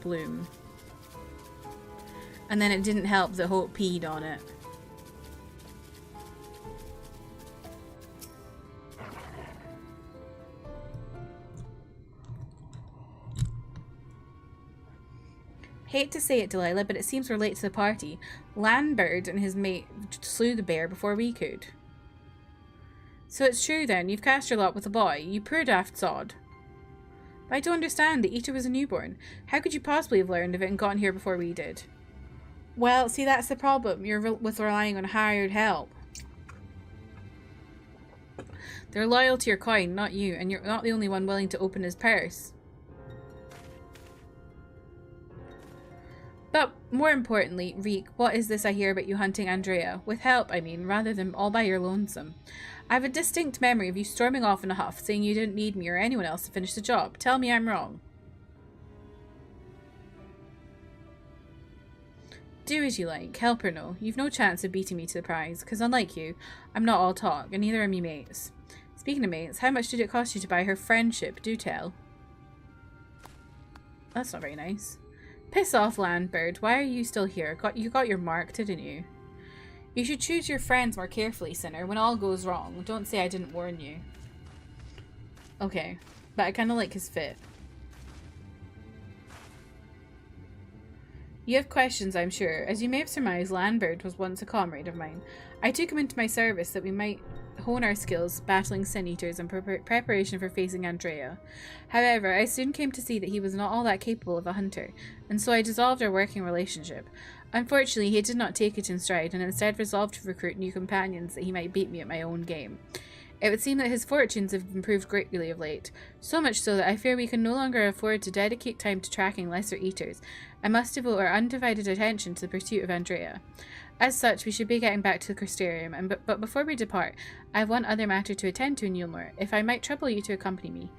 bloom. And then it didn't help that Hope peed on it. Hate to say it, Delilah, but it seems we're late to the party. Landbird and his mate slew the bear before we could. So it's true then, you've cast your lot with a boy, you poor daft sod. But I don't understand, the eater was a newborn. How could you possibly have learned of it and gotten here before we did? Well, see, that's the problem. You're with relying on hired help. They're loyal to your coin, not you, and you're not the only one willing to open his purse. But more importantly, Reek, what is this I hear about you hunting Andrea? With help, I mean, rather than all by your lonesome. I have a distinct memory of you storming off in a huff, saying you didn't need me or anyone else to finish the job. Tell me I'm wrong. Do as you like, help or no. You've no chance of beating me to the prize, because unlike you, I'm not all talk, and neither are me mates. Speaking of mates, how much did it cost you to buy her friendship? Do tell. That's not very nice. Piss off, Landbird. Why are you still here? You got your mark, didn't you? You should choose your friends more carefully, Sinner. When all goes wrong, don't say I didn't warn you. Okay, but I kind of like his fit. You have questions, I'm sure. As you may have surmised, Landbird was once a comrade of mine. I took him into my service that we might hone our skills battling Sin Eaters in preparation for facing Andrea. However, I soon came to see that he was not all that capable of a hunter, and so I dissolved our working relationship. Unfortunately, he did not take it in stride, and instead resolved to recruit new companions that he might beat me at my own game. It would seem that his fortunes have improved greatly of late, so much so that I fear we can no longer afford to dedicate time to tracking lesser eaters, and must devote our undivided attention to the pursuit of Andrea. As such, we should be getting back to the Crystarium, but before we depart, I have one other matter to attend to in Yulmore, if I might trouble you to accompany me.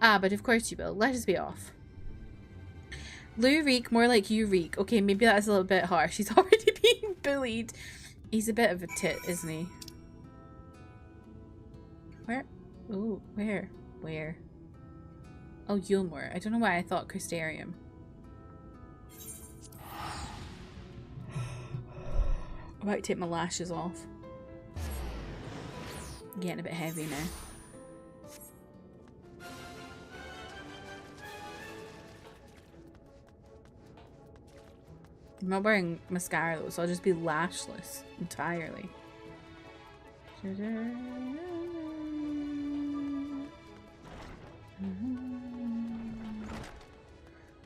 Ah, but of course you will. Let us be off. Lou Reek, more like you Reek. Okay, maybe that's a little bit harsh. He's already being bullied. He's a bit of a tit, isn't he? Where? Ooh, where? Where? Oh, Yulmore. I don't know why I thought Crystarium. I'm about to take my lashes off. Getting a bit heavy now. I'm not wearing mascara though, so I'll just be lashless entirely.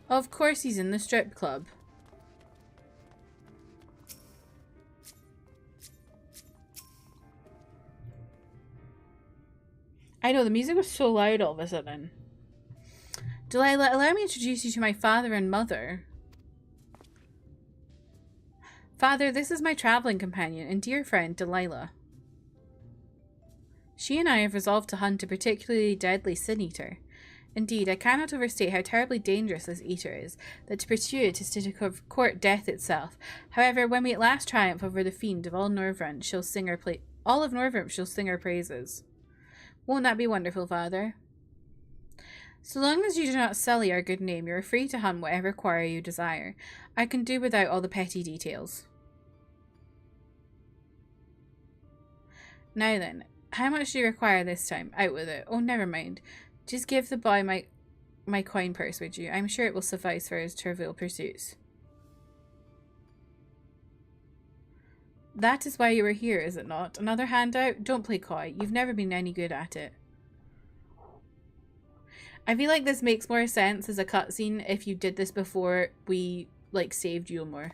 Of course he's in the strip club. I know, the music was so loud all of a sudden. Delilah, allow me to introduce you to my father and mother. Father, this is my traveling companion and dear friend, Delilah. She and I have resolved to hunt a particularly deadly sin eater. Indeed, I cannot overstate how terribly dangerous this eater is, that to pursue it is to court death itself. However, when we at last triumph over the fiend of all of Northrend shall sing our praises. Won't that be wonderful, Father? So long as you do not sully our good name, you are free to hunt whatever quarry you desire. I can do without all the petty details. Now then, how much do you require this time? Out with it. Oh, never mind. Just give the boy my coin purse, would you? I'm sure it will suffice for his trivial pursuits. That is why you were here, is it not? Another handout? Don't play coy. You've never been any good at it. I feel like this makes more sense as a cutscene if you did this before we, like, saved Yulmore.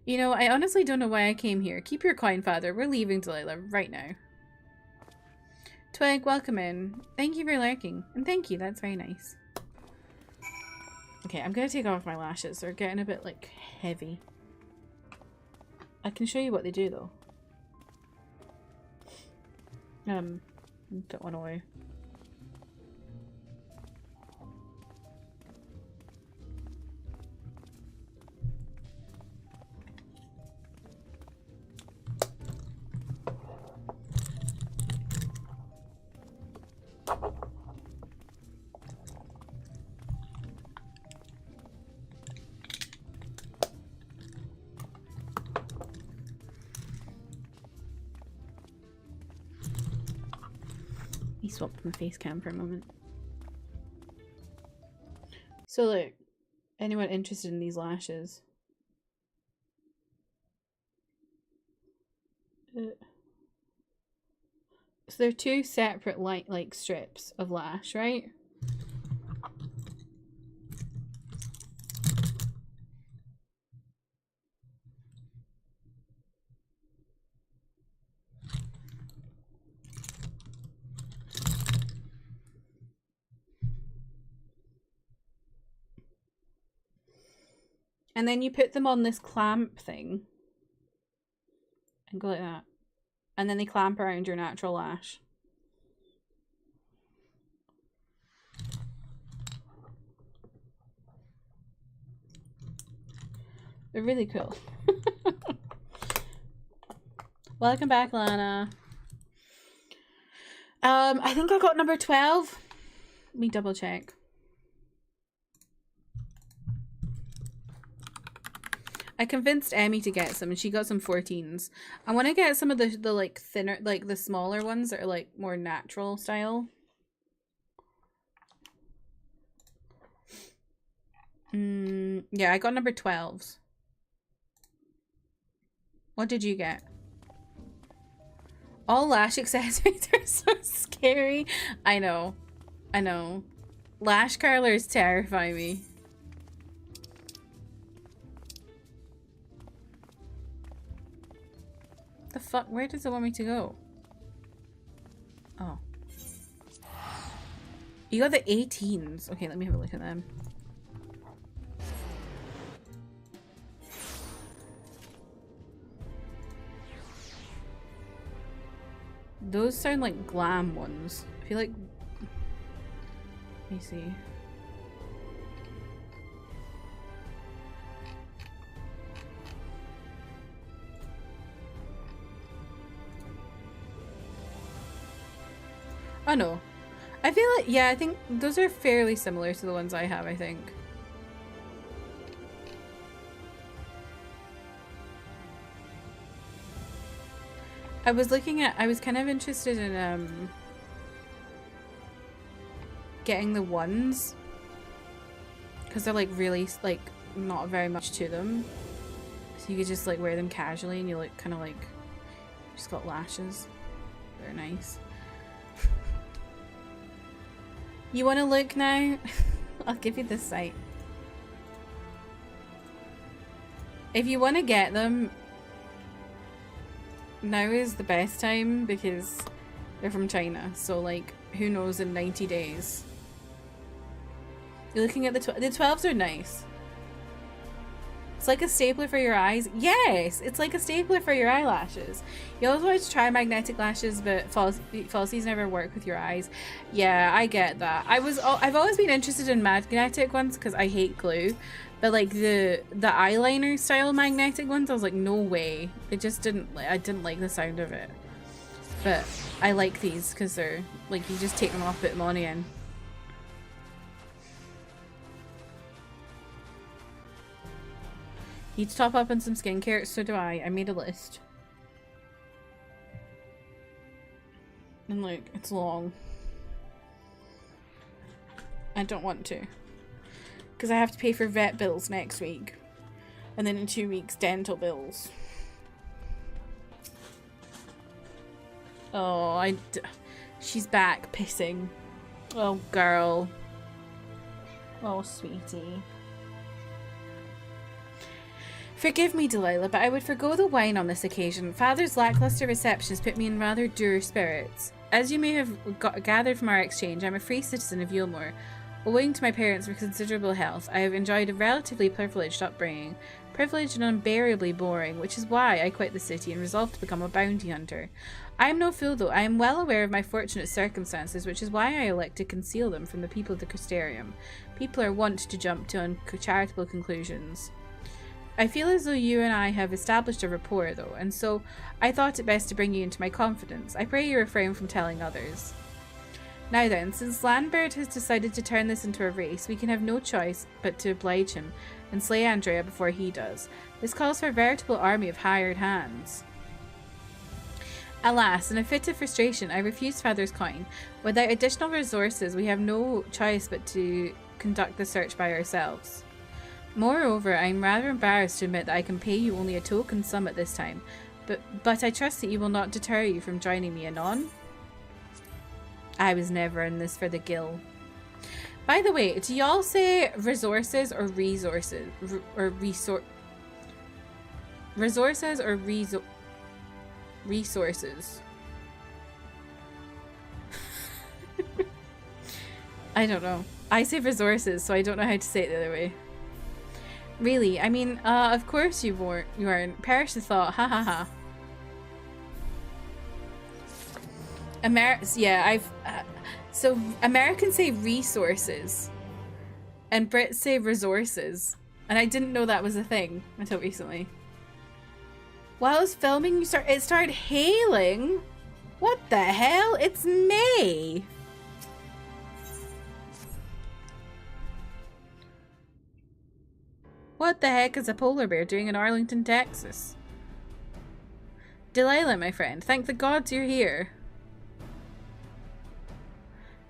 You know, I honestly don't know why I came here. Keep your coin, Father. We're leaving Delilah right now. Twig, welcome in. Thank you for lurking. And thank you, that's very nice. Okay, I'm gonna take off my lashes. They're getting a bit, like, heavy. I can show you what they do, though. Put one away. Swapped my face cam for a moment. So look, anyone interested in these lashes? So they're two separate like strips of lash, right? And then you put them on this clamp thing and go like that. And then they clamp around your natural lash. They're really cool. Welcome back, Lana. I think I got number 12. Let me double check. I convinced Emmy to get some and she got some 14s. I want to get some of the like thinner, like the smaller ones that are like more natural style. Yeah, I got number 12s. What did you get? All lash accessories are so scary. I know. I know. Lash curlers terrify me. The fuck? Where does it want me to go? Oh. You got the 18s. Okay, let me have a look at them. Those sound like glam ones. I feel like... Let me see. Oh no. I feel like, yeah, I think those are fairly similar to the ones I have, I think. I was looking at, I was kind of interested in getting the ones because they're like really like not very much to them, so you could just like wear them casually and you look kind of like just got lashes. They're nice. You want to look now? I'll give you this site. If you want to get them, now is the best time because they're from China, so like who knows in 90 days. You're looking at the 12s are nice. It's like a stapler for your eyes. Yes, it's like a stapler for your eyelashes. You always want to try magnetic lashes, but falsies never work with your eyes. Yeah, I get that. I've always been interested in magnetic ones because I hate glue. But like the eyeliner style magnetic ones, I was like, no way. It just I didn't like the sound of it. But I like these because they're like, you just take them off, put them on again. Need to top up on some skincare, so do I. I made a list. And like, it's long. I don't want to. Because I have to pay for vet bills next week. And then in 2 weeks, dental bills. Oh, she's back pissing. Oh, girl. Oh, sweetie. Forgive me, Delilah, but I would forgo the wine on this occasion. Father's lackluster reception has put me in rather dour spirits. As you may have gathered from our exchange, I'm a free citizen of Yulmore. Owing to my parents' considerable health, I have enjoyed a relatively privileged upbringing. Privileged and unbearably boring, which is why I quit the city and resolved to become a bounty hunter. I am no fool, though. I am well aware of my fortunate circumstances, which is why I elect to conceal them from the people of the Crystarium. People are wont to jump to uncharitable conclusions. I feel as though you and I have established a rapport, though, and so I thought it best to bring you into my confidence. I pray you refrain from telling others. Now then, since Landbird has decided to turn this into a race, we can have no choice but to oblige him and slay Andrea before he does. This calls for a veritable army of hired hands. Alas, in a fit of frustration, I refused Father's coin. Without additional resources, we have no choice but to conduct the search by ourselves. Moreover, I am rather embarrassed to admit that I can pay you only a token sum at this time, but I trust that you will not deter you from joining me anon. I was never in this for the gill. By the way, do y'all say resources or resources? Resources or resources? I don't know. I say resources, so I don't know how to say it the other way. Really? I mean, of course you weren't. Perish the thought. Ha ha ha. So Americans say resources and Brits say resources, and I didn't know that was a thing until recently. While I was filming, it started hailing. What the hell? It's May. What the heck is a polar bear doing in Arlington, Texas? Delilah, my friend, thank the gods you're here.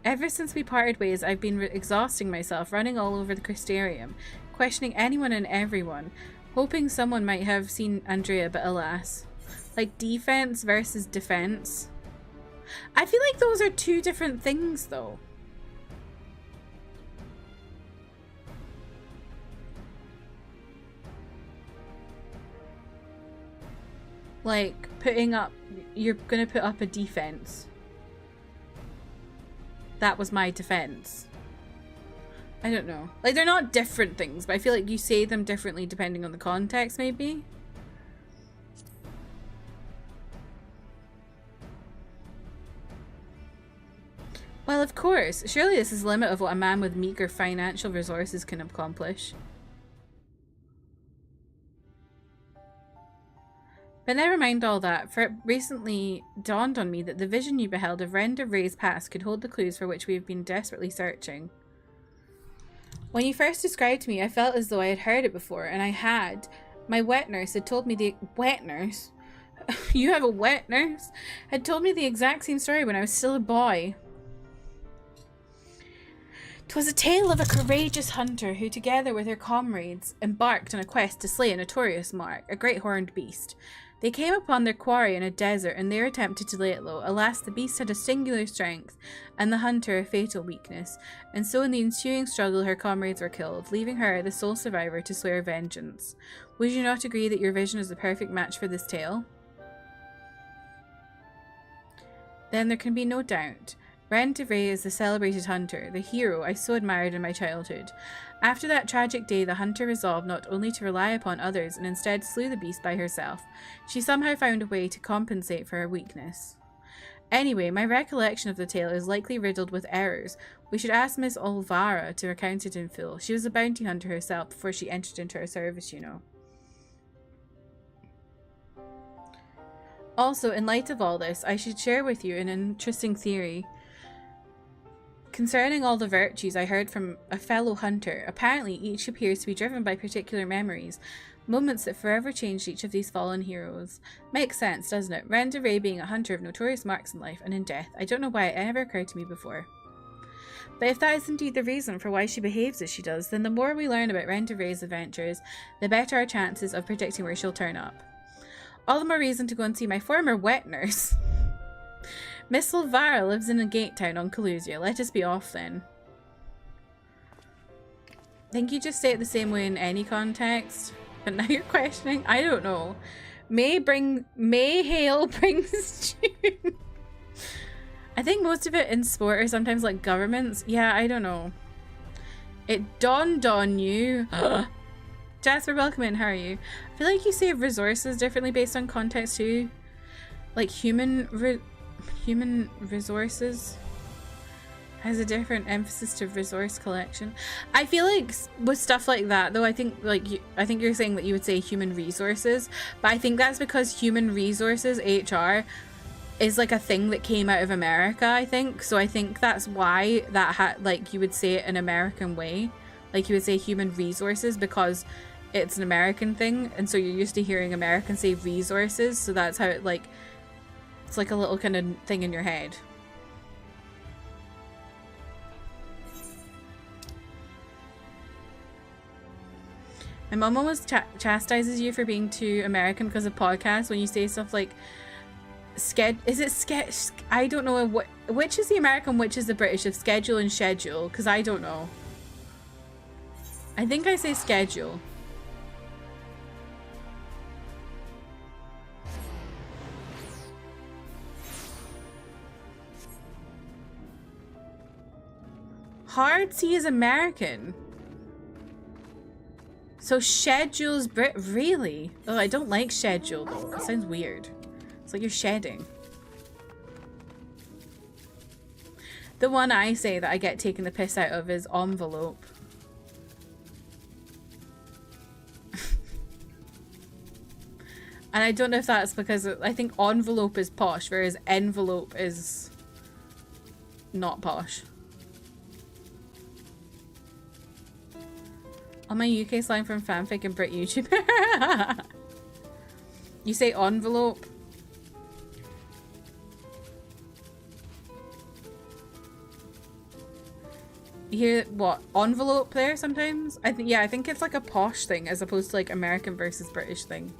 Ever since we parted ways, I've been exhausting myself, running all over the Crystarium, questioning anyone and everyone. Hoping someone might have seen Andrea, but alas. Like defense versus defense. I feel like those are two different things though. Like putting up, you're gonna put up a defense. That was my defense. I don't know. Like they're not different things, but I feel like you say them differently depending on the context maybe. Well, of course. Surely this is the limit of what a man with meager financial resources can accomplish. But never mind all that, for it recently dawned on me that the vision you beheld of Renda Ray's past could hold the clues for which we have been desperately searching. When you first described to me, I felt as though I had heard it before, and I had. My wet nurse had told me the— Wet nurse? You have a wet nurse? Had told me the exact same story when I was still a boy. 'Twas a tale of a courageous hunter who, together with her comrades, embarked on a quest to slay a notorious mark, a great horned beast. They came upon their quarry in a desert and there attempted to lay it low. Alas, the beast had a singular strength, and the hunter a fatal weakness, and so in the ensuing struggle her comrades were killed, leaving her, the sole survivor, to swear vengeance. Would you not agree that your vision is the perfect match for this tale? Then there can be no doubt. Renda Ray is the celebrated hunter, the hero I so admired in my childhood. After that tragic day, the hunter resolved not only to rely upon others and instead slew the beast by herself. She somehow found a way to compensate for her weakness. Anyway, my recollection of the tale is likely riddled with errors. We should ask Miss Olvara to recount it in full. She was a bounty hunter herself before she entered into our service, you know. Also, in light of all this, I should share with you an interesting theory. Concerning all the virtues I heard from a fellow hunter, apparently each appears to be driven by particular memories, moments that forever changed each of these fallen heroes. Makes sense, doesn't it? Renda Ray being a hunter of notorious marks in life and in death. I don't know why it never occurred to me before. But if that is indeed the reason for why she behaves as she does, then the more we learn about Renda Ray's adventures, the better our chances of predicting where she'll turn up. All the more reason to go and see my former wet nurse. Miss Olvara lives in a gate town on Calusia. Let us be off then. Think you just say it the same way in any context? But now you're questioning? I don't know. May hail brings June. I think most of it in sport are sometimes like governments. Yeah, I don't know. It dawned on you. Jasper, welcome in. How are you? I feel like you say resources differently based on context too. Like human resources has a different emphasis to resource collection. I feel like with stuff like that though, I think you're saying that you would say human resources, but I think that's because human resources, HR, is like a thing that came out of America, I think. So I think that's why that like you would say it an American way. Like you would say human resources because it's an American thing, and so you're used to hearing Americans say resources, so that's how it like it's like a little kind of thing in your head. My mom always chastises you for being too American because of podcasts when you say stuff like I don't know which is the American, which is the British of schedule and schedule, because I don't know. I think I say schedule. Hard C is American. So schedule's really? Oh, I don't like schedule though. It sounds weird. It's like you're shedding. The one I say that I get taken the piss out of is envelope. And I don't know if that's because I think envelope is posh, whereas envelope is not posh. On my UK slang from fanfic and Brit YouTuber. You say envelope. You hear what? Envelope there sometimes? I think it's like a posh thing as opposed to like American versus British thing.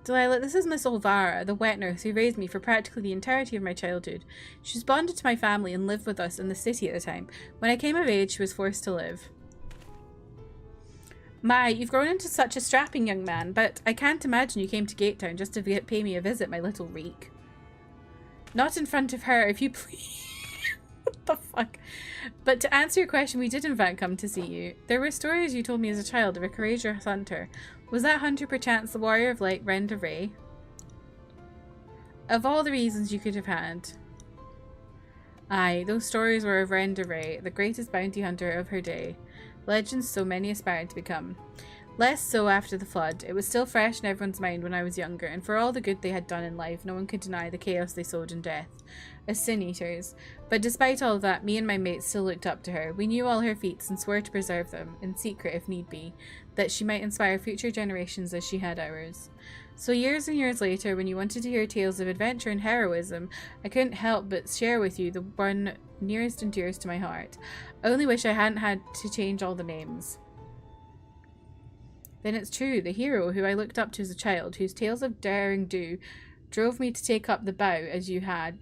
Delilah, this is Miss Olvara, the wet nurse who raised me for practically the entirety of my childhood. She was bonded to my family and lived with us in the city at the time. When I came of age, she was forced to live. My, you've grown into such a strapping young man, but I can't imagine you came to Gatetown just to pay me a visit, my little reek. Not in front of her, if you please. What the fuck? But to answer your question, we did in fact come to see you. There were stories you told me as a child of a courageous hunter. Was that hunter perchance the warrior of light, Renda Ray? Of all the reasons you could have had. Aye, those stories were of Renda Ray, the greatest bounty hunter of her day. Legends so many aspired to become. Less so after the flood. It was still fresh in everyone's mind when I was younger, and for all the good they had done in life, no one could deny the chaos they sowed in death. As sin-eaters. But despite all of that, me and my mates still looked up to her. We knew all her feats and swore to preserve them, in secret if need be, that she might inspire future generations as she had ours. So years and years later, when you wanted to hear tales of adventure and heroism, I couldn't help but share with you the one nearest and dearest to my heart. I only wish I hadn't had to change all the names. Then it's true, the hero who I looked up to as a child, whose tales of daring do drove me to take up the bow as you had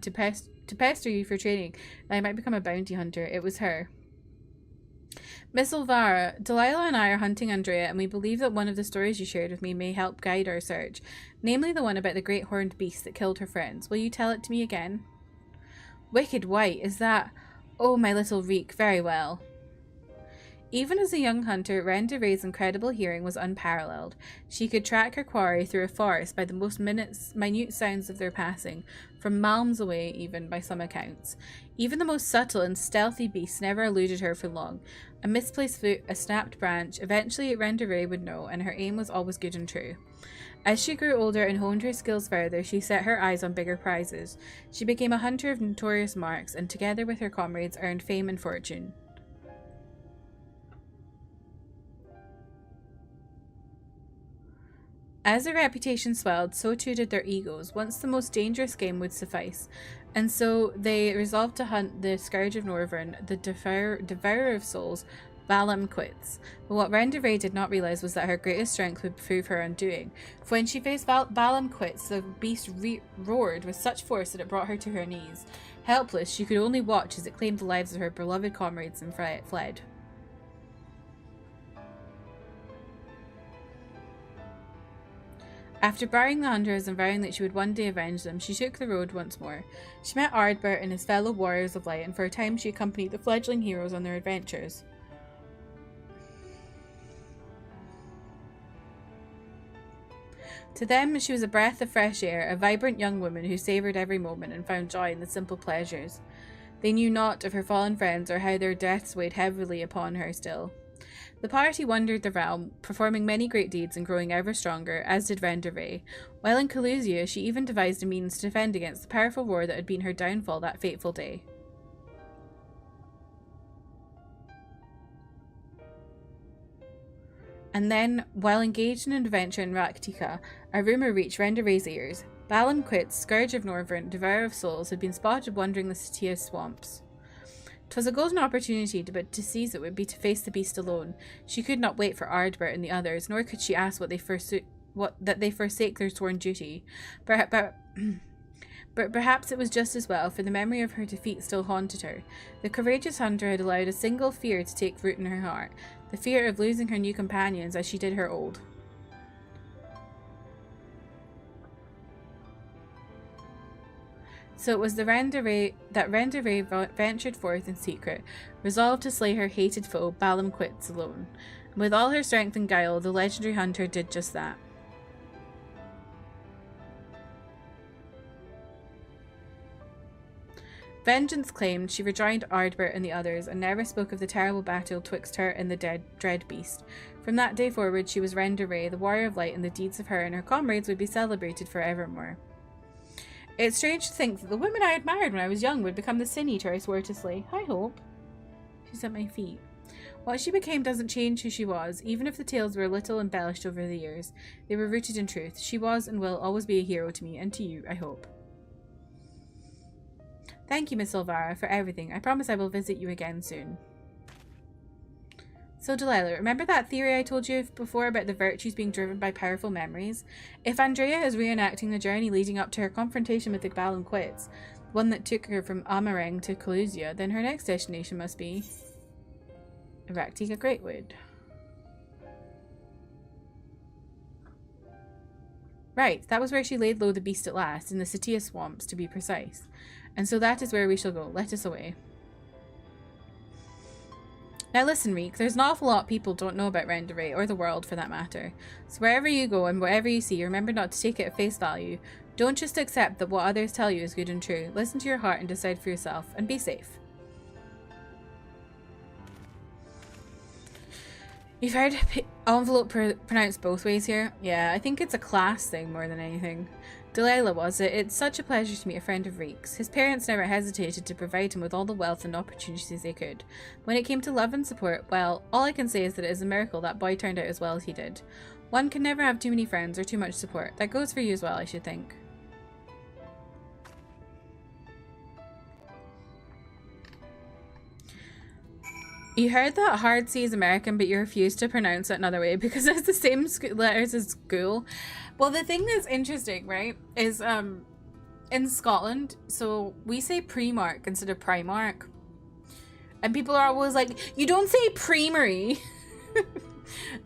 to pester you for training, that I might become a bounty hunter. It was her. Miss Olvara, Delilah and I are hunting Andrea, and we believe that one of the stories you shared with me may help guide our search, namely the one about the great horned beast that killed her friends. Will you tell it to me again? Wicked White, is that? Oh, my little reek, very well. Even as a young hunter, Renda Ray's incredible hearing was unparalleled. She could track her quarry through a forest by the most minute sounds of their passing, from miles away even by some accounts. Even the most subtle and stealthy beasts never eluded her for long. A misplaced foot, a snapped branch, eventually Renda Ray would know, and her aim was always good and true. As she grew older and honed her skills further, she set her eyes on bigger prizes. She became a hunter of notorious marks, and together with her comrades earned fame and fortune. As their reputation swelled, so too did their egos. Once the most dangerous game would suffice, and so they resolved to hunt the Scourge of Northern, the Devourer of Souls. Balam quits. But what Renda Ray did not realize was that her greatest strength would prove her undoing. For when she faced Balam quits, the beast roared with such force that it brought her to her knees. Helpless, she could only watch as it claimed the lives of her beloved comrades and fled. After barring the hunters and vowing that she would one day avenge them, she took the road once more. She met Ardbert and his fellow warriors of light, and for a time she accompanied the fledgling heroes on their adventures. To them, she was a breath of fresh air, a vibrant young woman who savoured every moment and found joy in the simple pleasures. They knew not of her fallen friends or how their deaths weighed heavily upon her still. The party wandered the realm, performing many great deeds and growing ever stronger, as did Renda Ray. While in Calusia, she even devised a means to defend against the powerful war that had been her downfall that fateful day. And then, while engaged in an adventure in Raktika, a rumour reached Renda Ray's ears. Balam quits, Scourge of Northern, Devourer of Souls, had been spotted wandering the Satia swamps. 'Twas a golden opportunity, but to seize it would be to face the beast alone. She could not wait for Ardbert and the others, nor could she ask that they forsake their sworn duty. But perhaps it was just as well, for the memory of her defeat still haunted her. The courageous hunter had allowed a single fear to take root in her heart, the fear of losing her new companions as she did her old. So it was that Renda Ray ventured forth in secret, resolved to slay her hated foe, Balam quits, alone. And with all her strength and guile, the legendary hunter did just that. Vengeance claimed, she rejoined Ardbert and the others, and never spoke of the terrible battle twixt her and the dread beast. From that day forward, she was Renda Ray, the warrior of light, and the deeds of her and her comrades would be celebrated forevermore. It's strange to think that the woman I admired when I was young would become the sin-eater I swore to slay. I hope. She's at my feet. What she became doesn't change who she was, even if the tales were a little embellished over the years. They were rooted in truth. She was and will always be a hero to me, and to you, I hope. Thank you, Miss Silvara, for everything. I promise I will visit you again soon. So, Delilah, remember that theory I told you before about the virtues being driven by powerful memories? If Andrea is reenacting the journey leading up to her confrontation with Iqbal and Quits, the one that took her from Amareng to Kalusia, then her next destination must be Erectica Greatwood. Right, that was where she laid low the beast at last, in the Satia swamps, to be precise. And so that is where we shall go. Let us away. Now listen, Reek, there's an awful lot people don't know about Renderay, or the world for that matter. So wherever you go and whatever you see, remember not to take it at face value. Don't just accept that what others tell you is good and true. Listen to your heart and decide for yourself, and be safe. You've heard envelope pronounced both ways here? Yeah, I think it's a class thing more than anything. Delilah, was it? It's such a pleasure to meet a friend of Reek's. His parents never hesitated to provide him with all the wealth and opportunities they could. When it came to love and support, well, all I can say is that it is a miracle that boy turned out as well as he did. One can never have too many friends or too much support. That goes for you as well, I should think. You heard that hard C is American, but you refused to pronounce it another way because it's the same letters as school. Well, the thing that's interesting, right, is in Scotland, so we say Primark instead of Primark. And people are always like, you don't say Primery.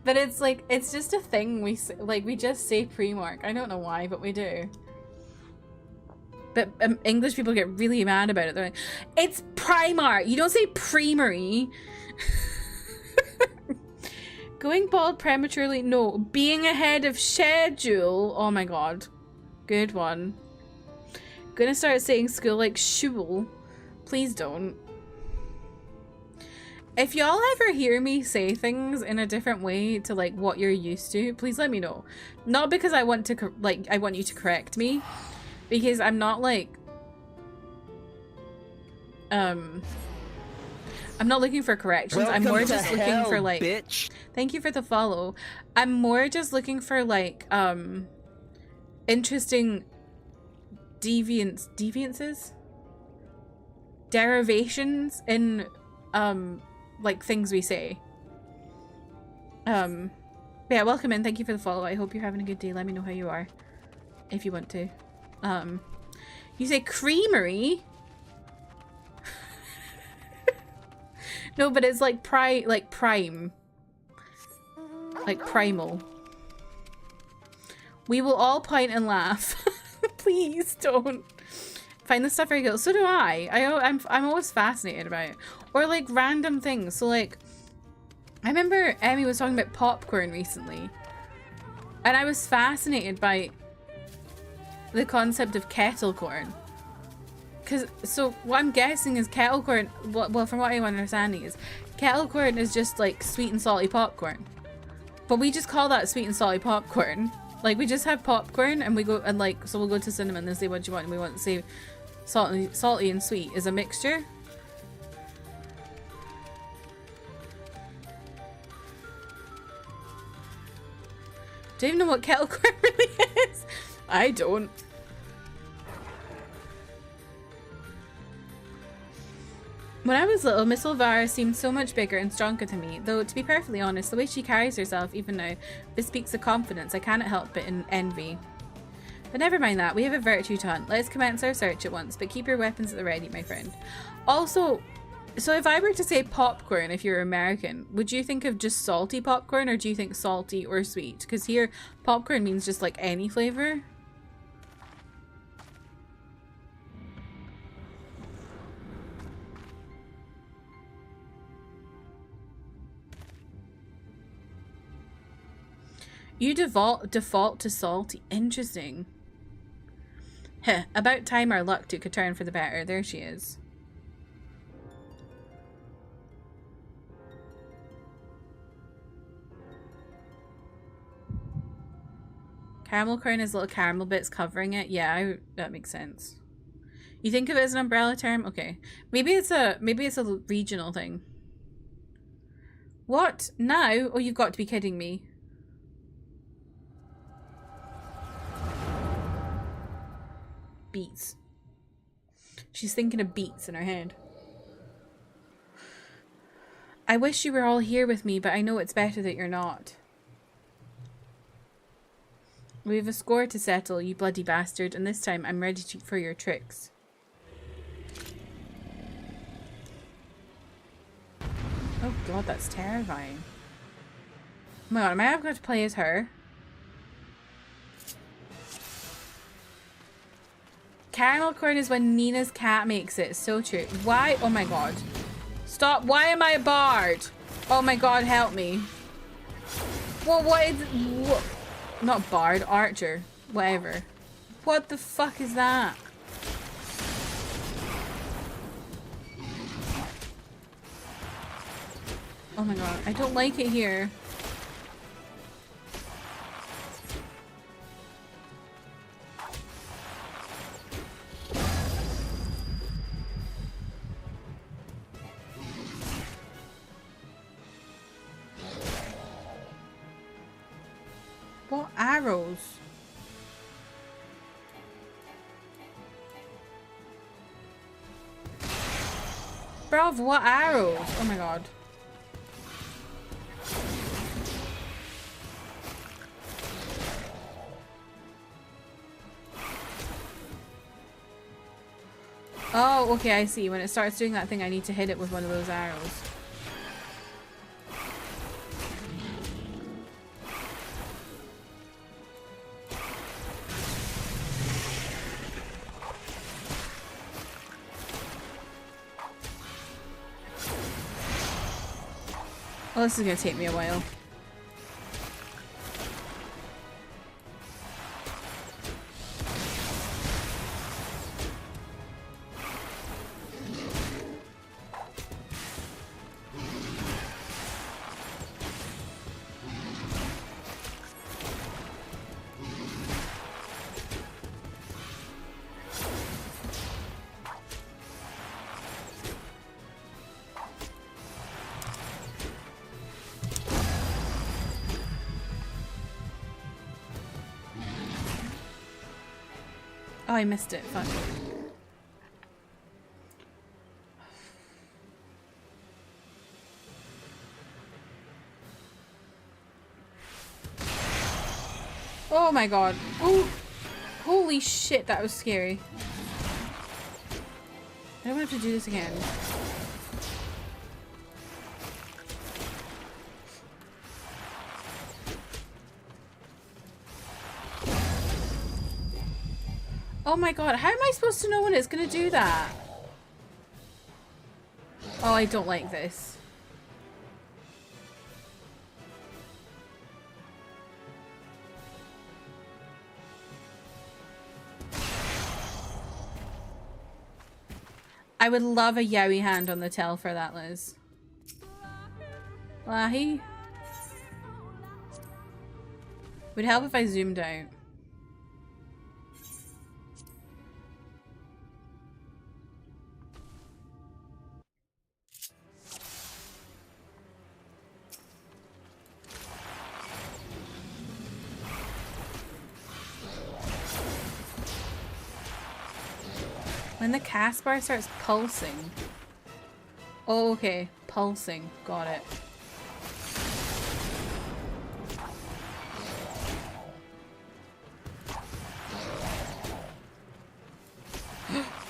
But it's like, it's just a thing we say, like, we just say Primark. I don't know why, but we do. But English people get really mad about it. They're like, it's Primark. You don't say Primery. Going bald prematurely? No. Being ahead of schedule? Oh my god. Good one. Gonna start saying school like shul. Please don't. If y'all ever hear me say things in a different way to like what you're used to, please let me know. Not because I want to I want you to correct me, because I'm not like I'm not looking for corrections. I'm more just looking for like bitch. Thank you for the follow. I'm more just looking for like interesting deviances? Derivations in like things we say. But yeah, welcome in. Thank you for the follow. I hope you're having a good day. Let me know how you are if you want to. You say creamery? No, but it's like prime. Like primal. We will all point and laugh. Please don't. Find the stuff very good. So do I. I'm always fascinated about it. Or like random things. So like, I remember Emmy was talking about popcorn recently, and I was fascinated by the concept of kettle corn. So what I'm guessing is kettle corn, well, from what I'm understanding is kettle corn is just like sweet and salty popcorn. But we just call that sweet and salty popcorn. Like we just have popcorn and we go and like, so we'll go to cinema and they say what do you want, and we want to say salty and sweet is a mixture. Do you even know what kettle corn really is? I don't. When I was little, Miss Olvara seemed so much bigger and stronger than me, though to be perfectly honest, the way she carries herself even now bespeaks a confidence I cannot help but envy. But never mind that, we have a virtue to hunt. Let's commence our search at once, but keep your weapons at the ready, my friend. Also, so if I were to say popcorn, if you're American, would you think of just salty popcorn, or do you think salty or sweet? Because here, popcorn means just like any flavor. You default to salty. Interesting. Heh, about time our luck took a turn for the better. There she is. Caramel corn has little caramel bits covering it. Yeah, that makes sense. You think of it as an umbrella term? Okay. Maybe it's a regional thing. What? Now? Oh, you've got to be kidding me. Beats. She's thinking of beats in her head. I wish you were all here with me, but I know it's better that you're not. We have a score to settle, you bloody bastard, and this time I'm ready for your tricks. Oh god, that's terrifying. Oh my god, am I going to play as her? Caramel corn is when Nina's cat makes it. So true. Why? Oh my god. Stop. Why am I a bard? Oh my god, help me. Well, what is... What? Not bard, archer. Whatever. What the fuck is that? Oh my god, I don't like it here. What arrows? Bruv, what arrows? Oh my god. Oh, okay, I see. When it starts doing that thing, I need to hit it with one of those arrows. Oh, this is gonna take me a while. Oh, I missed it. Fuck. Oh my god. Oh, holy shit, that was scary. I don't have to do this again. Oh my god, how am I supposed to know when it's gonna do that? Oh, I don't like this. I would love a yowie hand on the tail for that, Liz. Lahi? Would help if I zoomed out. When the cast bar starts pulsing. Oh, okay. Pulsing. Got it.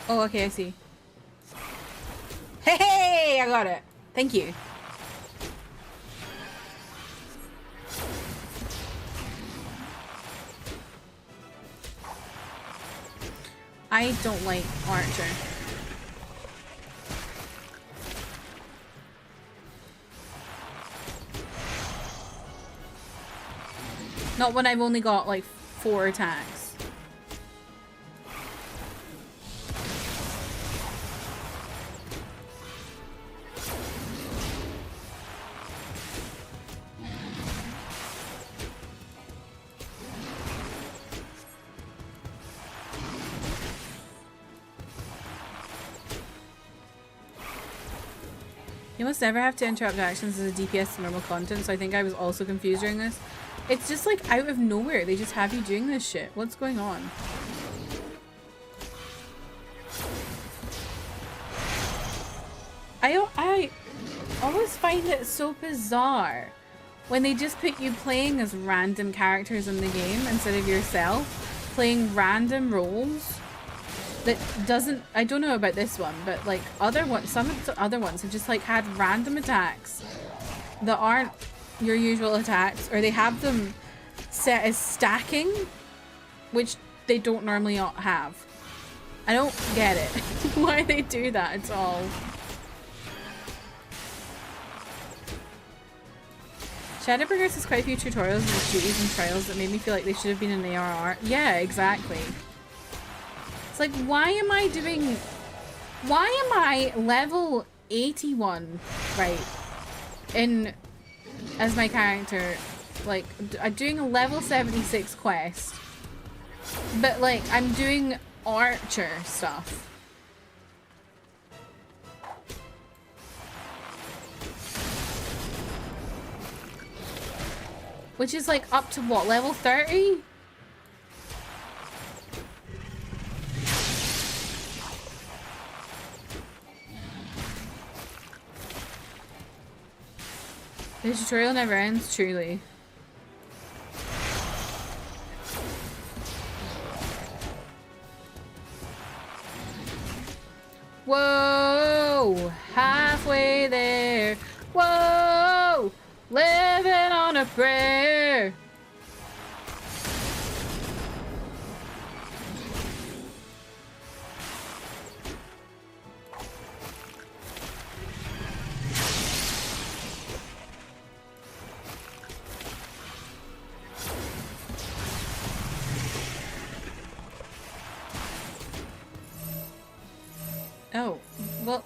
Oh, okay, I see. Hey, I got it. Thank you. I don't like Archer. Not when I've only got like 4 attacks. You must never have to interrupt actions as a DPS to normal content, so I think I was also confused during this. It's just like out of nowhere, they just have you doing this shit. What's going on? I always find it so bizarre when they just put you playing as random characters in the game instead of yourself playing random roles. That doesn't, I don't know about this one, but like other ones, some of the other ones have just like had random attacks that aren't your usual attacks, or they have them set as stacking, which they don't normally have. I don't get it. Why they do that at all. Shadowbringers has quite a few tutorials and duties and trials that made me feel like they should have been in ARR. Yeah, exactly. It's like, why am I level 81, right, as my character, like, I'm doing a level 76 quest, but like, I'm doing archer stuff. Which is like up to what, level 30? The tutorial never ends, truly. Whoa! Halfway there. Whoa! Living on a prayer. Oh, well.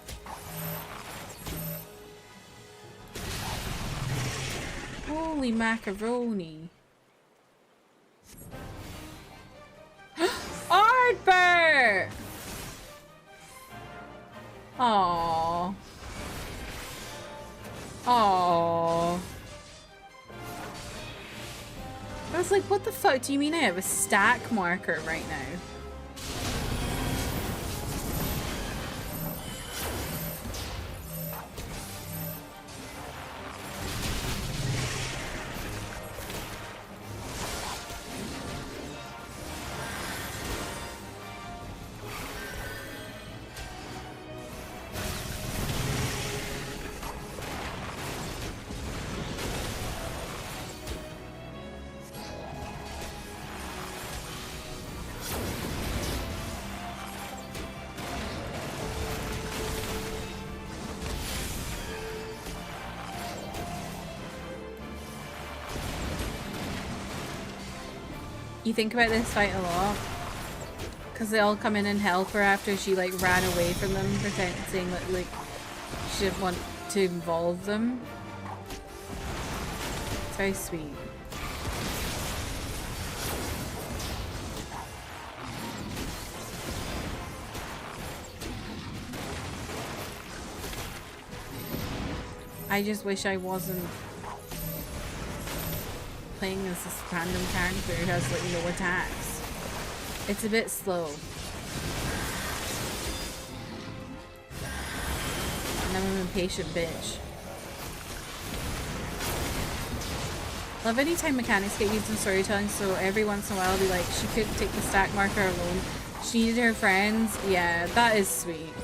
Holy macaroni. Ardbert! Aww. Aww. I was like, what the fuck do you mean I have a stack marker right now? You think about this fight a lot, because they all come in and help her after she like ran away from them, saying that like she didn't want to involve them. It's very sweet. I just wish I wasn't playing as this random character who has like no attacks. It's a bit slow. And I'm an impatient bitch. Love any time mechanics get used in storytelling, so every once in a while I'll be like, she couldn't take the stack marker alone. She needed her friends. Yeah, that is sweet.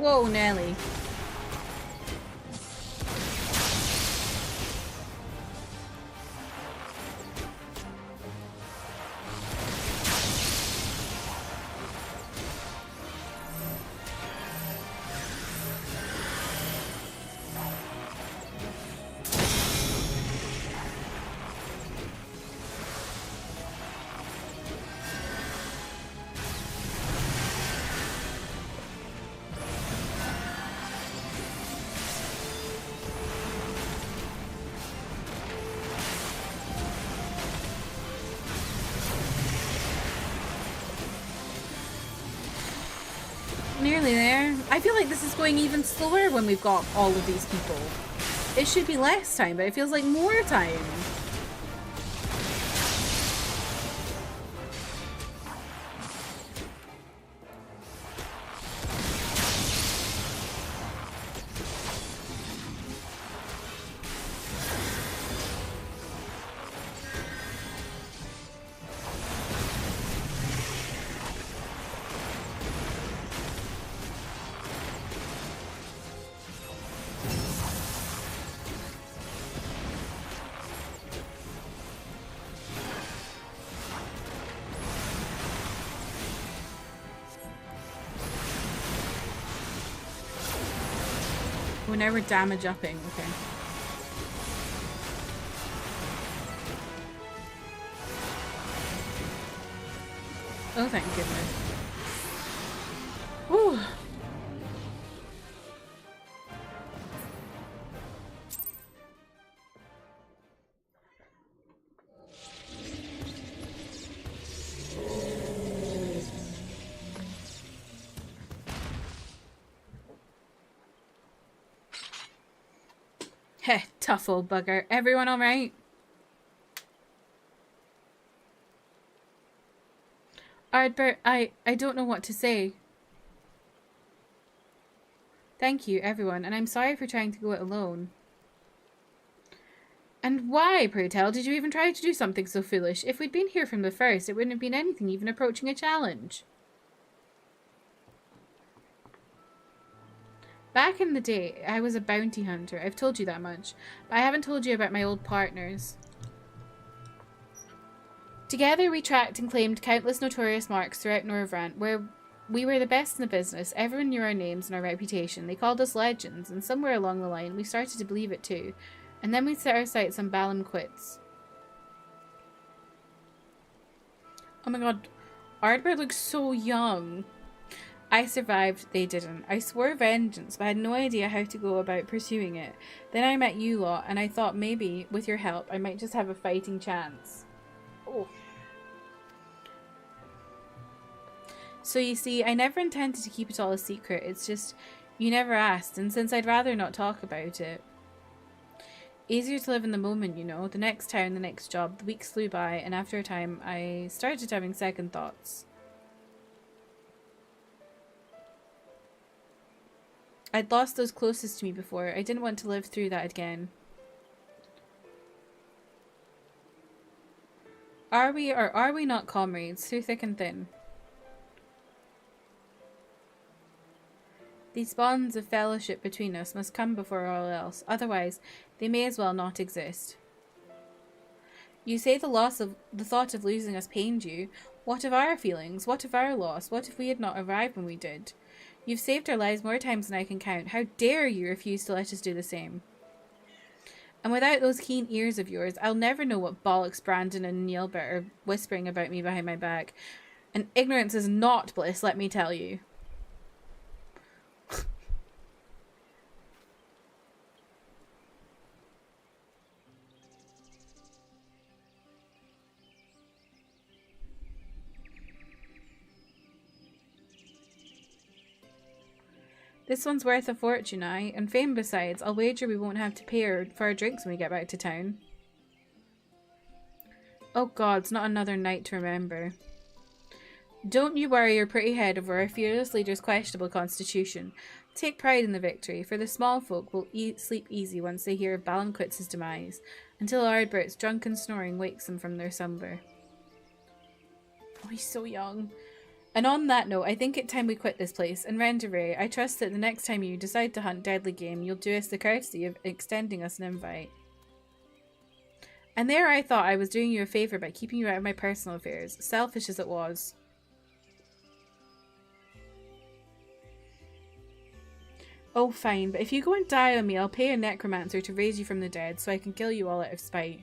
Whoa, Nelly. I feel like this is going even slower when we've got all of these people. It should be less time, but it feels like more time. Now we're damage upping, okay. Oh, thank goodness. Whew. Heh, tough old bugger. Everyone alright? Ardbert, I don't know what to say. Thank you, everyone, and I'm sorry for trying to go it alone. And why, pray tell, did you even try to do something so foolish? If we'd been here from the first, it wouldn't have been anything even approaching a challenge. Back in the day, I was a bounty hunter. I've told you that much. But I haven't told you about my old partners. Together we tracked and claimed countless notorious marks throughout Norvrant, where we were the best in the business. Everyone knew our names and our reputation. They called us legends, and somewhere along the line we started to believe it too. And then we set our sights on Balam Quits. Oh my god, Ardbert looks so young. I survived, they didn't. I swore vengeance, but I had no idea how to go about pursuing it. Then I met you lot, and I thought maybe, with your help, I might just have a fighting chance. Oh. So you see, I never intended to keep it all a secret. It's just, you never asked, and since I'd rather not talk about it. Easier to live in the moment, you know. The next town, the next job. The weeks flew by, and after a time, I started having second thoughts. I'd lost those closest to me before. I didn't want to live through that again. Are we or are we not comrades, through thick and thin? These bonds of fellowship between us must come before all else. Otherwise, they may as well not exist. You say the thought of losing us pained you. What of our feelings? What of our loss? What if we had not arrived when we did? You've saved our lives more times than I can count. How dare you refuse to let us do the same? And without those keen ears of yours, I'll never know what bollocks Brandon and Neilbert are whispering about me behind my back. And ignorance is not bliss, let me tell you. This one's worth a fortune, aye, and fame besides. I'll wager we won't have to pay for our drinks when we get back to town. Oh god, it's not another night to remember. Don't you worry your pretty head over our fearless leader's questionable constitution. Take pride in the victory, for the small folk will sleep easy once they hear of Balam Quits' demise, until Ardbert's drunken snoring wakes them from their slumber. Oh, he's so young. And on that note, I think it's time we quit this place, and Renderay, I trust that the next time you decide to hunt deadly game, you'll do us the courtesy of extending us an invite. And there I thought I was doing you a favour by keeping you out of my personal affairs, selfish as it was. Oh fine, but if you go and die on me, I'll pay a necromancer to raise you from the dead, so I can kill you all out of spite.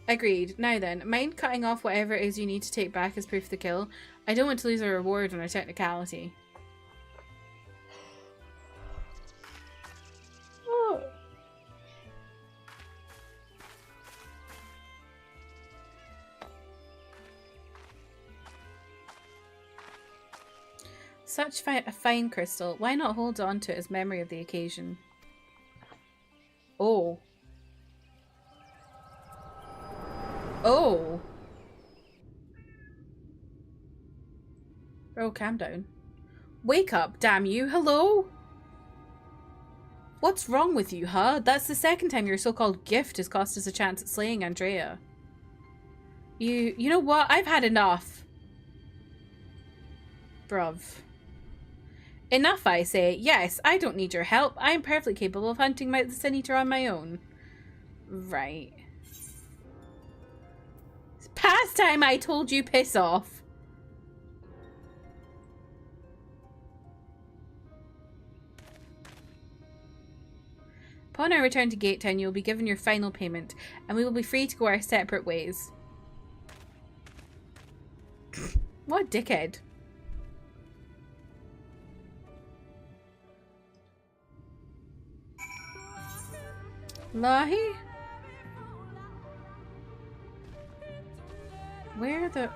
Agreed. Now then, mind cutting off whatever it is you need to take back as proof of the kill? I don't want to lose a reward on a technicality. Oh. Such a fine crystal. Why not hold on to it as memory of the occasion? Oh. Oh. Bro, calm down. Wake up, damn you. Hello? What's wrong with you, huh? That's the second time your so-called gift has cost us a chance at slaying Andrea. You know what? I've had enough. Bruv. Enough, I say. Yes, I don't need your help. I am perfectly capable of hunting the Sin Eater on my own. Right. It's past time I told you piss off. Upon our return to Gate Town, you will be given your final payment, and we will be free to go our separate ways. What a dickhead. Lahi? Where the...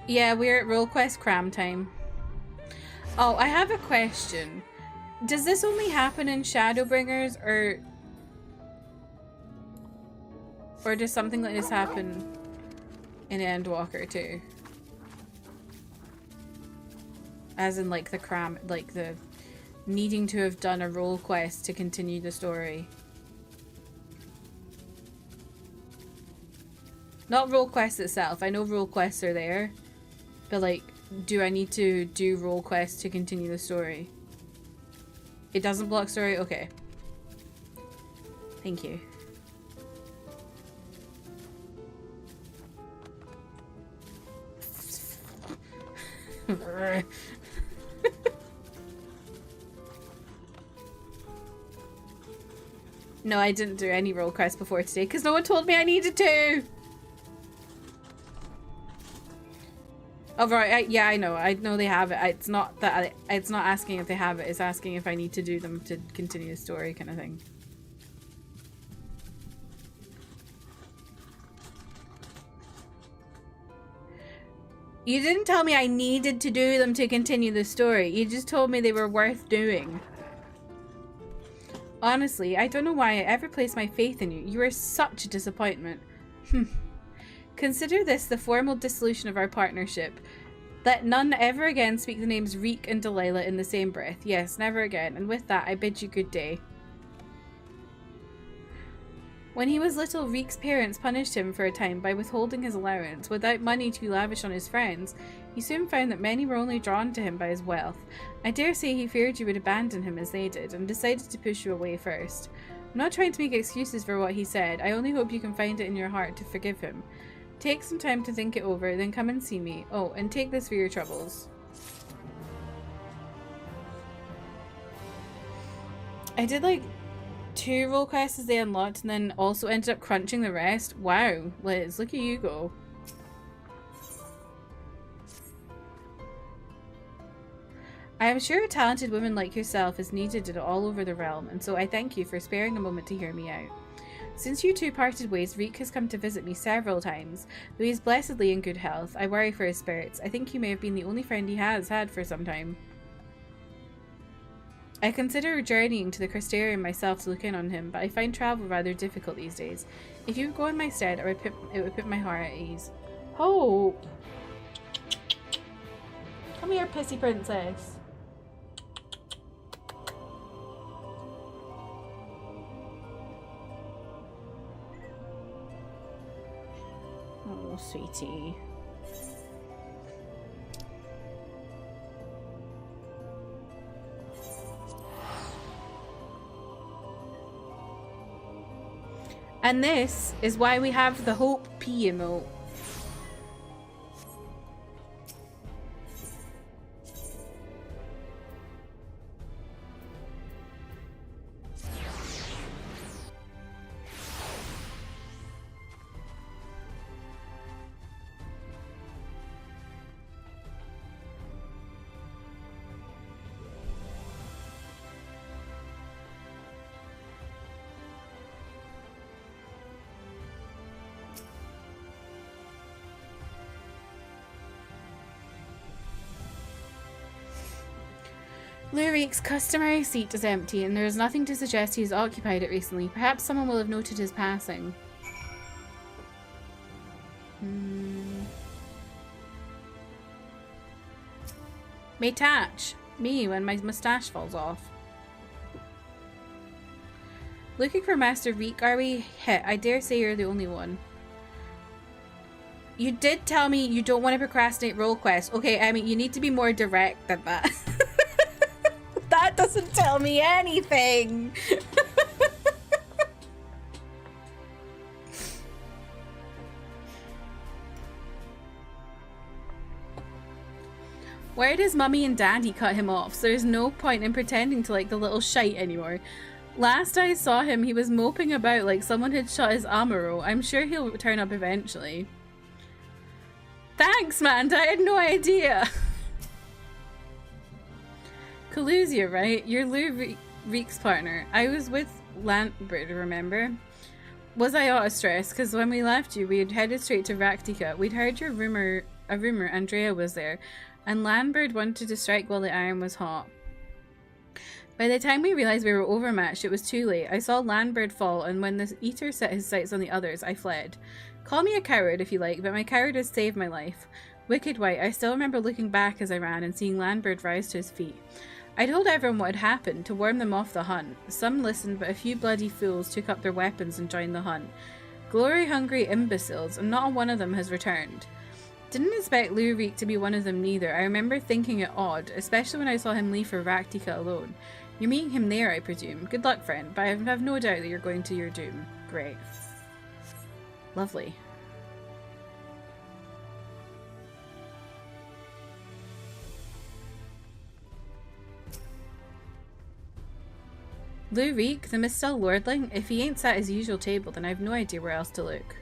Yeah, we're at Roll Quest cram time. Oh, I have a question. Does this only happen in Shadowbringers, or does something like this happen in Endwalker too? As in, like, the cram, like the needing to have done a role quest to continue the story. Not role quests itself. I know role quests are there, but like, do I need to do role quests to continue the story? It doesn't block story? Okay. Thank you. No, I didn't do any role quests before today because no one told me I needed to. Oh right, yeah, I know. I know they have it. It's not that. It's not asking if they have it. It's asking if I need to do them to continue the story, kind of thing. You didn't tell me I needed to do them to continue the story. You just told me they were worth doing. Honestly, I don't know why I ever placed my faith in you. You are such a disappointment. Consider this the formal dissolution of our partnership. Let none ever again speak the names Reek and Delilah in the same breath. Yes, never again. And with that, I bid you good day. When he was little, Reek's parents punished him for a time by withholding his allowance. Without money too lavish on his friends, he soon found that many were only drawn to him by his wealth. I dare say he feared you would abandon him as they did, and decided to push you away first. I'm not trying to make excuses for what he said. I only hope you can find it in your heart to forgive him. Take some time to think it over, then come and see me. Oh, and take this for your troubles. I did like 2 role quests as they unlocked, and then also ended up crunching the rest. Wow, Liz, look at you go. I am sure a talented woman like yourself is needed all over the realm, and so I thank you for sparing a moment to hear me out. Since you two parted ways, Reek has come to visit me several times. Though he is blessedly in good health, I worry for his spirits. I think you may have been the only friend he has had for some time. I consider journeying to the Crystarium myself to look in on him, but I find travel rather difficult these days. If you would go in my stead, it would put my heart at ease. Hope! Come here, pissy princess. Oh, sweetie. And this is why we have the Hope P emote. Lurik's customary seat is empty, and there is nothing to suggest he has occupied it recently. Perhaps someone will have noted his passing. May touch me when my moustache falls off. Looking for Master Reek, are we? Hit. I dare say you're the only one. You did tell me you don't want to procrastinate roll quests. Okay, I mean, you need to be more direct than that. That doesn't tell me anything. Where does Mummy and Daddy cut him off? So there's no point in pretending to like the little shite anymore. Last I saw him, he was moping about like someone had shut his ammo. I'm sure he'll turn up eventually. Thanks, Manda. I had no idea. Kaluzia, right? You're Lou Reek's partner. I was with Lambert, remember? Was I out of stress? Because when we left you, we had headed straight to Raktika. We'd heard a rumor Andrea was there, and Lambert wanted to strike while the iron was hot. By the time we realized we were overmatched, it was too late. I saw Lambert fall, and when the eater set his sights on the others, I fled. Call me a coward if you like, but my cowardice saved my life. Wicked White, I still remember looking back as I ran and seeing Lambert rise to his feet. I told everyone what had happened, to warn them off the hunt. Some listened, but a few bloody fools took up their weapons and joined the hunt. Glory-hungry imbeciles, and not one of them has returned. Didn't expect Lou Reek to be one of them neither. I remember thinking it odd, especially when I saw him leave for Raktika alone. You're meeting him there, I presume. Good luck, friend, but I have no doubt that you're going to your doom. Great. Lovely. Lou Reek, the Mistel Lordling? If he ain't sat at his usual table, then I have no idea where else to look.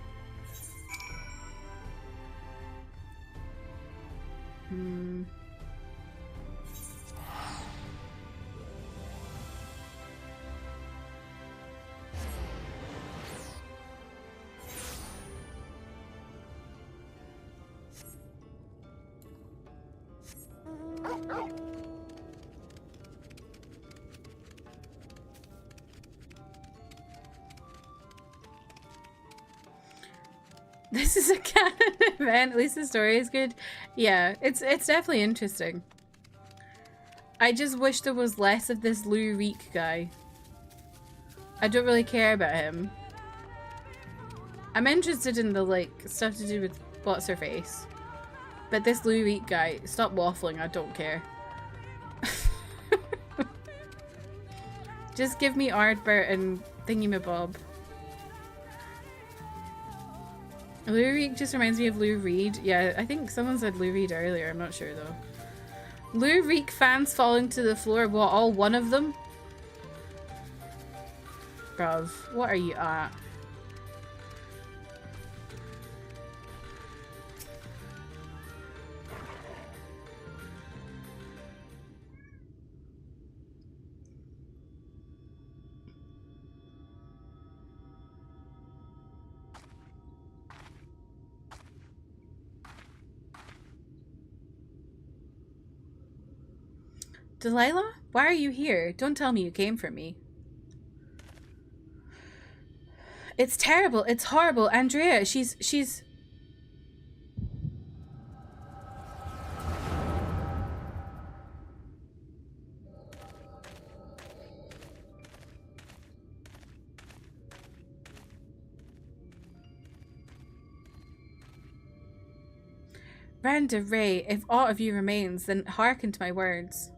This is a canon event. At least the story is good. Yeah, it's definitely interesting. I just wish there was less of this Lou Reek guy. I don't really care about him. I'm interested in the like stuff to do with what's her face. But this Lou Reek guy, stop waffling, I don't care. Just give me Ardbert and Thingy-mabob. Lou Reek just reminds me of Lou Reed. Yeah, I think someone said Lou Reed earlier, I'm not sure though. Lou Reek fans falling to the floor, what, all one of them? Bruv, what are you at? Delilah? Why are you here? Don't tell me you came for me. It's terrible. It's horrible. Andrea, she's... Randa Ray, if aught of you remains, then hearken to my words.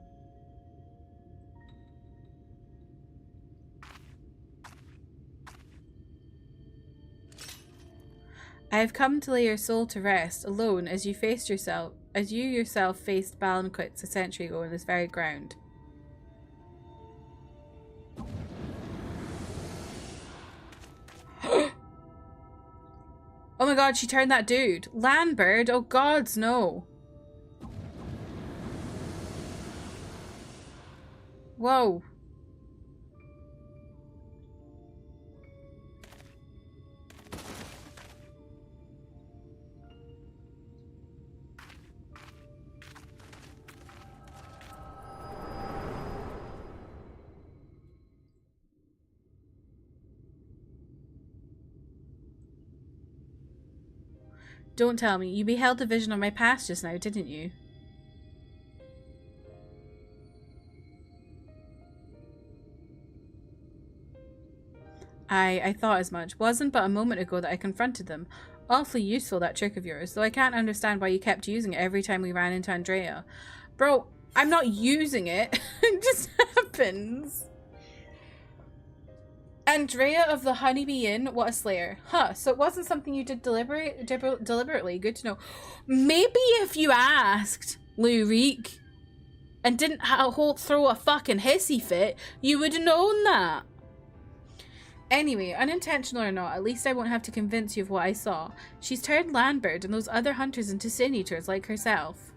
I have come to lay your soul to rest, alone, as you yourself faced Balanquitz a century ago on this very ground. Oh my god, she turned that dude. Landbird? Oh gods, no. Whoa. Don't tell me. You beheld the vision of my past just now, didn't you? I thought as much. Wasn't but a moment ago that I confronted them. Awfully useful, that trick of yours, though I can't understand why you kept using it every time we ran into Andrea. Bro, I'm not using it. It just happens. Andrea of the Honeybee Inn, what a slayer. Huh, so it wasn't something you did deliberately. Good to know. Maybe if you asked Lou Reek and didn't throw a fucking hissy fit, you would have known that. Anyway, unintentional or not, at least I won't have to convince you of what I saw. She's turned Landbird and those other hunters into sin eaters like herself.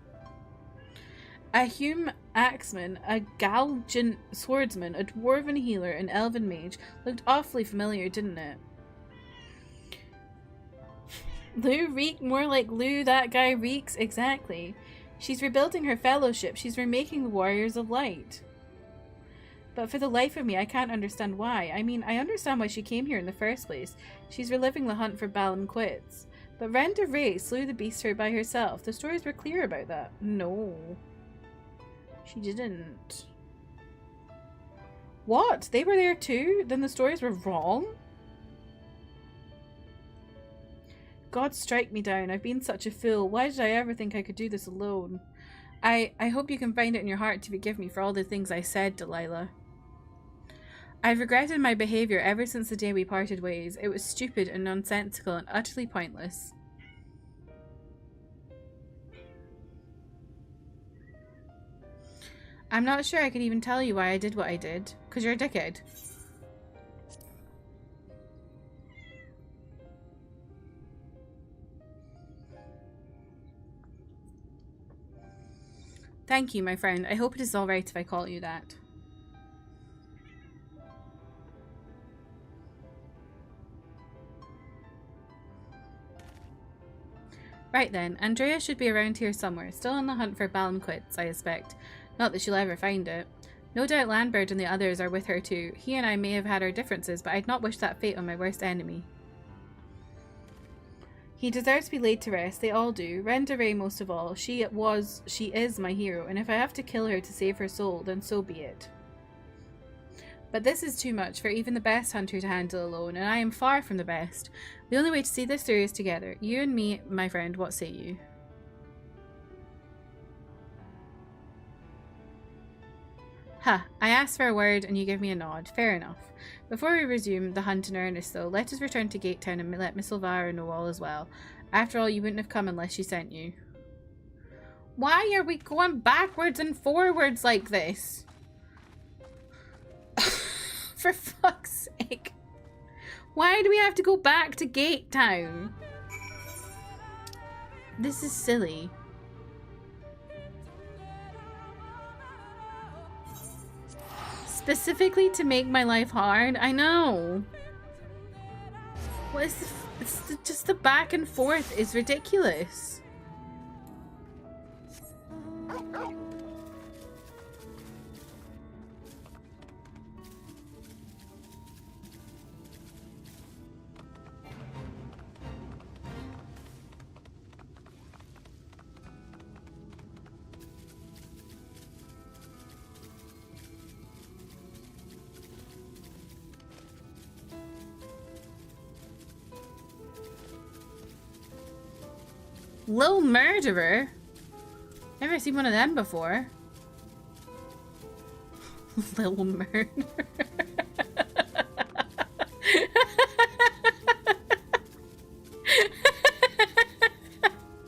A Hume axeman, a Galgant swordsman, a dwarven healer, an elven mage. Looked awfully familiar, didn't it? Lou Reek, more like Lou that guy reeks, exactly. She's rebuilding her fellowship, she's remaking the Warriors of Light. But for the life of me, I can't understand why. I mean, I understand why she came here in the first place. She's reliving the hunt for Balan Quits. But Renda Ray slew the beast her by herself. The stories were clear about that. No. She didn't. What? They were there too? Then the stories were wrong? God strike me down. I've been such a fool. Why did I ever think I could do this alone? I hope you can find it in your heart to forgive me for all the things I said, Delilah. I've regretted my behaviour ever since the day we parted ways. It was stupid and nonsensical and utterly pointless. I'm not sure I could even tell you why I did what I did. 'Cause you're a dickhead. Thank you, my friend. I hope it is alright if I call you that. Right then, Andrea should be around here somewhere, still on the hunt for Balan Quits, I expect. Not that she'll ever find it. No doubt Landbird and the others are with her too. He and I may have had our differences, but I'd not wish that fate on my worst enemy. He deserves to be laid to rest, they all do. Renda Ray most of all. She is my hero, and if I have to kill her to save her soul, then so be it. But this is too much for even the best hunter to handle alone, and I am far from the best. The only way to see this through is together. You and me, my friend, what say you? Ha! I asked for a word and you give me a nod. Fair enough. Before we resume the hunt in earnest, though, let us return to Gatetown and let Miss Elvira know all is well. After all, you wouldn't have come unless she sent you. Why are we going backwards and forwards like this? For fuck's sake. Why do we have to go back to Gatetown? This is silly. Specifically to make my life hard? I know. What is just the back and forth is ridiculous. Little murderer? Never seen one of them before. Little murderer.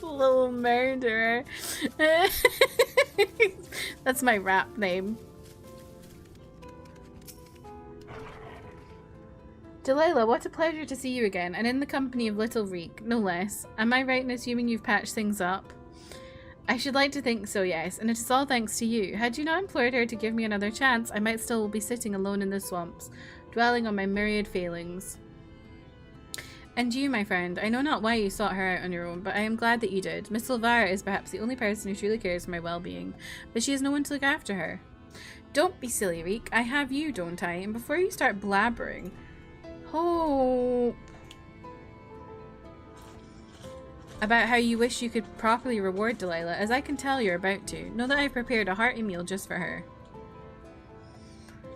Little murderer. That's my rap name. Delilah, what a pleasure to see you again, and in the company of Little Reek, no less. Am I right in assuming you've patched things up? I should like to think so, yes, and it is all thanks to you. Had you not implored her to give me another chance, I might still be sitting alone in the swamps, dwelling on my myriad failings. And you, my friend, I know not why you sought her out on your own, but I am glad that you did. Miss Elvira is perhaps the only person who truly cares for my well-being, but she has no one to look after her. Don't be silly, Reek. I have you, don't I? And before you start blabbering... Hope. about how you wish you could properly reward Delilah, as I can tell you're about to. Know that I've prepared a hearty meal just for her.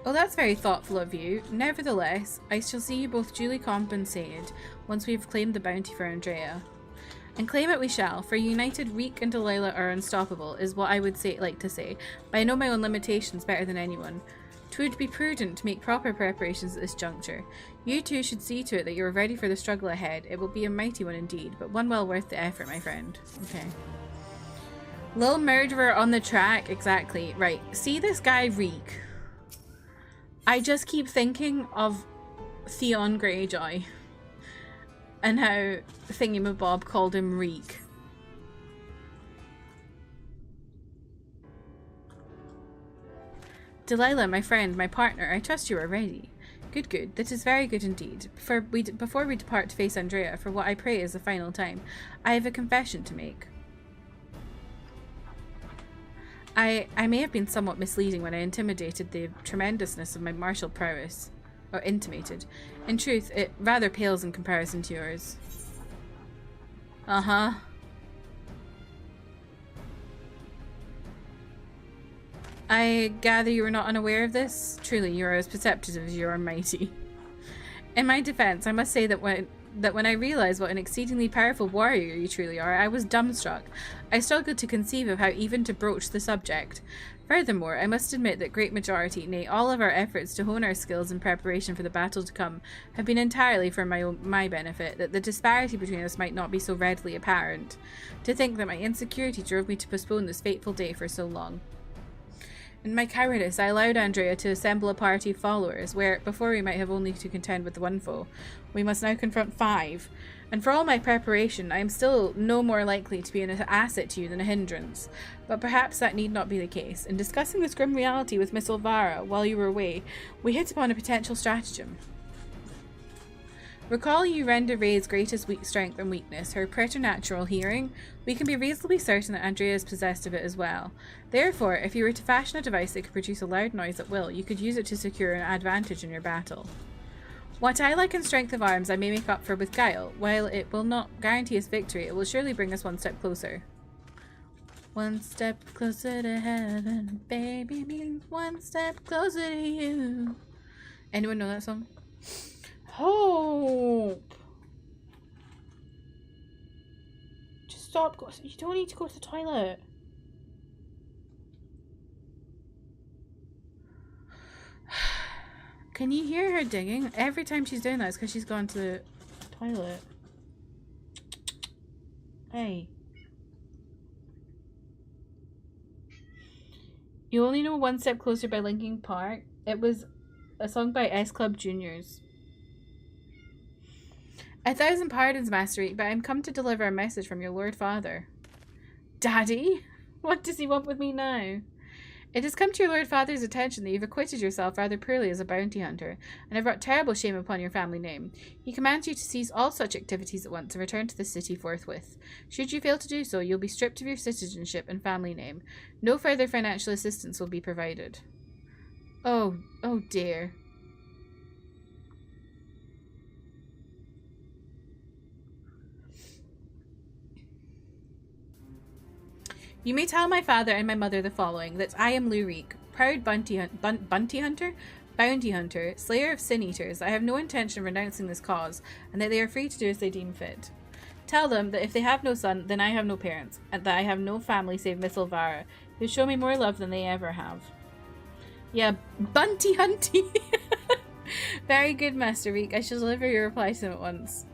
Oh, that's very thoughtful of you. Nevertheless, I shall see you both duly compensated once we have claimed the bounty for Andrea. And claim it we shall, for united Reek and Delilah are unstoppable, is what I would like to say, but I know my own limitations better than anyone. 'Twould be prudent to make proper preparations at this juncture. You two should see to it that you are ready for the struggle ahead. It will be a mighty one indeed, but one well worth the effort, my friend. Okay. Little murderer on the track, exactly. Right, see this guy Reek. I just keep thinking of Theon Greyjoy and how Thingamabob called him Reek. Delilah, my friend, my partner, I trust you are ready. Good, good. That is very good indeed. Before we depart to face Andrea, for what I pray is the final time, I have a confession to make. I may have been somewhat misleading when I intimidated the tremendousness of my martial prowess. Or intimated. In truth, it rather pales in comparison to yours. Uh-huh. I gather you are not unaware of this? Truly, you are as perceptive as you are mighty. In my defense, I must say that when I realized what an exceedingly powerful warrior you truly are, I was dumbstruck. I struggled to conceive of how even to broach the subject. Furthermore, I must admit that great majority, nay, all of our efforts to hone our skills in preparation for the battle to come have been entirely for my benefit, that the disparity between us might not be so readily apparent. To think that my insecurity drove me to postpone this fateful day for so long. In my cowardice, I allowed Andrea to assemble a party of followers, where, before we might have only to contend with the one foe, we must now confront 5. And for all my preparation, I am still no more likely to be an asset to you than a hindrance. But perhaps that need not be the case. In discussing this grim reality with Miss Elvira while you were away, we hit upon a potential stratagem. Recall you render Ray's greatest strength and weakness, her preternatural hearing. We can be reasonably certain that Andrea is possessed of it as well. Therefore, if you were to fashion a device that could produce a loud noise at will, you could use it to secure an advantage in your battle. What I lack in strength of arms I may make up for with guile. While it will not guarantee us victory, it will surely bring us one step closer. One step closer to heaven, baby means one step closer to you. Anyone know that song? Hope! Just stop. You don't need to go to the toilet. Can you hear her digging? Every time she's doing that, it's because she's gone to the toilet. Hey. You only know One Step Closer by Linkin Park. It was a song by S Club Juniors. 1,000 pardons, Master Reek, but I'm come to deliver a message from your Lord Father. Daddy? What does he want with me now? It has come to your Lord Father's attention that you've acquitted yourself rather poorly as a bounty hunter, and have brought terrible shame upon your family name. He commands you to cease all such activities at once and return to the city forthwith. Should you fail to do so, you'll be stripped of your citizenship and family name. No further financial assistance will be provided. Oh dear. You may tell my father and my mother the following, that I am Lou Reek, proud bounty hunter, slayer of sin-eaters. I have no intention of renouncing this cause, and that they are free to do as they deem fit. Tell them that if they have no son, then I have no parents, and that I have no family save Miss Elvira, who show me more love than they ever have. Yeah, bunty hunty. Very good, Master Reek. I shall deliver your reply to him at once.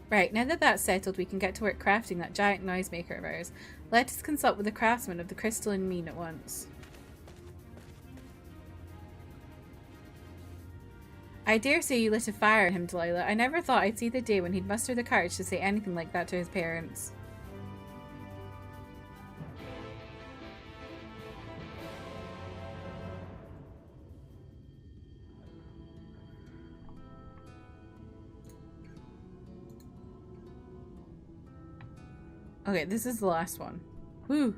Right, now that that's settled, we can get to work crafting that giant noisemaker of ours. Let us consult with the craftsman of the crystalline mean at once. I dare say you lit a fire at him, Delilah. I never thought I'd see the day when he'd muster the courage to say anything like that to his parents. Okay, this is the last one. Whew.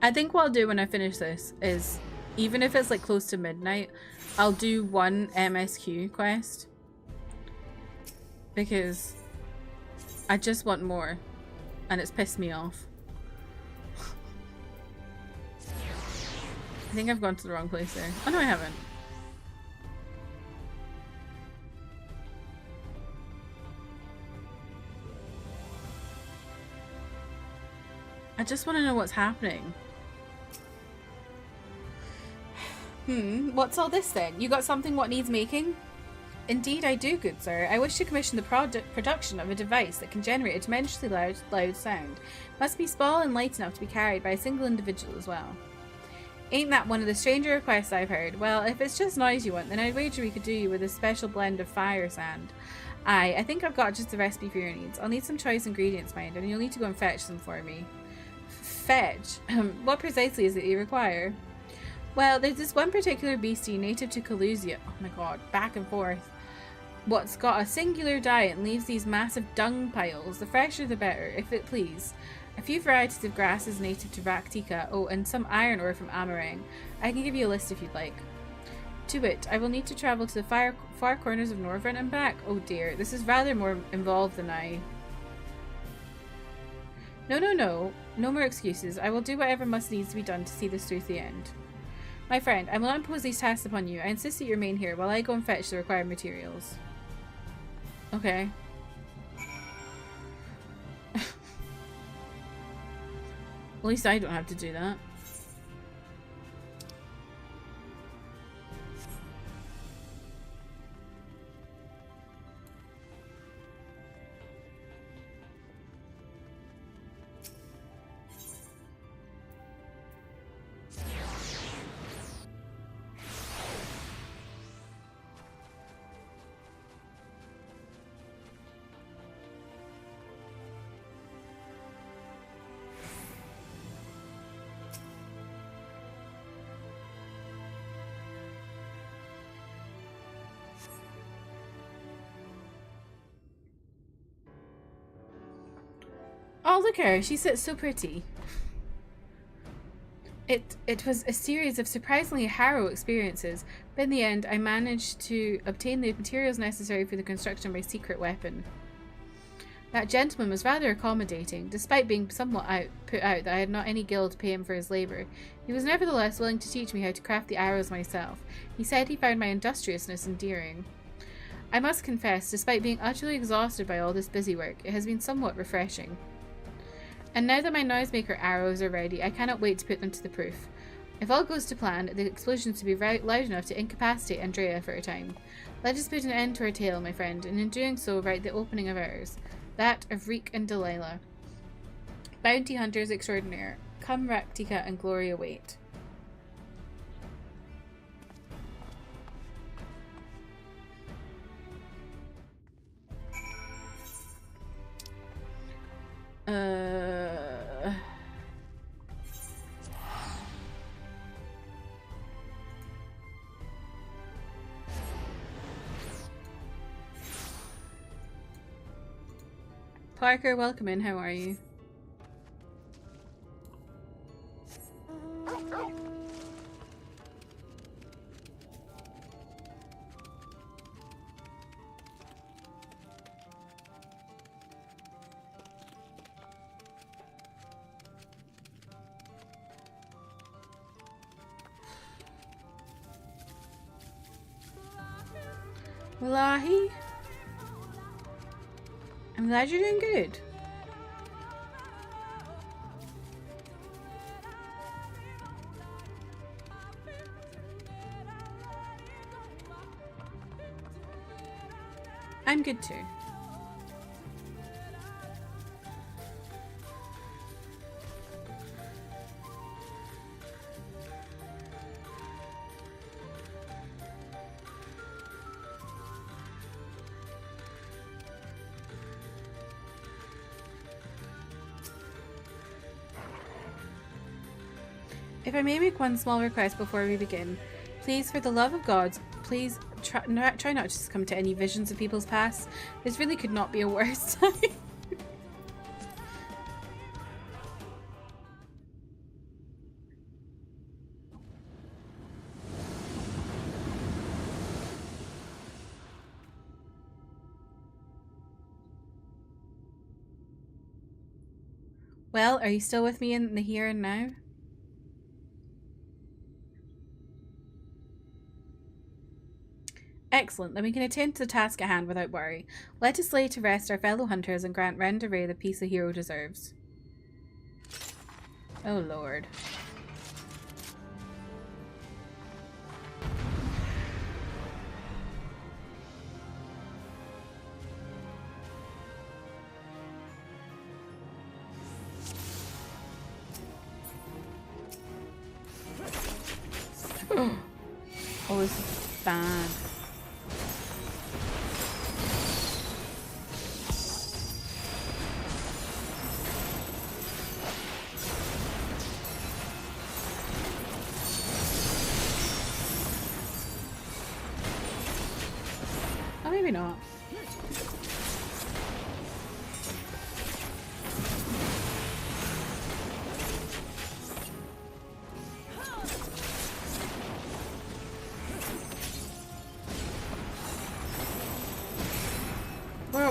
I think what I'll do when I finish this is, even if it's like close to midnight, I'll do one MSQ quest. Because I just want more. And it's pissed me off. I think I've gone to the wrong place there. Oh no, I haven't. I just want to know what's happening. What's all this then? You got something what needs making? Indeed I do, good sir. I wish to commission the production of a device that can generate a tremendously loud sound. Must be small and light enough to be carried by a single individual as well. Ain't that one of the stranger requests I've heard? Well, if it's just noise you want, then I'd wager we could do you with a special blend of fire sand. Aye, I think I've got just the recipe for your needs. I'll need some choice ingredients, mind, and you'll need to go and fetch them for me. Fetch? What precisely is it you require? Well, there's this one particular beastie native to Calusia. Oh my god, back and forth. What's got a singular diet and leaves these massive dung piles. The fresher the better, if it please. A few varieties of grasses native to Raktika. Oh, and some iron ore from Amarang. I can give you a list if you'd like. To wit, I will need to travel to the far corners of Norvrent and back. Oh dear, this is rather more involved than I... No. No more excuses. I will do whatever must needs to be done to see this through to the end. My friend, I will not impose these tasks upon you. I insist that you remain here while I go and fetch the required materials. Okay. At least I don't have to do that. Oh, look at her. She sits so pretty. It was a series of surprisingly harrowing experiences, but in the end I managed to obtain the materials necessary for the construction of my secret weapon. That gentleman was rather accommodating, despite being somewhat put out that I had not any guild to pay him for his labour. He was nevertheless willing to teach me how to craft the arrows myself. He said he found my industriousness endearing. I must confess, despite being utterly exhausted by all this busy work, it has been somewhat refreshing. And now that my noisemaker arrows are ready, I cannot wait to put them to the proof. If all goes to plan, the explosions to be loud enough to incapacitate Andrea for a time. Let us put an end to our tale, my friend, and in doing so write the opening of ours. That of Reek and Delilah. Bounty hunters extraordinaire. Come Raktika and glory await. Parker, welcome in. How are you? Wallahi. I'm glad you're doing good. I'm good too. If I may make one small request before we begin, please, for the love of God, please try not to succumb to any visions of people's past. This really could not be a worse time. Well, are you still with me in the here and now? Excellent, then we can attend to the task at hand without worry. Let us lay to rest our fellow hunters and grant Renderay the peace the hero deserves. Oh lord. Oh, this is bad. Oh, maybe not.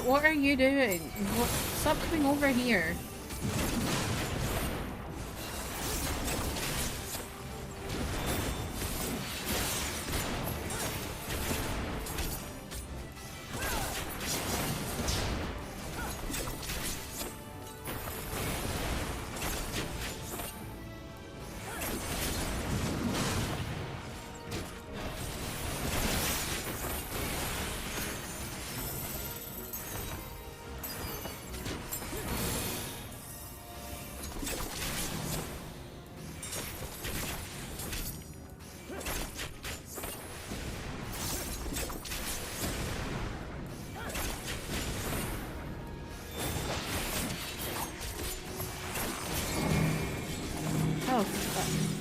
What are you doing? Stop coming over here. Oh, fuck.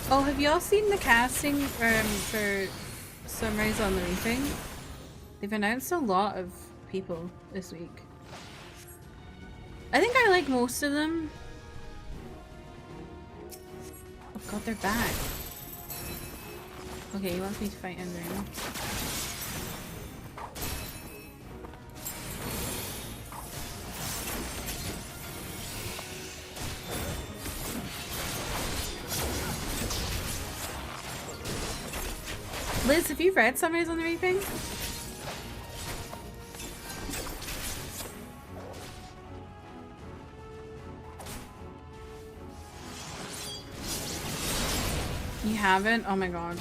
Oh, have y'all seen the casting for Sunrise on the Reaping? They've announced a lot of people this week. I think I like most of them. Oh god, they're back. Okay, he wants me to fight Andrea. Liz, have you read Sunrise on the Reaping? You haven't? Oh my god.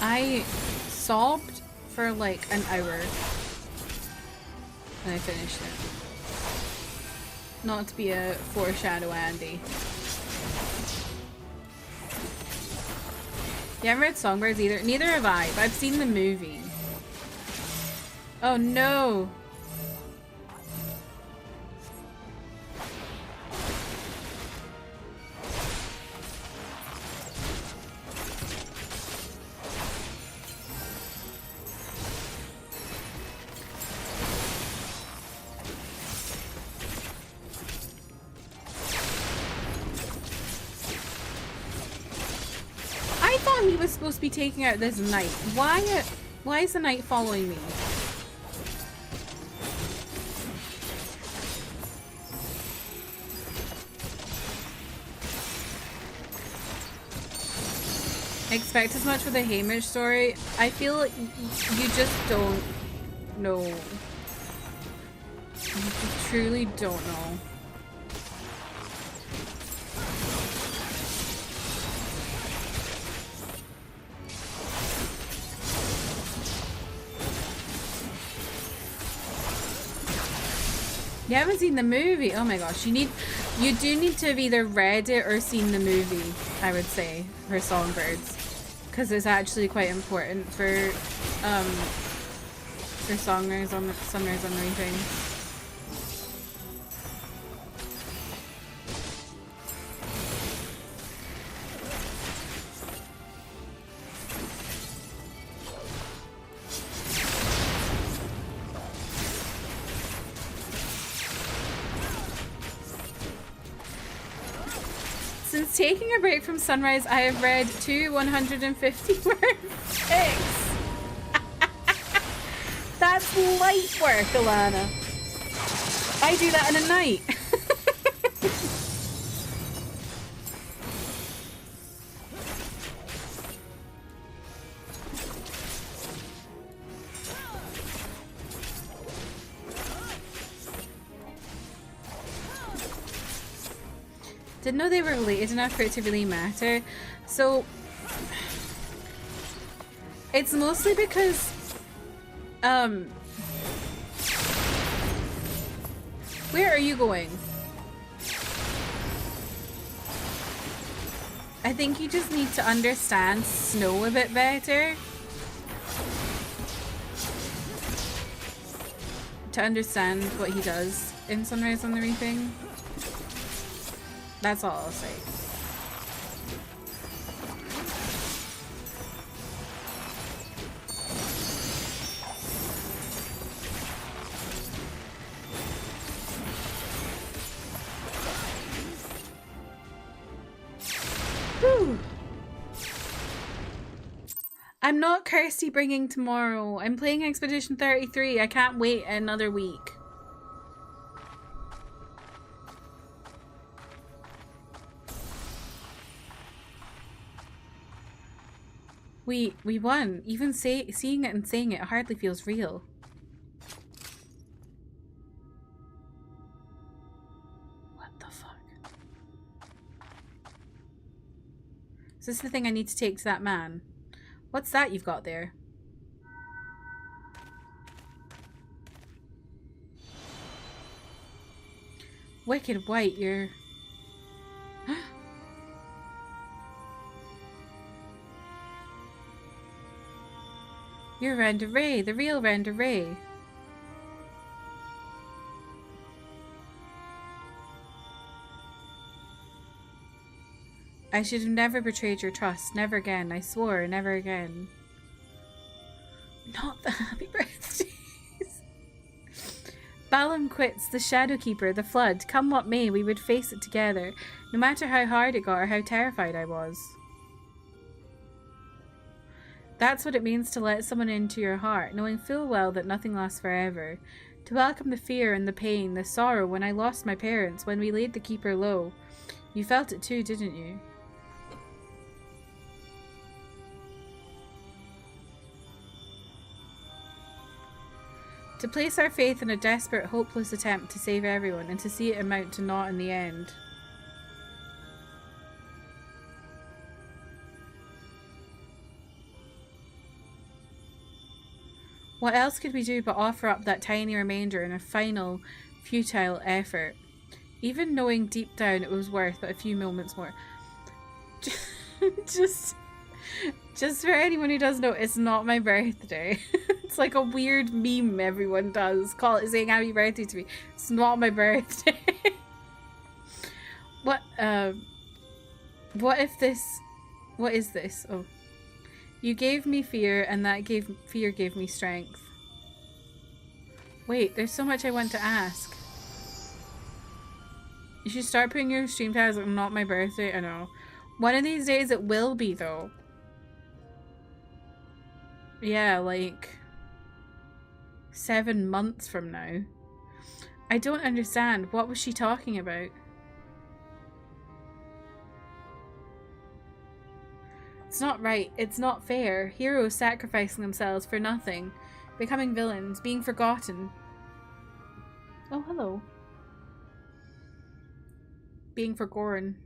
I sobbed for like an hour and I finished it. Not to be a foreshadow Andy. You haven't read Songbirds either? Neither have I, but I've seen the movie. Oh no! He was supposed to be taking out this knight. Why is the knight following me? expect as much for the Hamish story. I feel like you just don't know. You just truly don't know. You haven't seen the movie? Oh my gosh, you do need to have either read it or seen the movie, I would say, for Songbirds. Because it's actually quite important for Sunrise on the Reaping. Since taking a break from Sunrise, I have read 2 150-word fics. That's light work, Alana. I do that in a night. Didn't know they were related enough for it to really matter. So it's mostly because where are you going? I think you just need to understand Snow a bit better to understand what he does in Sunrise on the Reaping. That's all I'll say. Whew. I'm not Kirsty bringing tomorrow. I'm playing Expedition 33. I can't wait another week. We won. Even seeing it and saying it hardly feels real. What the fuck? Is this the thing I need to take to that man? What's that you've got there? Wicked White, you're... You're Randa Ray, the real Randa Ray. I should have never betrayed your trust. Never again. I swore, never again. Not the happy birthdays. Balam quits, the Shadowkeeper, the Flood. Come what may, we would face it together, no matter how hard it got or how terrified I was. That's what it means to let someone into your heart, knowing full well that nothing lasts forever. To welcome the fear and the pain, the sorrow when I lost my parents, when we laid the Keeper low. You felt it too, didn't you? To place our faith in a desperate, hopeless attempt to save everyone, and to see it amount to naught in the end. What else could we do but offer up that tiny remainder in a final, futile effort? Even knowing deep down it was worth but a few moments more. Just for anyone who doesn't know, it's not my birthday. It's like a weird meme everyone does. Call it saying happy birthday to me. It's not my birthday. What if this... What is this? Oh. You gave me fear, and that fear gave me strength. Wait, there's so much I want to ask. You should start putting your stream tags like not my birthday. I know. One of these days it will be, though. Yeah, like 7 months from now. I don't understand. What was she talking about? It's not right. It's not fair. Heroes sacrificing themselves for nothing. Becoming villains. Being forgotten. Oh, hello. Being forgotten.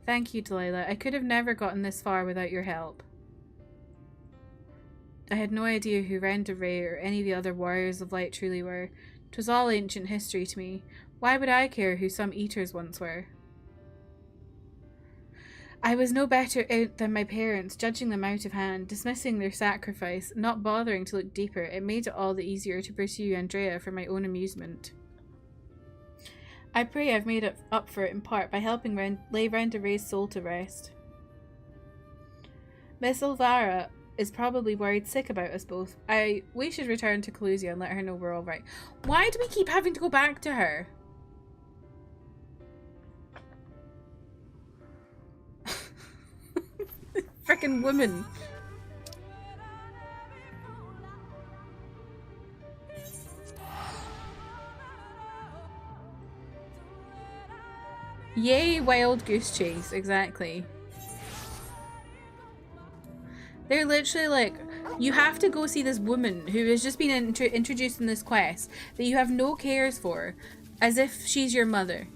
Thank you, Delilah. I could have never gotten this far without your help. I had no idea who Renda Ray or any of the other warriors of light truly were. 'Twas all ancient history to me. Why would I care who some eaters once were? I was no better out than my parents, judging them out of hand, dismissing their sacrifice, not bothering to look deeper. It made it all the easier to pursue Andrea for my own amusement. I pray I've made up for it in part by helping lay Renda Ray's soul to rest. Miss Elvira is probably worried sick about us both. We should return to Calusia and let her know we're all right. Why do we keep having to go back to her? Frickin' woman. Yay, wild goose chase, exactly. They're literally like, you have to go see this woman who has just been introduced in this quest that you have no cares for, as if she's your mother.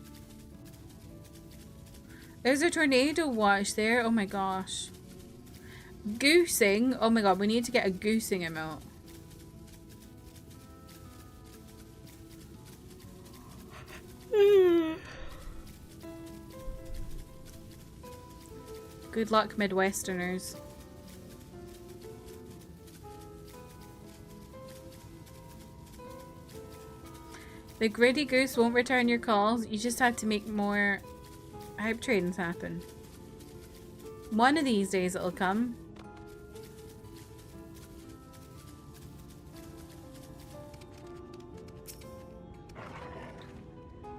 There's a tornado watch there, oh my gosh. Goosing, oh my god, we need to get a goosing emote. Good luck, Midwesterners. The gritty goose won't return your calls. You just have to make more hype trains happen. One of these days it'll come.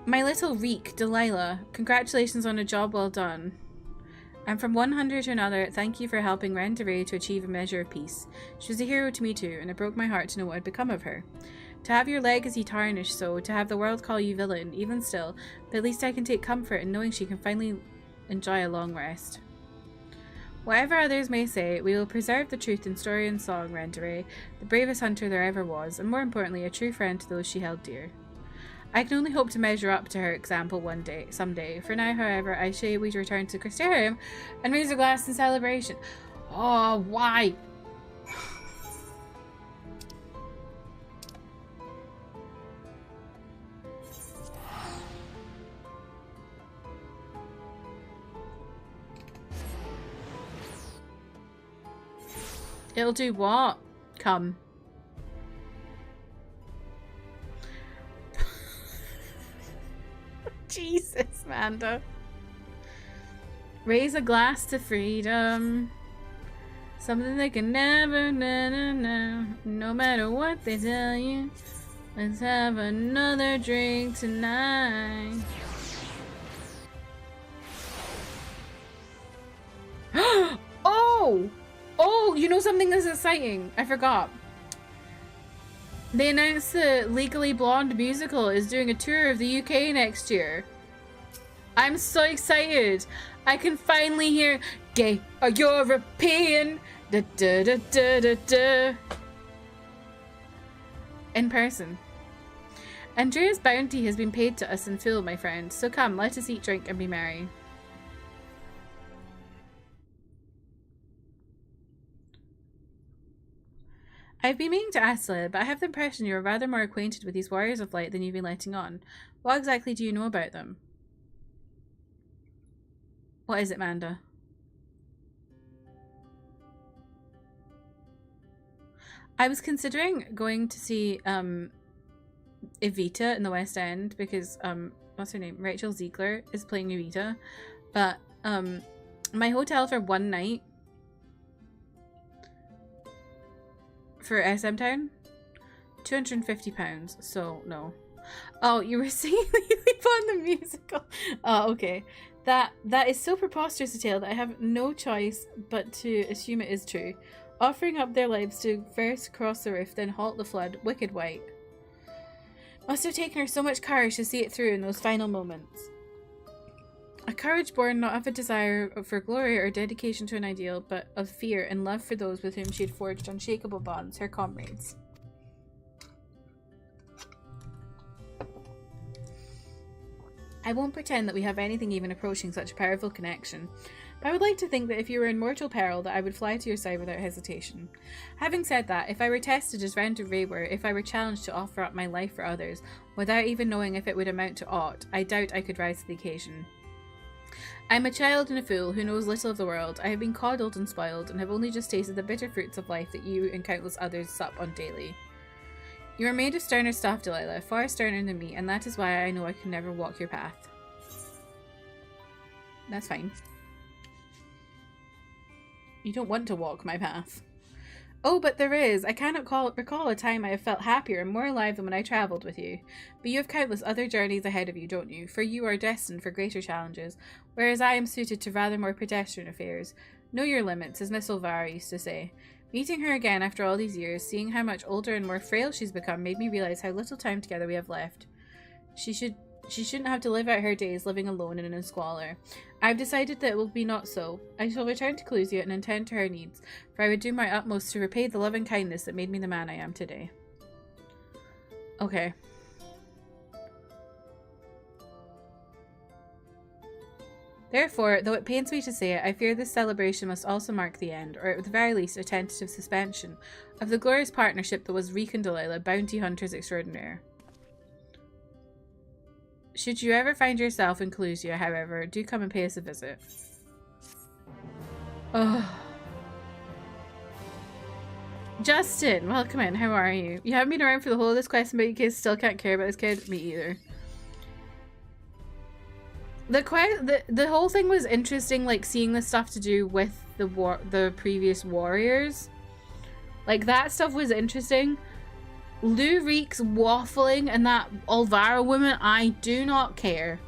My little reek, Delilah. Congratulations on a job well done. And from one hunter to another, thank you for helping Renda Ray to achieve a measure of peace. She was a hero to me too, and it broke my heart to know what had become of her. To have your legacy tarnished so, to have the world call you villain, even still, but at least I can take comfort in knowing she can finally enjoy a long rest. Whatever others may say, we will preserve the truth in story and song, Renda Ray, the bravest hunter there ever was, and more importantly, a true friend to those she held dear. I can only hope to measure up to her example someday. For now, however, I say we return to Crystarium and raise a glass in celebration. Oh, why? It'll do what? Come. Jesus, Manda. Raise a glass to freedom. Something they can never, no matter what they tell you. Let's have another drink tonight. Oh! Oh, you know something that's exciting? I forgot. They announced the Legally Blonde musical is doing a tour of the UK next year. I'm so excited. I can finally hear gay or European da da da da da da in person. Andrea's bounty has been paid to us in full, my friend. So come, let us eat, drink, and be merry. I've been meaning to ask Leila, but I have the impression you're rather more acquainted with these warriors of light than you've been letting on. What exactly do you know about them? What is it, Manda? I was considering going to see Evita in the West End because what's her name? Rachel Ziegler is playing Evita, but my hotel for one night for SM Town, £250, so no. Oh, you were singing Legally Blonde the musical. Oh, okay. That is so preposterous a tale that I have no choice but to assume it is true. Offering up their lives to first cross the roof, then halt the flood, wicked white. Must have taken her so much courage to see it through in those final moments. A courage born not of a desire for glory or dedication to an ideal, but of fear and love for those with whom she had forged unshakable bonds, her comrades. I won't pretend that we have anything even approaching such a powerful connection, but I would like to think that if you were in mortal peril that I would fly to your side without hesitation. Having said that, if I were tested as Renda Ray were, if I were challenged to offer up my life for others, without even knowing if it would amount to aught, I doubt I could rise to the occasion. I am a child and a fool who knows little of the world. I have been coddled and spoiled, and have only just tasted the bitter fruits of life that you and countless others sup on daily. You are made of sterner stuff, Delilah, far sterner than me, and that is why I know I can never walk your path. That's fine. You don't want to walk my path. Oh, but there is. I cannot recall a time I have felt happier and more alive than when I travelled with you. But you have countless other journeys ahead of you, don't you? For you are destined for greater challenges, whereas I am suited to rather more pedestrian affairs. Know your limits, as Miss Olvara used to say. Meeting her again after all these years, seeing how much older and more frail she's become, made me realise how little time together we have left. She shouldn't have to live out her days living alone and in squalor. I've decided that it will be not so. I shall return to Clusia and attend to her needs, for I would do my utmost to repay the love and kindness that made me the man I am today. Okay. Therefore, though it pains me to say it, I fear this celebration must also mark the end, or at the very least a tentative suspension, of the glorious partnership that was Reek and Delilah, bounty hunters extraordinaire. Should you ever find yourself in Clusia, however, do come and pay us a visit. Oh. Justin, welcome in. How are you? You haven't been around for the whole of this quest, but you kids still can't care about this kid? Me either. The whole thing was interesting, like seeing the stuff to do with the previous warriors. Like that stuff was interesting. Lou Reek's waffling and that Olvara woman, I do not care.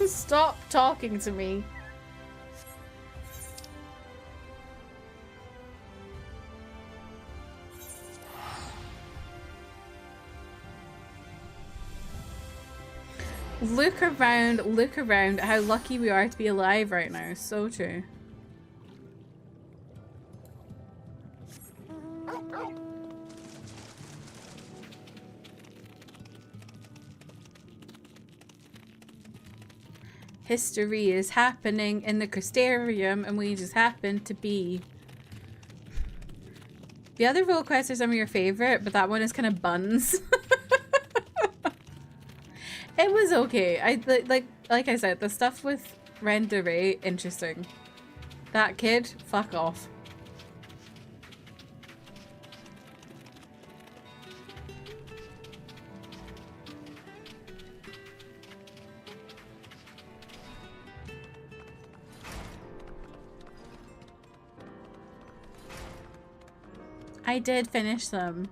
Stop talking to me. Look around how lucky we are to be alive right now. So true. History is happening in the Crystarium and we just happen to be. The other role quests are some of your favorite, but that one is kind of buns. It was okay. Like I said, the stuff with Renda Ray, interesting. That kid, fuck off. I did finish them.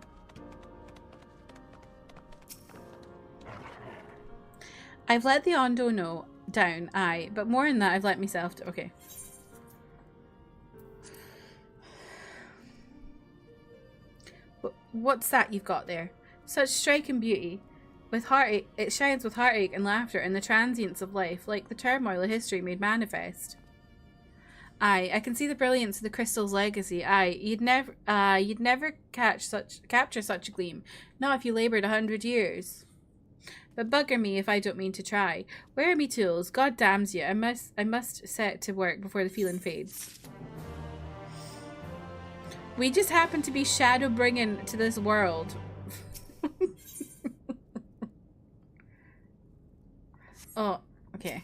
I've let the Ondo know down, aye, but more than that, I've let myself do. Okay. What's that you've got there? Such striking beauty. With heartache, it shines with heartache and laughter and the transience of life, like the turmoil of history made manifest. Aye, I can see the brilliance of the crystal's legacy. Aye, you'd never capture such a gleam, not if you laboured 100 years. But bugger me if I don't mean to try. Where are me tools? God damns you! I must set to work before the feeling fades. We just happen to be shadow bringing to this world. Oh, okay.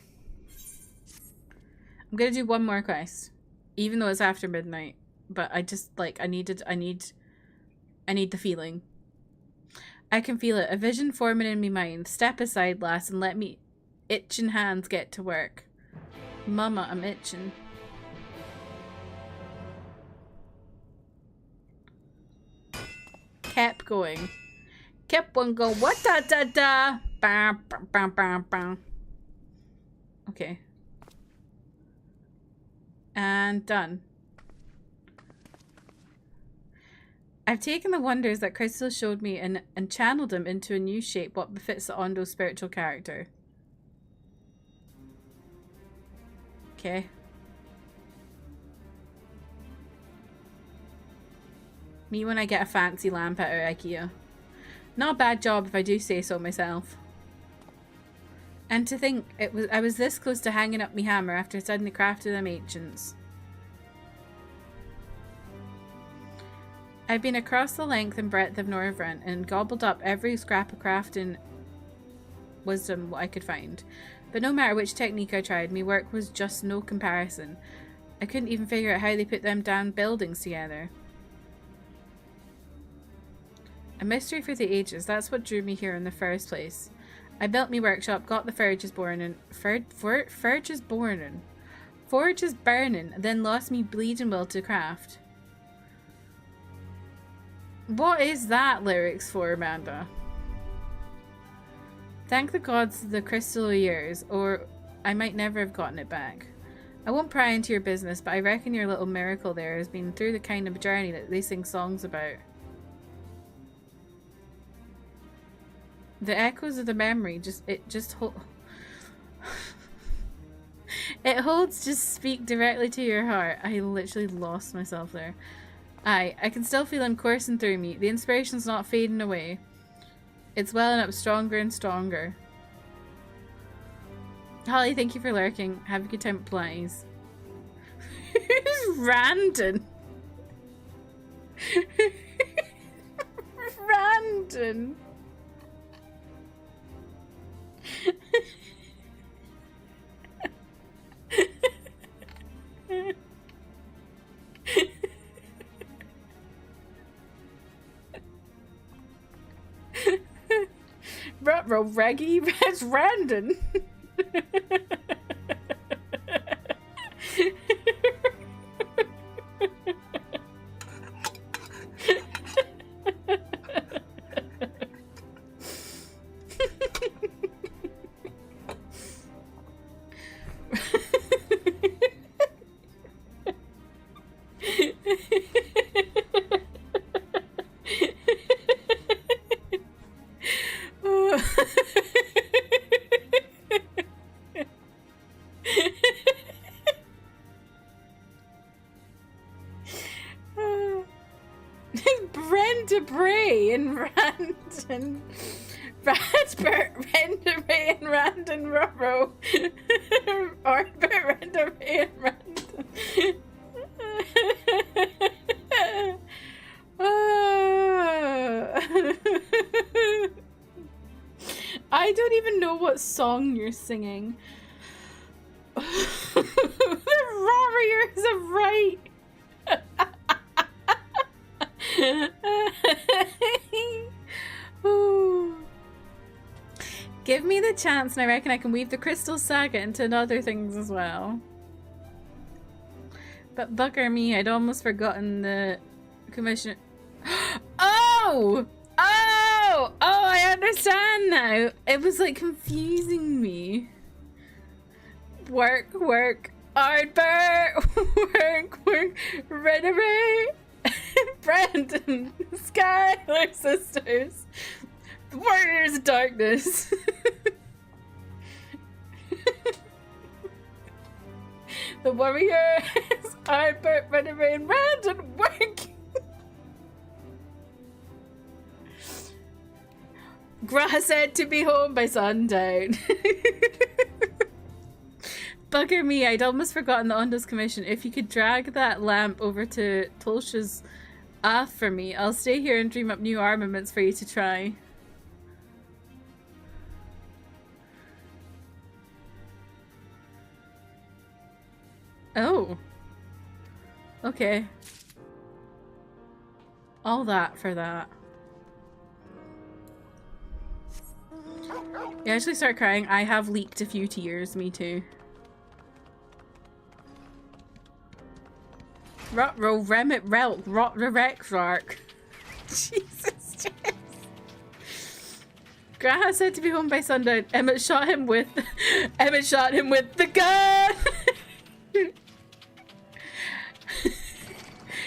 I'm gonna do one more quest, even though it's after midnight. But I just I need the feeling. I can feel it, a vision forming in me mind. Step aside, lass, and let me itching hands get to work. Mama, I'm itching. Kept going. Kept one go. What da da da? Bam, bam, bam, bam, bam. Okay. And done. I've taken the wonders that Crystal showed me and channeled them into a new shape what befits the Ondo's spiritual character. Okay. Me when I get a fancy lamp out of IKEA. Not a bad job if I do say so myself. And to think, I was this close to hanging up me hammer after I suddenly crafted them ancients. I've been across the length and breadth of Northrend and gobbled up every scrap of crafting wisdom I could find. But no matter which technique I tried, my work was just no comparison. I couldn't even figure out how they put them damn buildings together. A mystery for the ages, that's what drew me here in the first place. I built me workshop, got the forges burning, then lost me bleeding will to craft. What is that lyrics for, Amanda? Thank the gods the crystal of years, or I might never have gotten it back. I won't pry into your business, but I reckon your little miracle there has been through the kind of journey that they sing songs about. The echoes of the memory it holds just speak directly to your heart. I literally lost myself there. I can still feel him coursing through me. The inspiration's not fading away. It's welling up stronger and stronger. Holly, thank you for lurking. Have a good time at Blythe. Who's Randon? Randon. Ruh-roh, Reggie, that's Randon. Brenda Bray and Randon. Radbert, Brenda Bray and Randon Rurro. Orbert, Brenda Bray and Randon. I don't even know what song you're singing. The warriors of right. Give me the chance and I reckon I can weave the Crystal Saga into other things as well. But bugger me, I'd almost forgotten the commission. Oh! Oh! Oh, I understand now. It was like confusing me. Work, work. Ardbert! Work, work. Renovate. Brandon. Skylar sisters. The Warriors of Darkness. The Warriors. Ardbert, Renovate, and Brandon. Work. Gra said to be home by sundown. Bugger me, I'd almost forgotten the Onda's commission. If you could drag that lamp over to Tolsha's Ath for me, I'll stay here and dream up new armaments for you to try. Oh. Okay. All that for that. You actually start crying. I have leaked a few tears, me too. Rot-roll, remit, relk, rot, rerex, ark. Jesus Christ. Grant said to be home by sundown. Emmett shot him with the gun.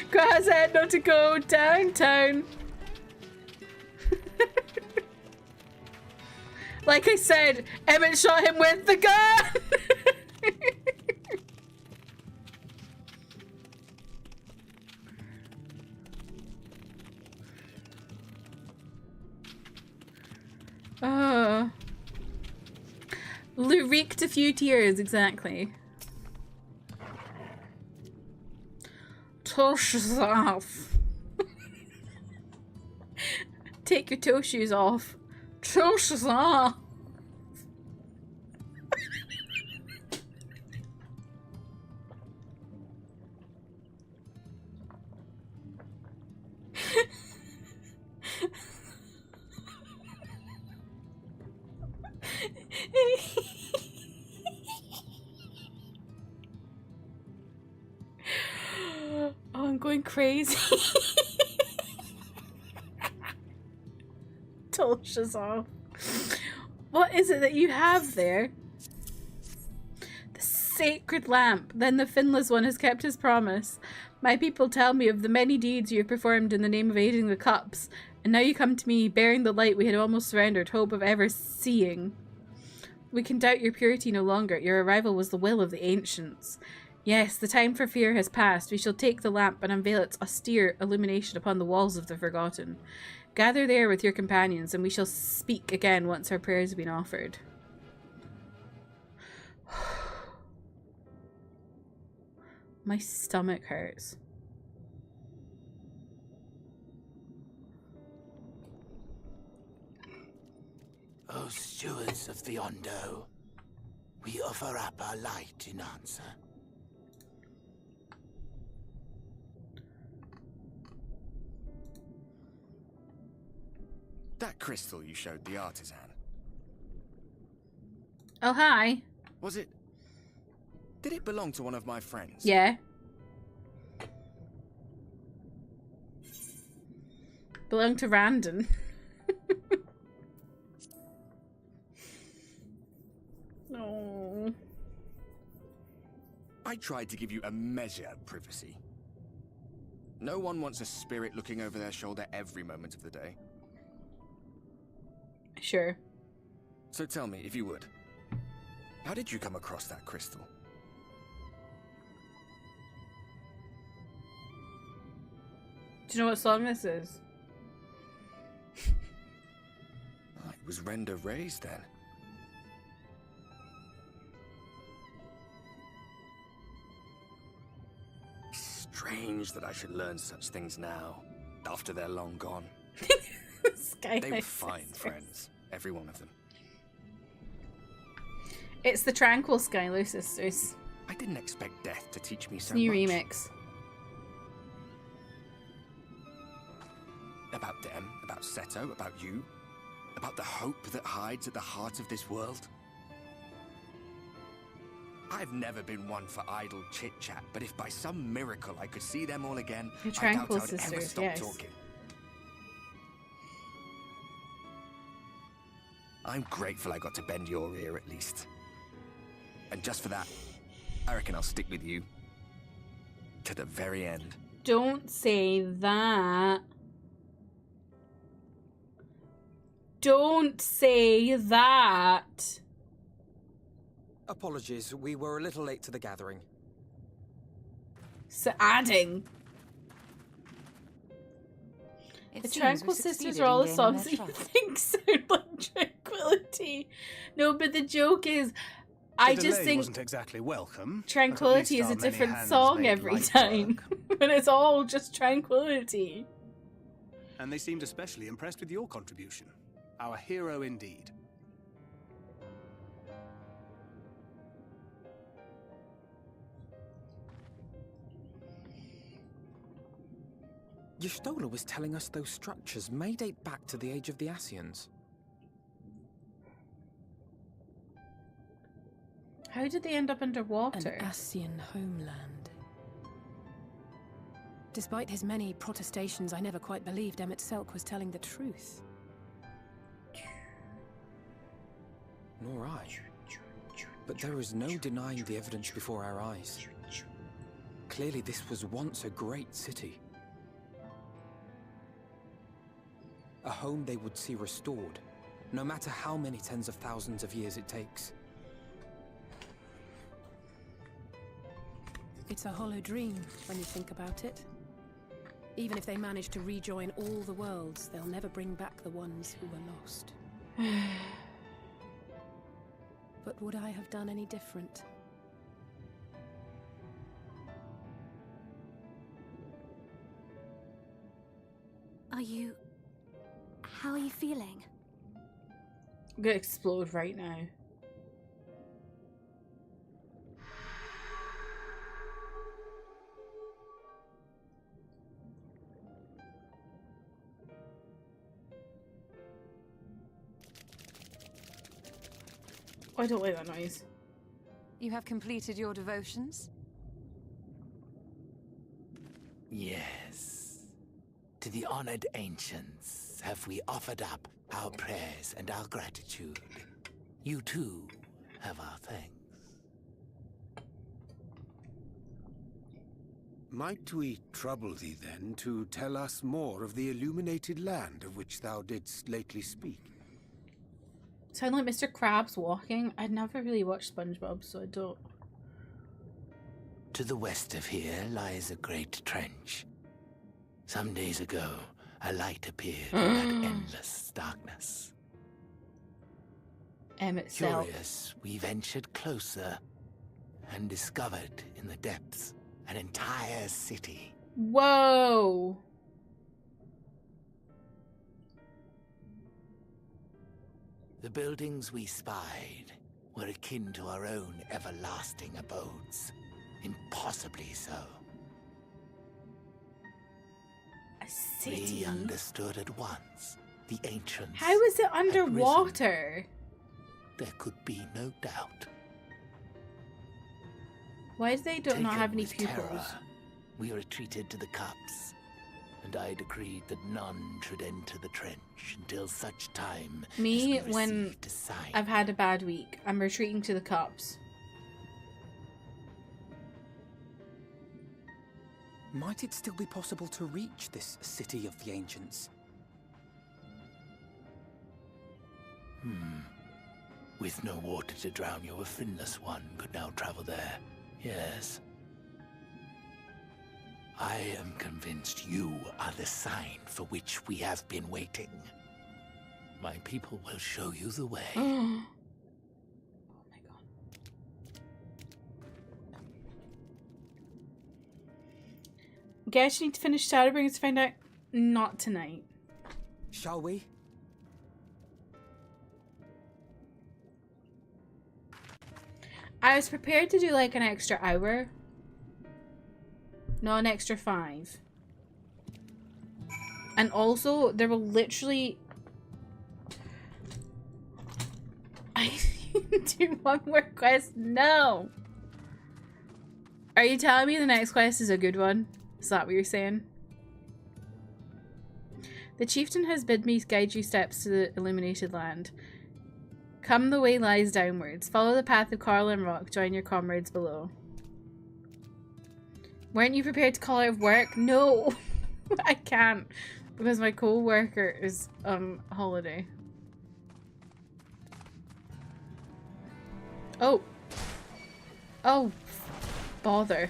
Grant said not to go downtown. Like I said, Emmett shot him with the gun. Reeked a few tears, exactly. Toe shoes off. Take your toe shoes off. Toe shoes off. Oh, I'm going crazy. Tosha's off. What is it that you have there? The sacred lamp. Then the finless one has kept his promise. My people tell me of the many deeds you have performed in the name of aiding the cups, and now you come to me bearing the light we had almost surrendered hope of ever seeing. We can doubt your purity no longer. Your arrival was the will of the ancients. Yes, the time for fear has passed. We shall take the lamp and unveil its austere illumination upon the walls of the Forgotten. Gather there with your companions, and we shall speak again once our prayers have been offered. My stomach hurts. O stewards of the Ondo, we offer up our light in answer. That crystal you showed the artisan. Oh, hi. Was it... Did it belong to one of my friends? Yeah. Belonged to Randon. No. I tried to give you a measure of privacy. No one wants a spirit looking over their shoulder every moment of the day. Sure. So tell me, if you would, how did you come across that crystal? Do you know what song this is? Oh, it was Render raised then. Strange that I should learn such things now, after they're long gone. They were fine friends, every one of them. It's the Tranquil Skylo sisters. I didn't expect death to teach me so New much. remix. About them, about Seto, about you, about the hope that hides at the heart of this world. I've never been one for idle chit-chat, but if by some miracle I could see them all again, The I doubt Tranquil I'd ever sisters, stop yes. talking. I'm grateful I got to bend your ear at least. And just for that, I reckon I'll stick with you to the very end. Don't say that. Don't say that. Apologies, we were a little late to the gathering. So adding. The Tranquil Sisters are all the songs that you think sound like tranquility. No, but the joke is, I just think wasn't exactly welcome. Tranquility is a different song every time. But it's all just tranquility. And they seemed especially impressed with your contribution. Our hero indeed. Y'shtola was telling us those structures may date back to the age of the Ascians. How did they end up underwater? An Ascian homeland. Despite his many protestations, I never quite believed Emmett Selk was telling the truth. Nor I. But there is no denying the evidence before our eyes. Clearly this was once a great city. A home they would see restored, no matter how many tens of thousands of years it takes. It's a hollow dream when you think about it. Even if they manage to rejoin all the worlds, they'll never bring back the ones who were lost. But would I have done any different? How are you feeling? I'm gonna explode right now. I don't like that noise. You have completed your devotions? Yes. To the honored ancients have we offered up our prayers and our gratitude. You too have our thanks. Might we trouble thee then to tell us more of the illuminated land of which thou didst lately speak? Sound like Mr. Krabs walking? I'd never really watched SpongeBob, so I don't. To the west of here lies a great trench. Some days ago, a light appeared in that endless darkness. Curious, we ventured closer and discovered in the depths an entire city. Whoa! The buildings we spied were akin to our own everlasting abodes. Impossibly so. A city? We understood at once. The ancients. How is it underwater? There could be no doubt. Why do they not have any pupils? Terror, we retreated to the cups, and I decreed that none should enter the trench until such time Me, as we when received a sign. I've had a bad week, I'm retreating to the cups. Might it still be possible to reach this city of the ancients? With no water to drown you, a finless one could now travel there. Yes. I am convinced you are the sign for which we have been waiting. My people will show you the way. Oh my god. Guess you need to finish Shadowbringers to find out. Not tonight. Shall we? I was prepared to do like an extra hour. No, an extra 5. And also, there will literally... I need to do one more quest. No! Are you telling me the next quest is a good one? Is that what you're saying? The chieftain has bid me guide you steps to the illuminated land. Come the way lies downwards. Follow the path of coral and rock. Join your comrades below. Weren't you prepared to call out of work? No! I can't. Because my co-worker is on holiday. Oh! Oh! Bother.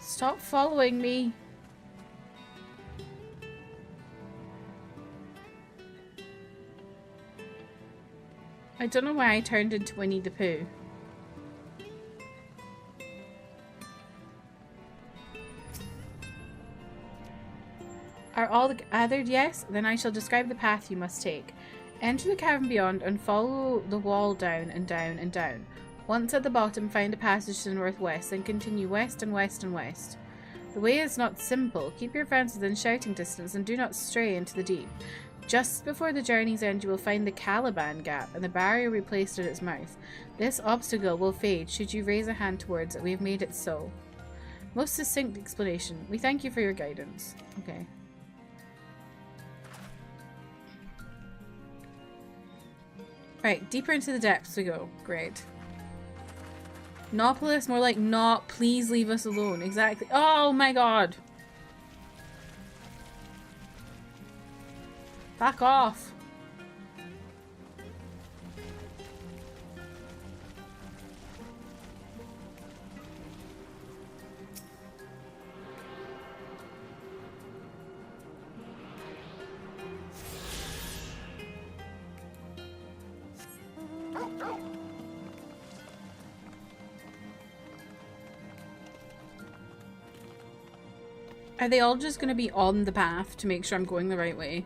Stop following me. I don't know why I turned into Winnie the Pooh. Are all gathered? Yes? Then I shall describe the path you must take. Enter the cavern beyond and follow the wall down and down and down. Once at the bottom, find a passage to the northwest, then continue west and west and west. The way is not simple. Keep your friends within shouting distance and do not stray into the deep. Just before the journey's end, you will find the Caliban Gap and the barrier we placed at its mouth. This obstacle will fade should you raise a hand towards it. We have made it so. Most succinct explanation. We thank you for your guidance. Okay. Right, deeper into the depths we go. Great. Nopolis, more like not, please leave us alone. Exactly. Oh my god. Are they all just going to be on the path to make sure I'm going the right way?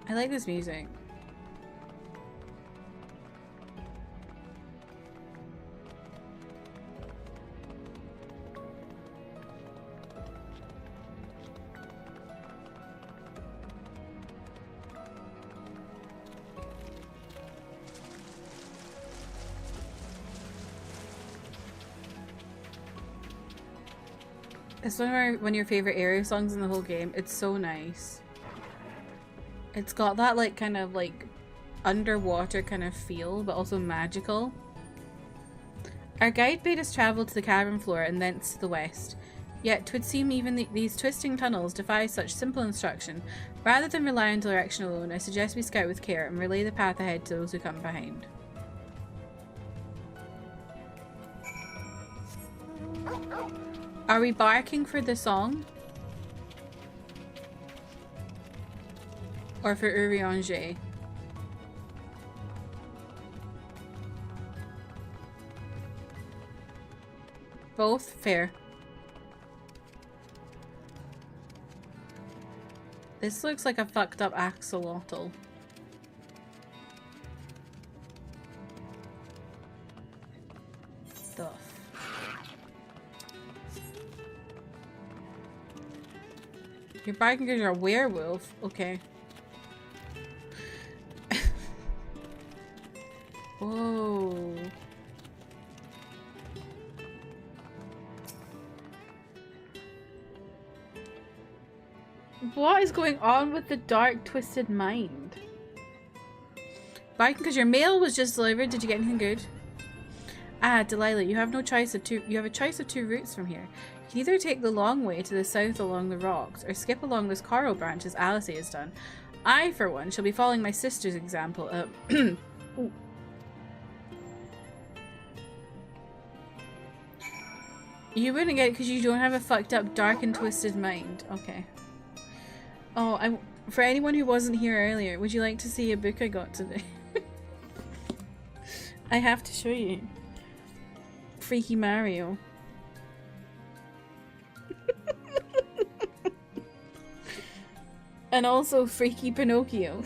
I like this music. It's one of your favorite area songs in the whole game. It's so nice. It's got that like kind of like underwater kind of feel, but also magical. Our guide bade us travel to the cavern floor and thence to the west. Yet 'twould seem even these twisting tunnels defy such simple instruction. Rather than rely on direction alone, I suggest we scout with care and relay the path ahead to those who come behind. Are we barking for the song? Or for Urianger? Both? Fair. This looks like a fucked up axolotl. Stuff. You're barking because you're a werewolf? Okay. Whoa. What is going on with the dark, twisted mind? Barking because your mail was just delivered. Did you get anything good? Ah, Delilah, you have no choice of two. You have a choice of two routes from here. You can either take the long way to the south along the rocks, or skip along this coral branch as Alice has done. I, for one, shall be following my sister's example. Ooh. You wouldn't get it because you don't have a fucked up, dark and twisted mind. Okay. Oh, for anyone who wasn't here earlier, would you like to see a book I got today? I have to show you. Freaky Mario. And also Freaky Pinocchio.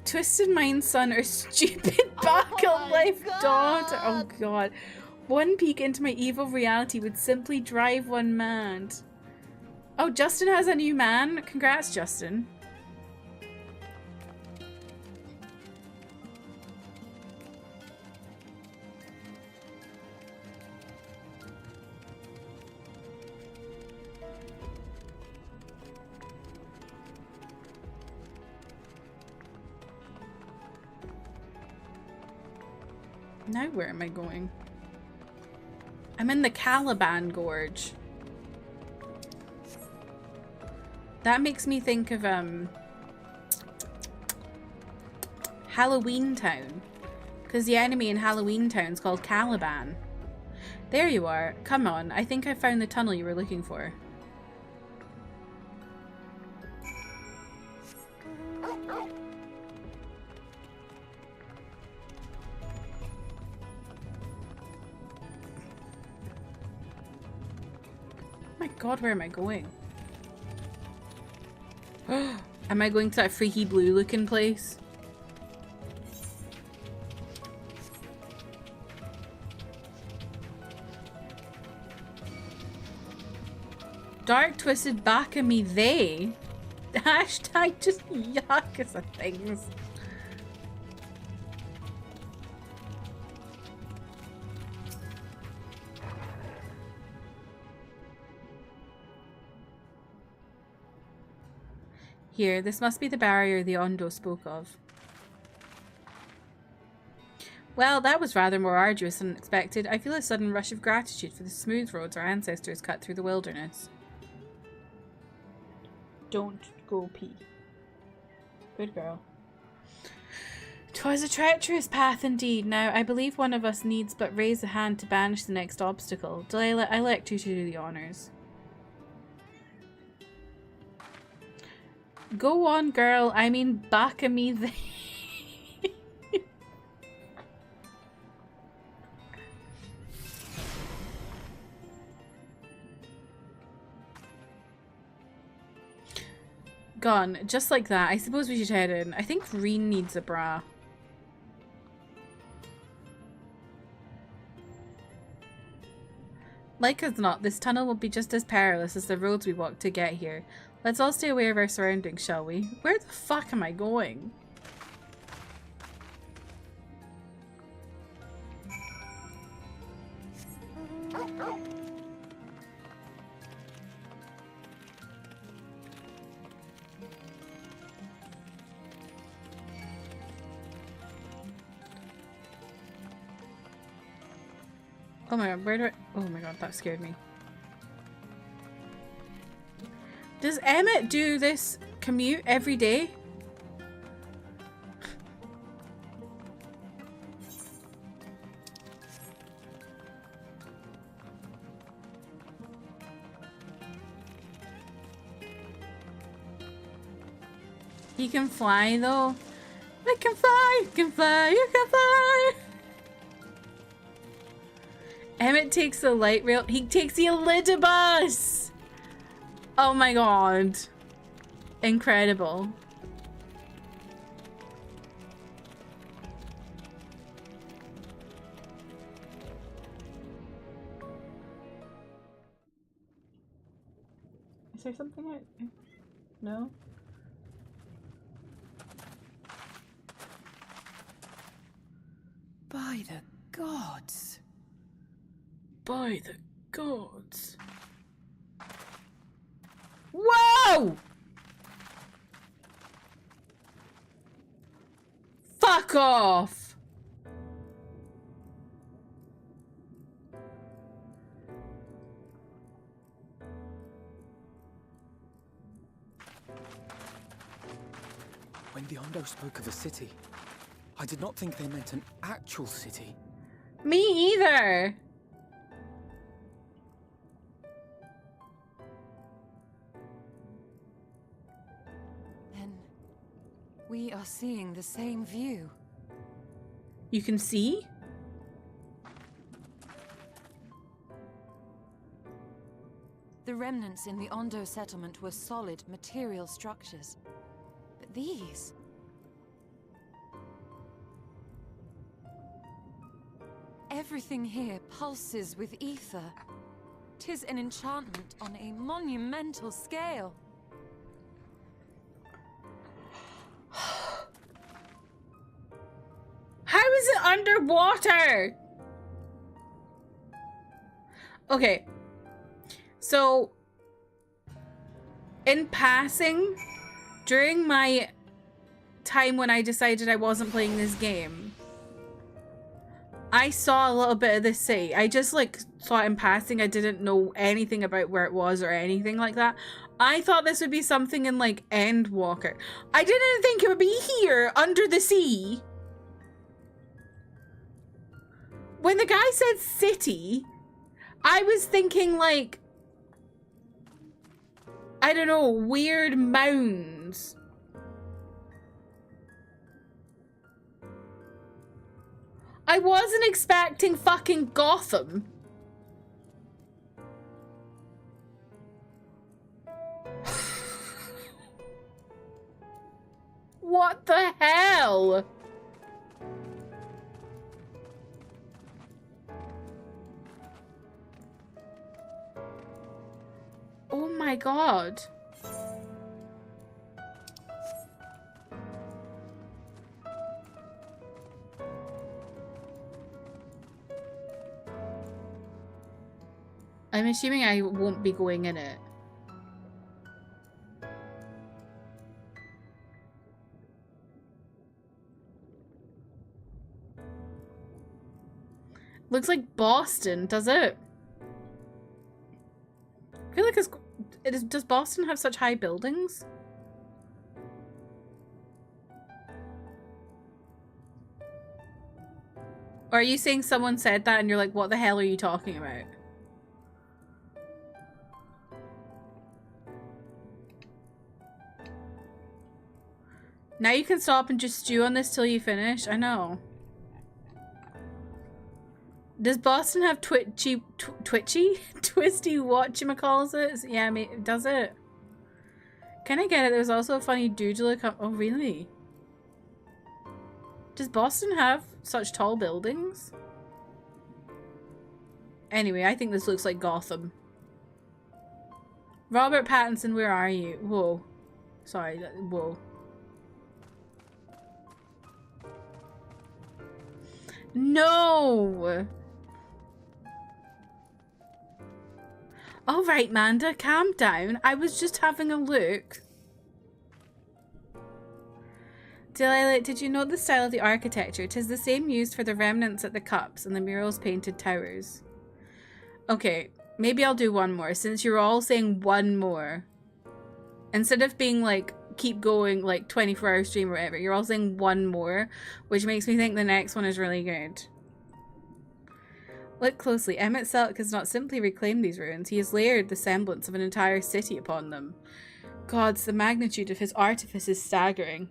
Twisted Mind son or stupid backup life daughter. Oh god. One peek into my evil reality would simply drive one mad. Oh, Justin has a new man. Congrats, Justin. Now where am I going? I'm in the Caliban Gorge. That makes me think of Halloween Town, because the enemy in Halloween Town is called Caliban. There you are. Come on, I think I found the tunnel you were looking for. My god, where am I going? Am I going to that freaky blue looking place? Dark twisted back of me they. Hashtag just yuck as a things. Here, this must be the barrier the Ondo spoke of. Well, that was rather more arduous than expected. I feel a sudden rush of gratitude for the smooth roads our ancestors cut through the wilderness. Don't go pee. Good girl. 'Twas a treacherous path indeed. Now, I believe one of us needs but raise a hand to banish the next obstacle. Delilah, I elect you to do the honours. Go on, girl. I mean, back of me there. Gone. Just like that. I suppose we should head in. I think Reen needs a bra. Like as not, this tunnel will be just as perilous as the roads we walked to get here. Let's all stay aware of our surroundings, shall we? Where the fuck am I going? Oh my god, where do I... Oh my god, that scared me. Does Emmett do this commute every day? He can fly though. I can fly, you can fly, you can fly. Emmett takes the light rail. He takes the Elidibus. Oh my god. Incredible. Is there something I... No? By the gods. By the gods. Whoa! Fuck off! When the Ondo spoke of a city, I did not think they meant an actual city. Me either. We are seeing the same view. You can see? The remnants in the Ondo settlement were solid material structures. But these... Everything here pulses with ether. 'Tis an enchantment on a monumental scale. How is it underwater? Okay. So, in passing, during my time when I decided I wasn't playing this game, I saw a little bit of this city. I just like saw it in passing. I didn't know anything about where it was or anything like that. I thought this would be something in like Endwalker. I didn't think it would be here under the sea. When the guy said city, I was thinking like, I don't know, weird mounds. I wasn't expecting fucking Gotham. What the hell? Oh my god. I'm assuming I won't be going in it. Looks like Boston, does it? I feel like does Boston have such high buildings? Or are you saying someone said that and you're like, what the hell are you talking about? Now you can stop and just stew on this till you finish. I know. Does Boston have twisty whatchamacallit? Yeah, does it? Can I get it? There's also a funny doodle. Oh, really? Does Boston have such tall buildings? Anyway, I think this looks like Gotham. Robert Pattinson, where are you? Whoa. Sorry, whoa. No! Alright, Manda, calm down. I was just having a look. Delilah, did you note the style of the architecture? 'Tis the same used for the remnants at the cups and the murals painted towers. Okay, maybe I'll do one more, since you're all saying one more. Instead of being like, keep going, like 24-hour stream or whatever, you're all saying one more, which makes me think the next one is really good. Look closely. Emmett Selk has not simply reclaimed these ruins, he has layered the semblance of an entire city upon them. Gods, the magnitude of his artifice is staggering.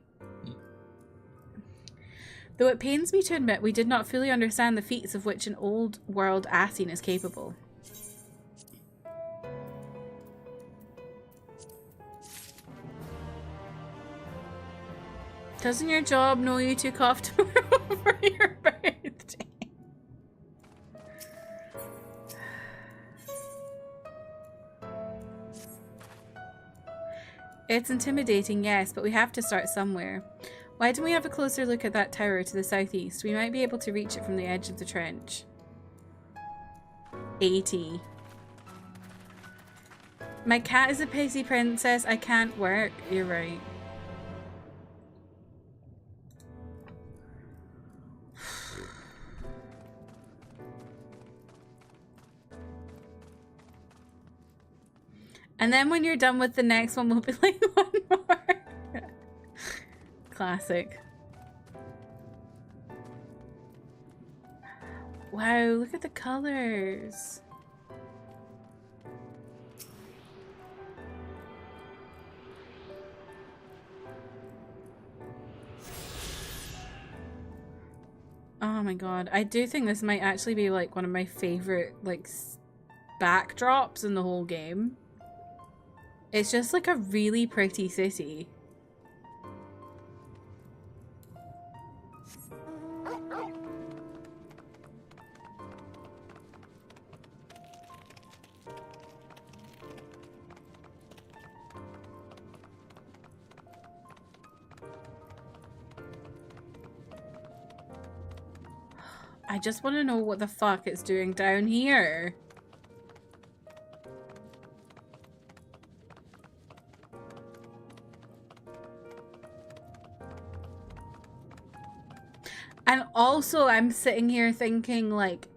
Though it pains me to admit we did not fully understand the feats of which an old world Athene is capable. Doesn't your job know you took off tomorrow for your birthday? It's intimidating, yes, but we have to start somewhere. Why don't we have a closer look at that tower to the southeast? We might be able to reach it from the edge of the trench. 80. My cat is a pixie princess. I can't work. You're right. And then when you're done with the next one, we'll be like, one more. Classic. Wow, look at the colors. Oh my god. I do think this might actually be like one of my favorite like backdrops in the whole game. It's just like a really pretty city. I just want to know what the fuck it's doing down here. And also I'm sitting here thinking like,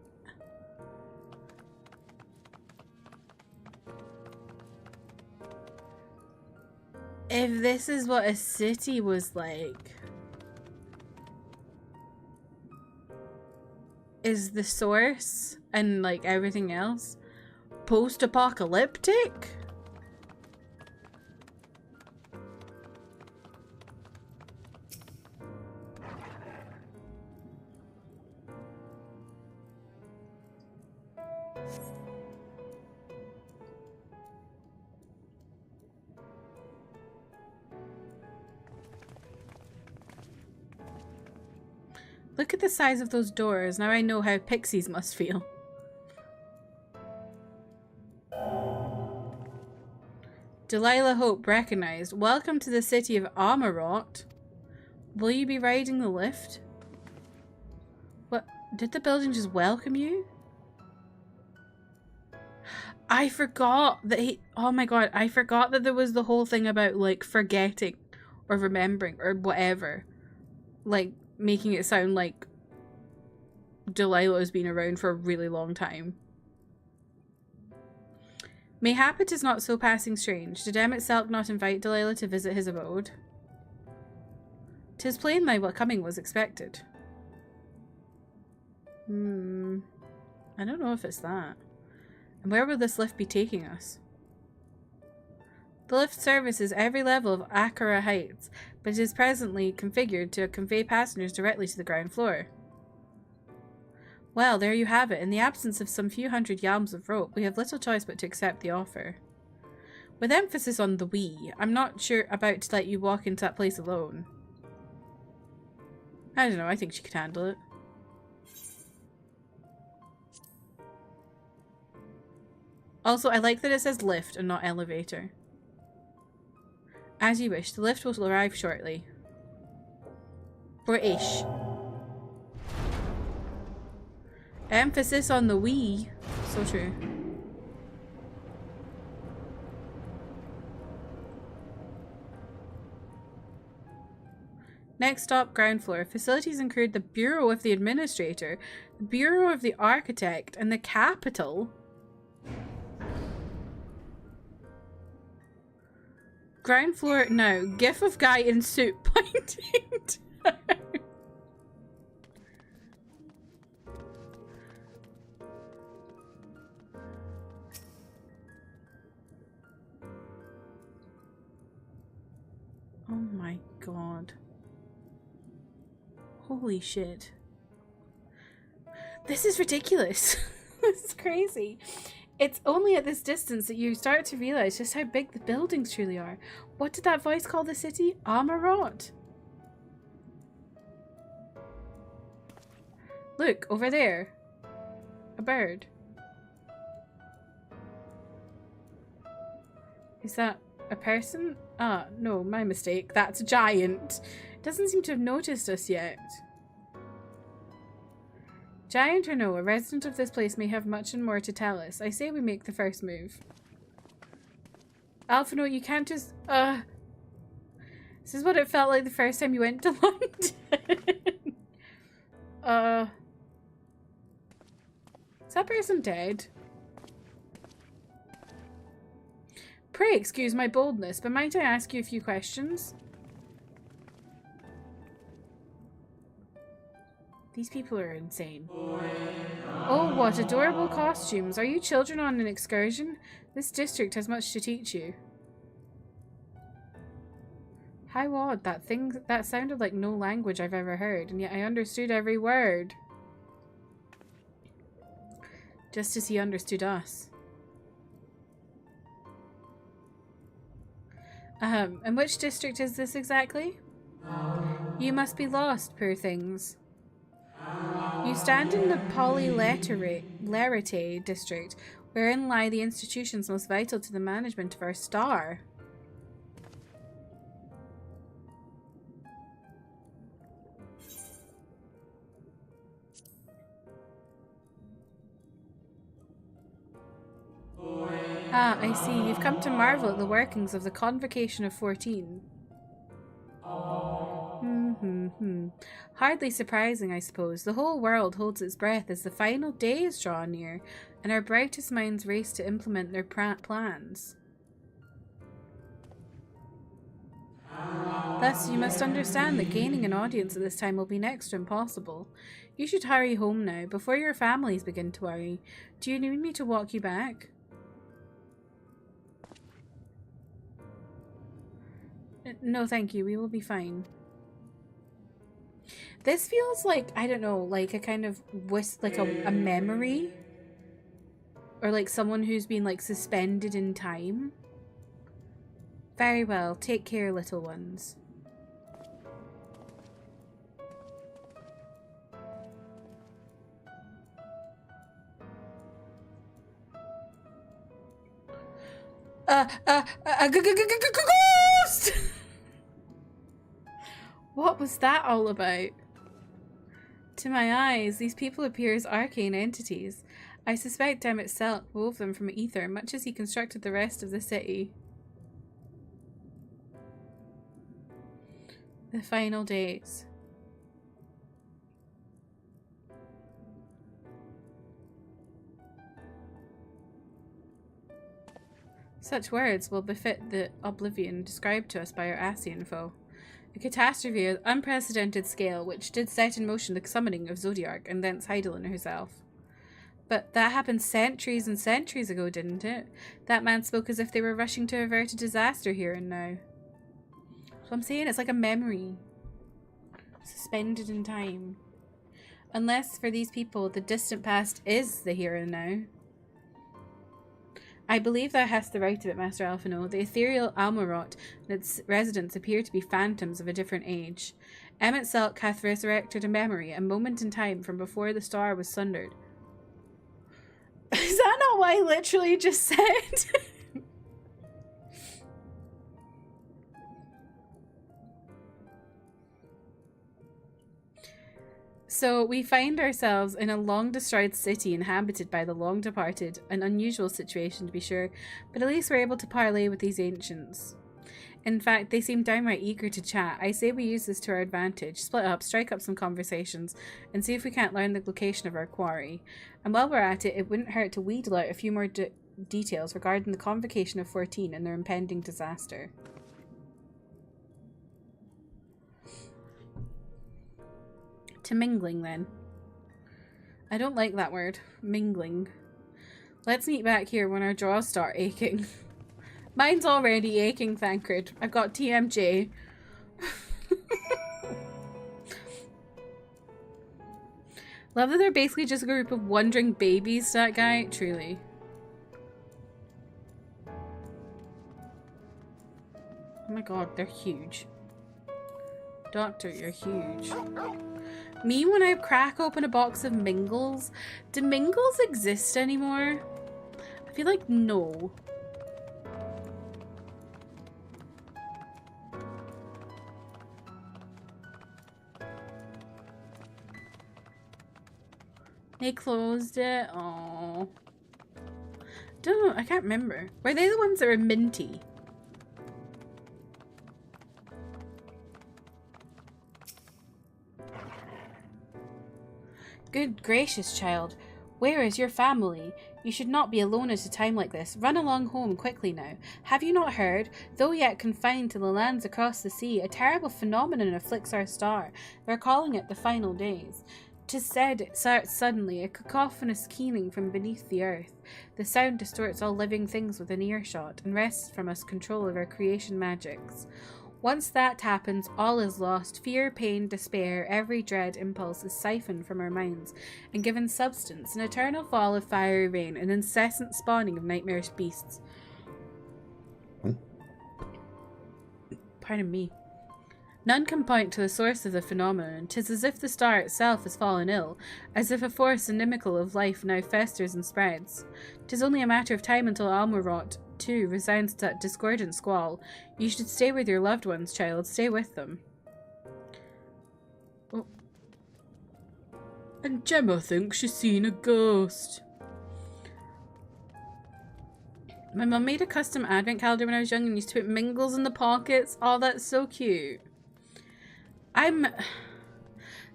if this is what a city was like, is the source and like everything else post-apocalyptic? Look at the size of those doors. Now I know how pixies must feel. Delilah Hope recognized. Welcome to the city of Amarot. Will you be riding the lift? What? Did the building just welcome you? I forgot that he... Oh my god, I forgot that there was the whole thing about like forgetting or remembering or whatever. Like making it sound like Delilah has been around for a really long time. Mayhap it is not so passing strange. Did Emmett Selk not invite Delilah to visit his abode? 'Tis plain my coming was expected. I don't know if it's that. And where will this lift be taking us? The lift services every level of Akara Heights, but it is presently configured to convey passengers directly to the ground floor. Well, there you have it. In the absence of some few hundred yards of rope, we have little choice but to accept the offer. With emphasis on the we, I'm not sure about to let you walk into that place alone. I don't know, I think she could handle it. Also, I like that it says lift and not elevator. As you wish, the lift will arrive shortly. British. Emphasis on the we. So true. Next stop, ground floor. Facilities include the Bureau of the Administrator, the Bureau of the Architect, and the Capital. Ground floor now. GIF of guy in suit pointing down. Oh my god. Holy shit. This is ridiculous. This is crazy. It's only at this distance that you start to realize just how big the buildings truly are. What did that voice call the city? Amarot. Look, over there. A bird. Is that a person? Ah, no, my mistake. That's a giant. Doesn't seem to have noticed us yet. Giant or no, a resident of this place may have much and more to tell us. I say we make the first move. Alphino, you can't just... This is what it felt like the first time you went to London. Is that person dead? Pray excuse my boldness, but might I ask you a few questions? These people are insane. Oh, what adorable costumes. Are you children on an excursion? This district has much to teach you. How odd. That sounded like no language I've ever heard, and yet I understood every word. Just as he understood us. And which district is this exactly? You must be lost, poor things. You stand in the Polylerite district, wherein lie the institutions most vital to the management of our star. Ah, I see. You've come to marvel at the workings of the Convocation of 14. Hardly surprising, I suppose. The whole world holds its breath as the final days draw near, and our brightest minds race to implement their plans. Thus, you must understand that gaining an audience at this time will be next to impossible. You should hurry home now, before your families begin to worry. Do you need me to walk you back? No, thank you. We will be fine. This feels like, I don't know, like a kind of like a memory, or like someone who's been like suspended in time. Very well. Take care, little ones. Ghost! What was that all about? To my eyes, these people appear as arcane entities. I suspect Dem itself wove them from ether, much as he constructed the rest of the city. The final days. Such words will befit the oblivion described to us by our Asian foe. A catastrophe of unprecedented scale which did set in motion the summoning of Zodiark and thence Heidelin herself. But that happened centuries and centuries ago, didn't it? That man spoke as if they were rushing to avert a disaster here and now. So I'm saying it's like a memory. Suspended in time. Unless for these people, the distant past is the here and now. I believe thou hast the right of it, Master Alphino. The ethereal Almorot and its residents appear to be phantoms of a different age. Emmet Selk hath resurrected a memory, a moment in time from before the star was sundered. Is that not what I literally just said? So we find ourselves in a long-destroyed city inhabited by the long-departed, an unusual situation to be sure, but at least we're able to parley with these ancients. In fact, they seem downright eager to chat. I say we use this to our advantage, split up, strike up some conversations, and see if we can't learn the location of our quarry. And while we're at it, it wouldn't hurt to wheedle out a few more details regarding the convocation of 14 and their impending disaster. To mingling, then. I don't like that word. Mingling. Let's meet back here when our jaws start aching. Mine's already aching, Thancred. I've got TMJ. Love that they're basically just a group of wandering babies to that guy. Truly. Oh my god, they're huge. Doctor, you're huge. Me, when I crack open a box of Mingles, do Mingles exist anymore? I feel like no. They closed it. Oh, I can't remember. Were they the ones that were minty? Good gracious, child. Where is your family? You should not be alone at a time like this. Run along home quickly now. Have you not heard? Though yet confined to the lands across the sea, a terrible phenomenon afflicts our star. They're calling it the final days. 'Tis said it starts suddenly, a cacophonous keening from beneath the earth. The sound distorts all living things within earshot, and wrests from us control of our creation magics. Once that happens, all is lost. Fear, pain, despair, every dread impulse is siphoned from our minds and given substance, an eternal fall of fiery rain, an incessant spawning of nightmarish beasts. Pardon me. None can point to the source of the phenomenon. 'Tis as if the star itself has fallen ill, as if a force inimical of life now festers and spreads. 'Tis only a matter of time until Almorot, too, resounds to that discordant squall. You should stay with your loved ones, child. Stay with them. Oh. And Gemma thinks she's seen a ghost. My mum made a custom advent calendar when I was young and used to put Mingles in the pockets. Oh, that's so cute.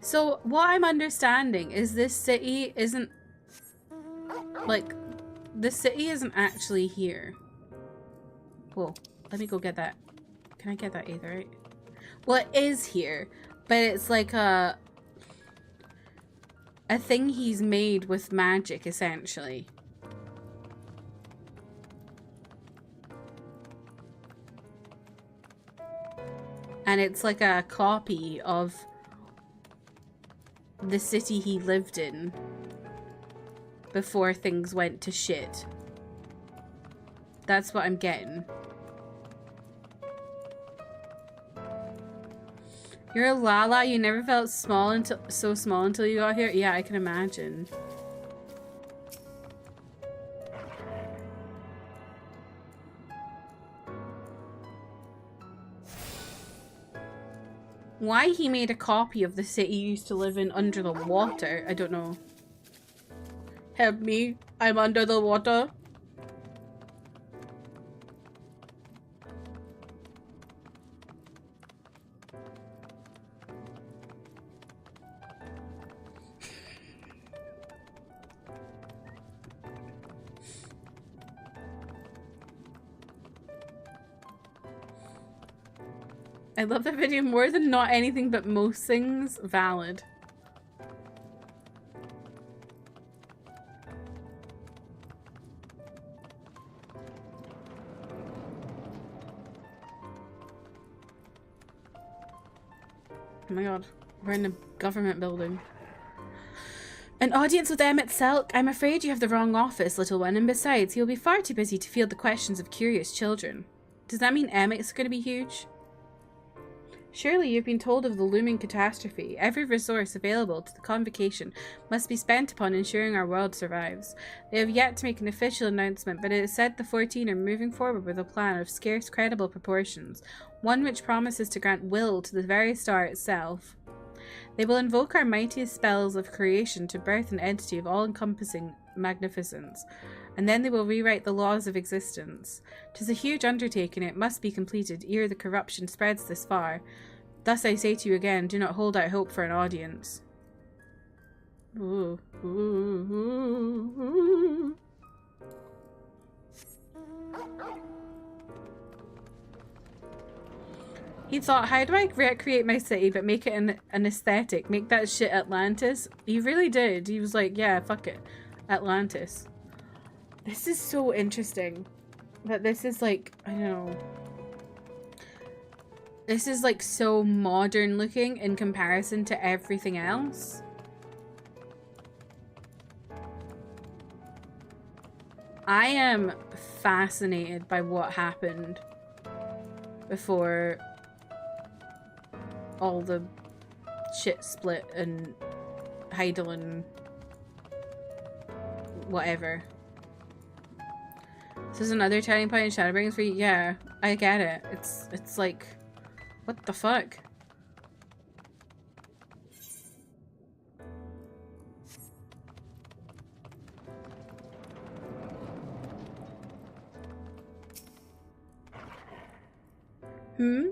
So what I'm understanding is this city isn't, like, the city isn't actually here. Whoa, let me go get that. Can I get that either, right? Well, it is here, but it's like a thing he's made with magic, essentially. And it's like a copy of the city he lived in before things went to shit. That's what I'm getting. You're a Lala, you never felt so small until you got here? Yeah, I can imagine. Why he made a copy of the city he used to live in under the water, I don't know. Help me, I'm under the water. I love that video more than not anything but most things. Valid. Oh my god. We're in a government building. An audience with Emmett Selk? I'm afraid you have the wrong office, little one, and besides, he'll be far too busy to field the questions of curious children. Does that mean Emmett's going to be huge? Surely you've been told of the looming catastrophe. Every resource available to the Convocation must be spent upon ensuring our world survives. They have yet to make an official announcement, but it is said the 14 are moving forward with a plan of scarce credible proportions, one which promises to grant will to the very star itself. They will invoke our mightiest spells of creation to birth an entity of all-encompassing magnificence, and then they will rewrite the laws of existence. 'Tis a huge undertaking, it must be completed ere the corruption spreads this far. Thus I say to you again, do not hold out hope for an audience. Ooh. Ooh. Ooh. Ooh. He thought, how do I recreate my city but make it an aesthetic? Make that shit Atlantis? He really did. He was like, yeah, fuck it. Atlantis. This is so interesting. That this is like, I don't know. This is like so modern looking in comparison to everything else. I am fascinated by what happened before all the shit split and Heidel and whatever. This is another turning point in Shadowbringers for you? Yeah, I get it. It's like, what the fuck?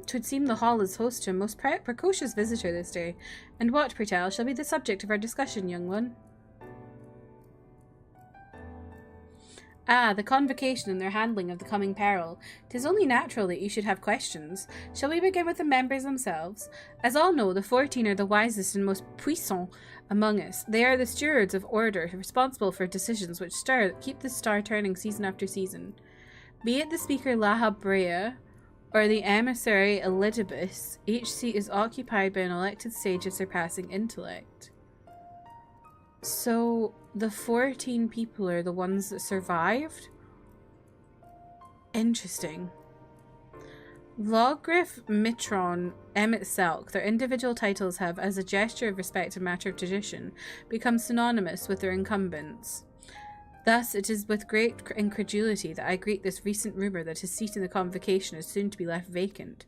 Twould seem the hall is host to a most precocious visitor this day. And what, Pertel, shall be the subject of our discussion, young one? Ah, the Convocation and their handling of the coming peril. 'Tis only natural that you should have questions. Shall we begin with the members themselves? As all know, the 14 are the wisest and most puissant among us. They are the stewards of order, responsible for decisions which keep the star turning season after season. Be it the speaker Lahabrea, or the emissary Elidibus, each seat is occupied by an elected sage of surpassing intellect. So, the 14 people are the ones that survived? Interesting. Logriff, Mitron, Emmett Selk, their individual titles have, as a gesture of respect and matter of tradition, become synonymous with their incumbents. Thus, it is with great incredulity that I greet this recent rumour that his seat in the Convocation is soon to be left vacant.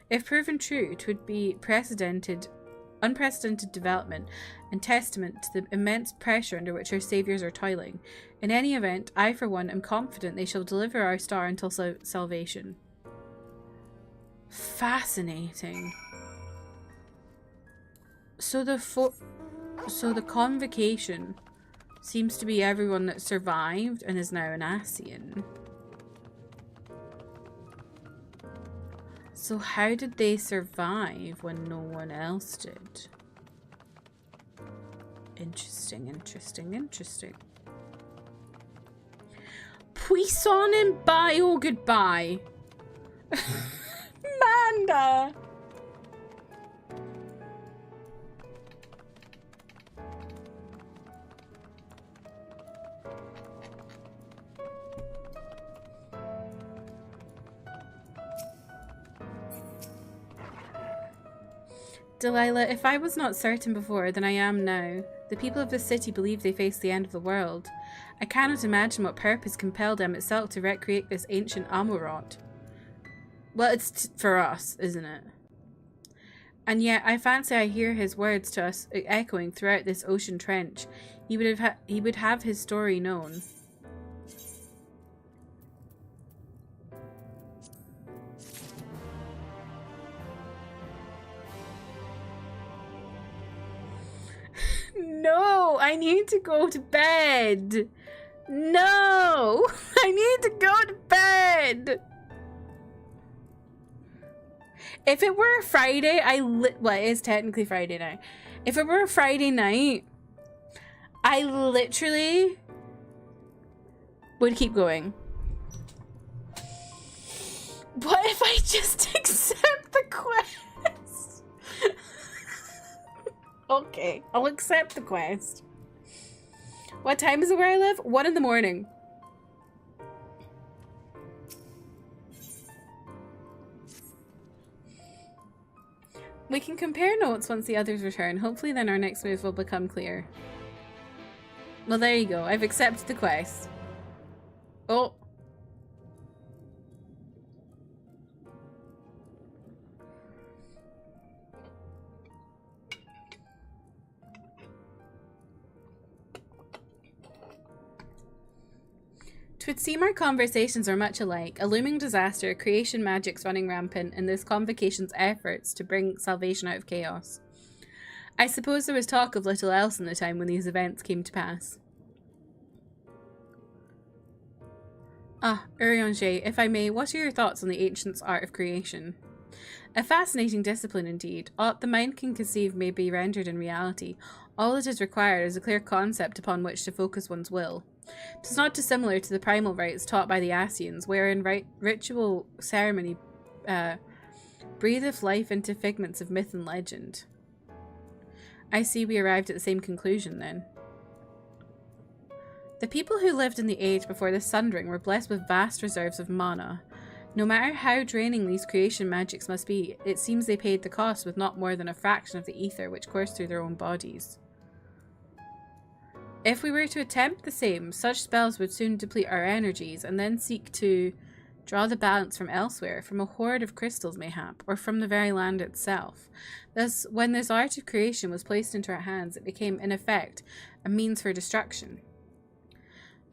If proven true, it would be unprecedented development and testament to the immense pressure under which our saviours are toiling. In any event, I for one am confident they shall deliver our star until salvation. Fascinating. So the Convocation seems to be everyone that survived and is now an Ascian. So how did they survive when no one else did? Interesting, interesting, interesting. Puissant and Bio, goodbye. Manda! Delilah, if I was not certain before, then I am now. The people of this city believe they face the end of the world. I cannot imagine what purpose compelled them itself to recreate this ancient Amurot. Well, it's for us, isn't it? And yet, I fancy I hear his words to us echoing throughout this ocean trench. He would have his story known. No, I need to go to bed. No, I need to go to bed. If it were a Friday, well, it is technically Friday now. If it were a Friday night, I literally would keep going. What if I just accept the quest? Okay, I'll accept the quest. What time is it where I live? 1 in the morning. We can compare notes once the others return. Hopefully then our next move will become clear. Well, there you go. I've accepted the quest. Oh. Twould seem our conversations are much alike. A looming disaster, creation magics running rampant, and this convocation's efforts to bring salvation out of chaos. I suppose there was talk of little else in the time when these events came to pass. Ah, Urianger, if I may, what are your thoughts on the ancients' art of creation? A fascinating discipline indeed. Aught the mind can conceive may be rendered in reality. All that is required is a clear concept upon which to focus one's will. It is not dissimilar to the primal rites taught by the Asians, wherein ritual ceremony breatheth life into figments of myth and legend. I see we arrived at the same conclusion then. The people who lived in the age before the Sundering were blessed with vast reserves of mana. No matter how draining these creation magics must be, it seems they paid the cost with not more than a fraction of the ether which coursed through their own bodies. If we were to attempt the same, such spells would soon deplete our energies and then seek to draw the balance from elsewhere, from a hoard of crystals mayhap, or from the very land itself. Thus, when this art of creation was placed into our hands, it became, in effect, a means for destruction.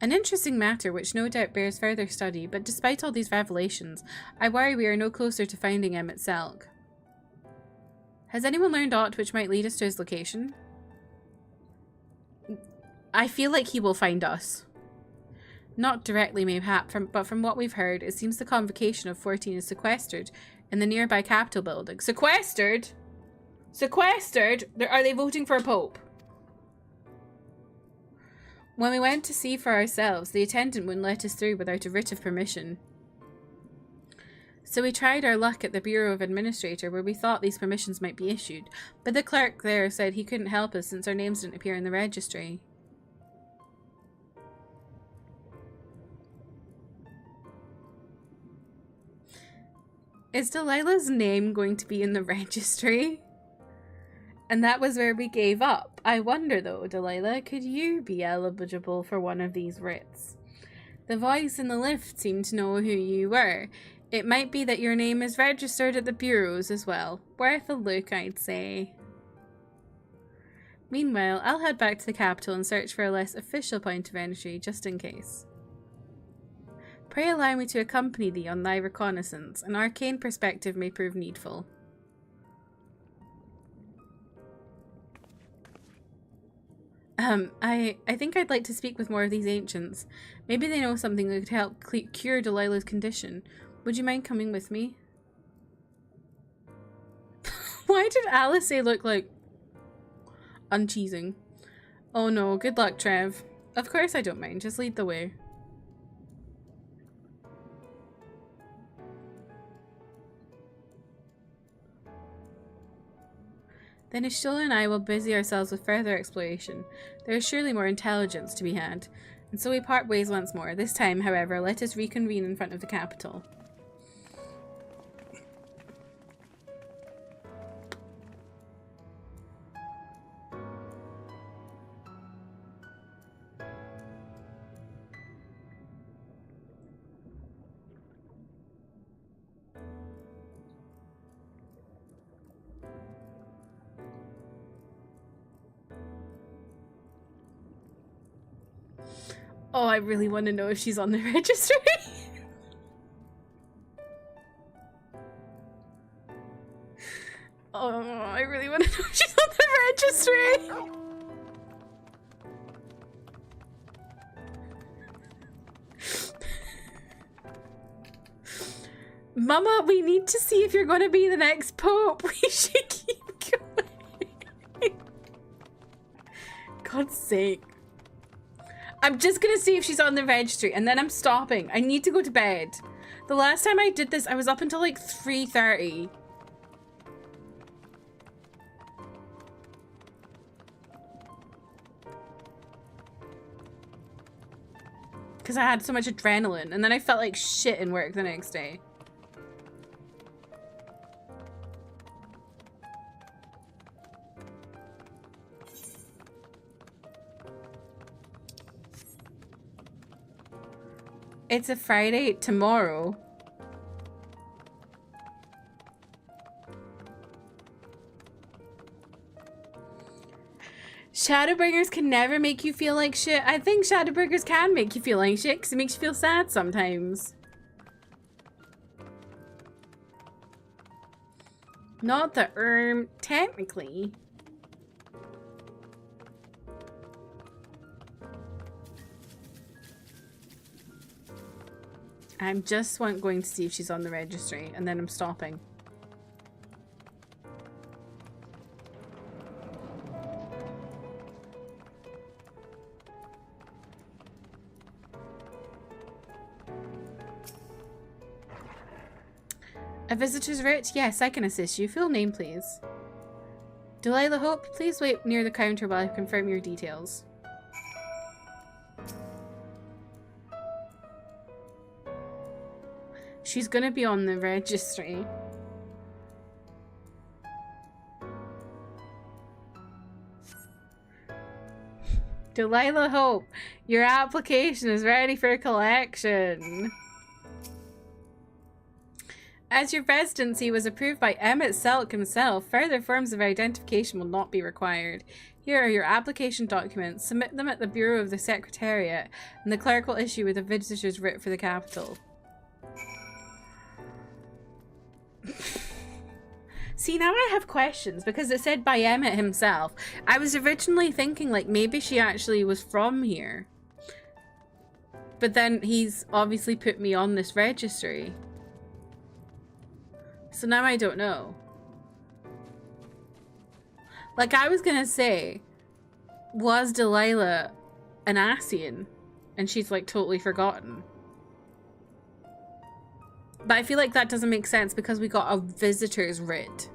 An interesting matter which no doubt bears further study, but despite all these revelations, I worry we are no closer to finding Emmett Selk. Has anyone learned aught which might lead us to his location? I feel like he will find us. Not directly, mayhap, but from what we've heard, it seems the convocation of 14 is sequestered in the nearby Capitol building. Sequestered? Sequestered? Are they voting for a pope? When we went to see for ourselves, the attendant wouldn't let us through without a writ of permission. So we tried our luck at the Bureau of Administrator, where we thought these permissions might be issued, but the clerk there said he couldn't help us since our names didn't appear in the registry. Is Delilah's name going to be in the registry? And that was where we gave up. I wonder though, Delilah, could you be eligible for one of these writs? The voice in the lift seemed to know who you were. It might be that your name is registered at the bureaus as well. Worth a look, I'd say. Meanwhile, I'll head back to the capital and search for a less official point of entry, just in case. Pray allow me to accompany thee on thy reconnaissance. An arcane perspective may prove needful. I think I'd like to speak with more of these ancients. Maybe they know something that could help cure Delilah's condition. Would you mind coming with me? Why did Alice look like uncheesing? Oh no, good luck, Trev. Of course I don't mind, just lead the way. Then Ishtola and I will busy ourselves with further exploration. There is surely more intelligence to be had. And so we part ways once more. This time, however, let us reconvene in front of the capital. Oh, I really want to know if she's on the registry. Oh, I really want to know if she's on the registry. Mama, we need to see if you're going to be the next pope. We should keep going. God's sake. I'm just gonna see if she's on the registry and then I'm stopping. I need to go to bed. The last time I did this, I was up until like 3:30. because I had so much adrenaline, and then I felt like shit in work the next day. It's a Friday tomorrow. Shadowbringers can never make you feel like shit. I think Shadowbringers can make you feel like shit because it makes you feel sad sometimes. Not the technically. I'm just going to see if she's on the registry, and then I'm stopping. A visitor's writ? Yes, I can assist you. Full name, please. Delilah Hope, please wait near the counter while I confirm your details. She's gonna be on the registry. Delilah Hope, your application is ready for collection. As your residency was approved by Emmett Selk himself, further forms of identification will not be required. Here are your application documents. Submit them at the Bureau of the Secretariat, and the clerk will issue with a visitor's writ for the capital. See, now I have questions because it said by Emmett himself. I was originally thinking like maybe she actually was from here. But then he's obviously put me on this registry. So now I don't know. Like I was gonna say, was Delilah an Ascian? And she's like totally forgotten. But I feel like that doesn't make sense because we got a visitor's writ.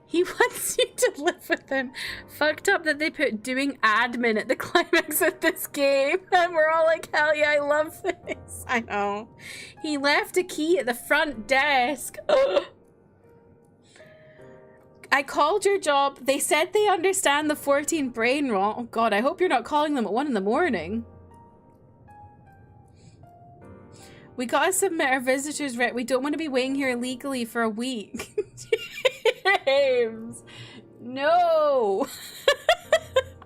He wants you to live with him. Fucked up that they put doing admin at the climax of this game. And we're all like, hell yeah, I love this. I know. He left a key at the front desk. I called your job. They said they understand the 14 brain rot. Oh god, I hope you're not calling them at 1 in the morning. We gotta submit our visitor's writ. We don't want to be waiting here illegally for a week. James, no.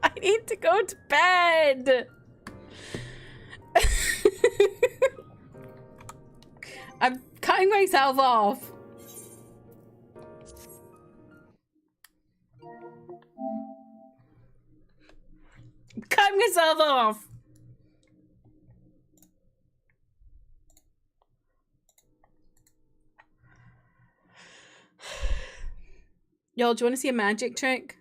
I need to go to bed. I'm cutting myself off. I'm cutting myself off. Yo, do you want to see a magic trick?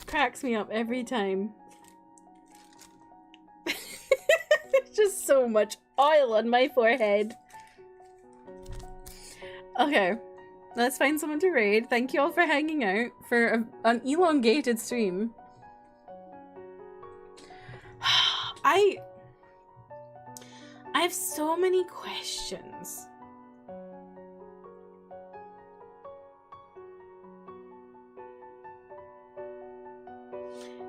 Cracks me up every time. Just so much oil on my forehead. Okay. Let's find someone to raid. Thank you all for hanging out for an elongated stream. I have so many questions.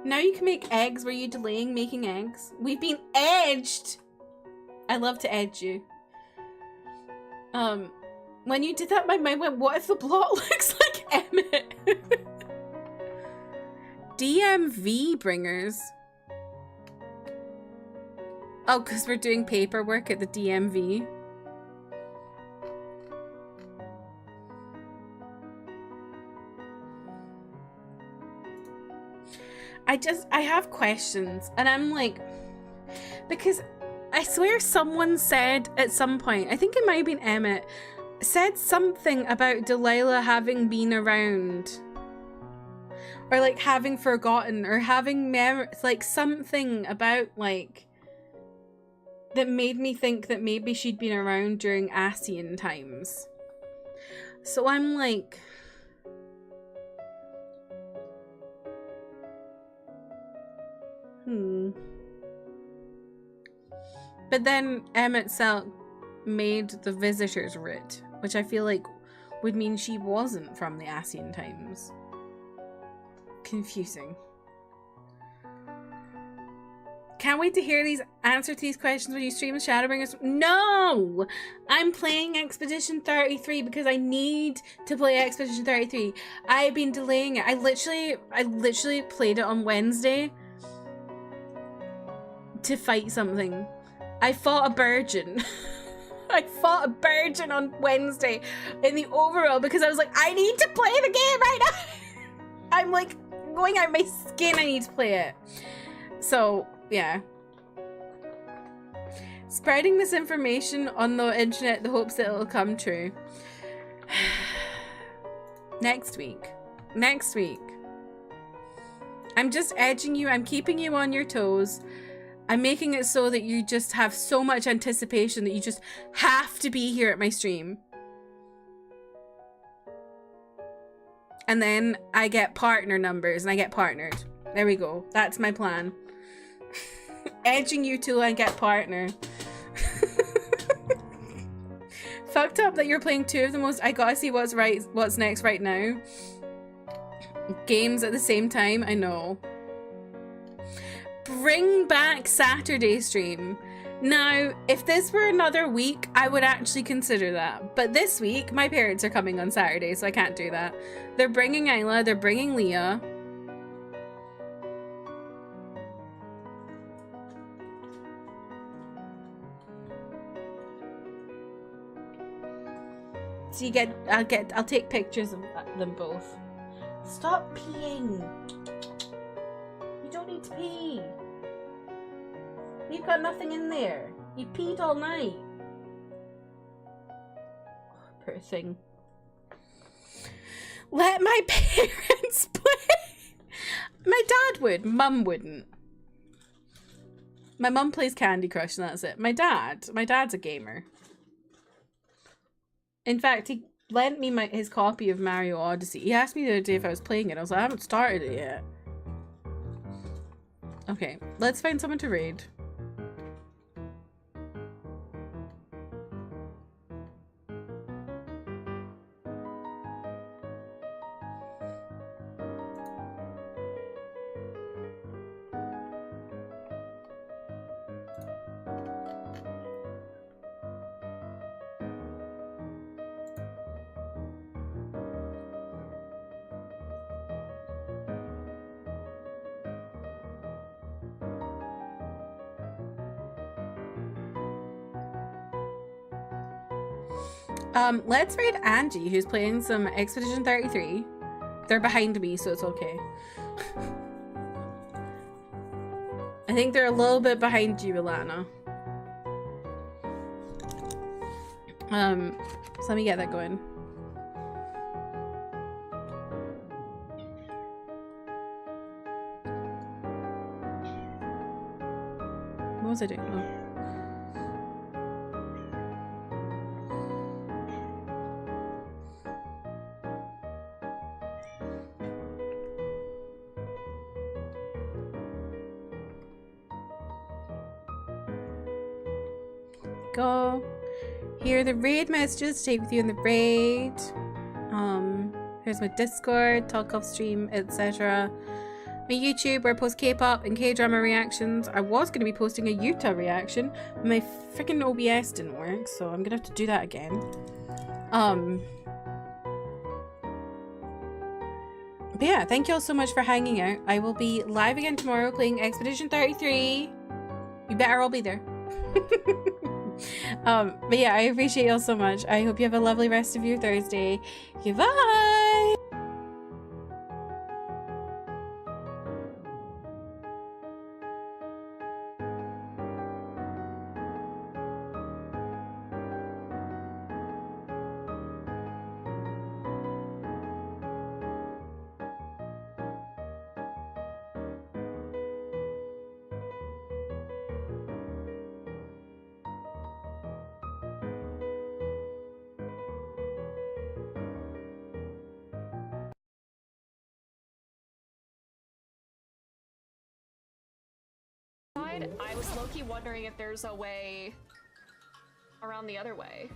Now you can make eggs. Were you delaying making eggs? We've been edged. I love to edge you. When you did that, my mind went, what if the plot looks like Emmett? DMV bringers. Oh, because we're doing paperwork at the DMV. I have questions, and I'm like, because I swear someone said at some point, I think it might have been Emmett, said something about Delilah having been around, or like having forgotten, or having memories, like something about like that made me think that maybe she'd been around during Ascian times. So I'm like... But then Emmett Selk made the visitor's route, which I feel like would mean she wasn't from the Ascian times. Confusing. Can't wait to hear these answer to these questions when you stream with Shadowbringers. No! I'm playing Expedition 33 because I need to play Expedition 33. I've been delaying it. I literally played it on Wednesday to fight something. I fought a Burgeon. I fought a Burgeon on Wednesday in the overall because I was like, I need to play the game right now. I'm like going out my skin. I need to play it. So, yeah. Spreading this information on the internet in the hopes that it'll come true. Next week. Next week. I'm just edging you. I'm keeping you on your toes. I'm making it so that you just have so much anticipation that you just have to be here at my stream. And then I get partner numbers and I get partnered. There we go. That's my plan. Edging you till I get partner. Fucked up that you're playing two of the most I gotta see what's next right now games at the same time. I know. Bring back Saturday stream. Now, if this were another week, I would actually consider that. But this week, my parents are coming on Saturday, so I can't do that. They're bringing Isla, they're bringing Leah. So you get, I'll take pictures of them both. Stop peeing. You don't need to pee. You've got nothing in there. You peed all night. Poor thing. Let my parents play. My dad would. Mum wouldn't. My mum plays Candy Crush and that's it. My dad's a gamer. In fact, he lent me his copy of Mario Odyssey. He asked me the other day if I was playing it. I was like, I haven't started it yet. Okay, let's find someone to raid. Let's raid Angie, who's playing some Expedition 33. They're behind me, so it's okay. I think they're a little bit behind you, Ilana. So let me get that going. What was I doing? Oh. Go. Here are the raid messages to take with you in the raid. Here's my Discord, talk off stream, etc. My YouTube where I post K-pop and K-drama reactions. I was going to be posting a Utah reaction, but my freaking OBS didn't work, so I'm going to have to do that again. But yeah, thank you all so much for hanging out. I will be live again tomorrow playing Expedition 33. You better all be there. But yeah, I appreciate y'all so much. I hope you have a lovely rest of your Thursday. Goodbye! side. I was low-key wondering if there's a way around the other way.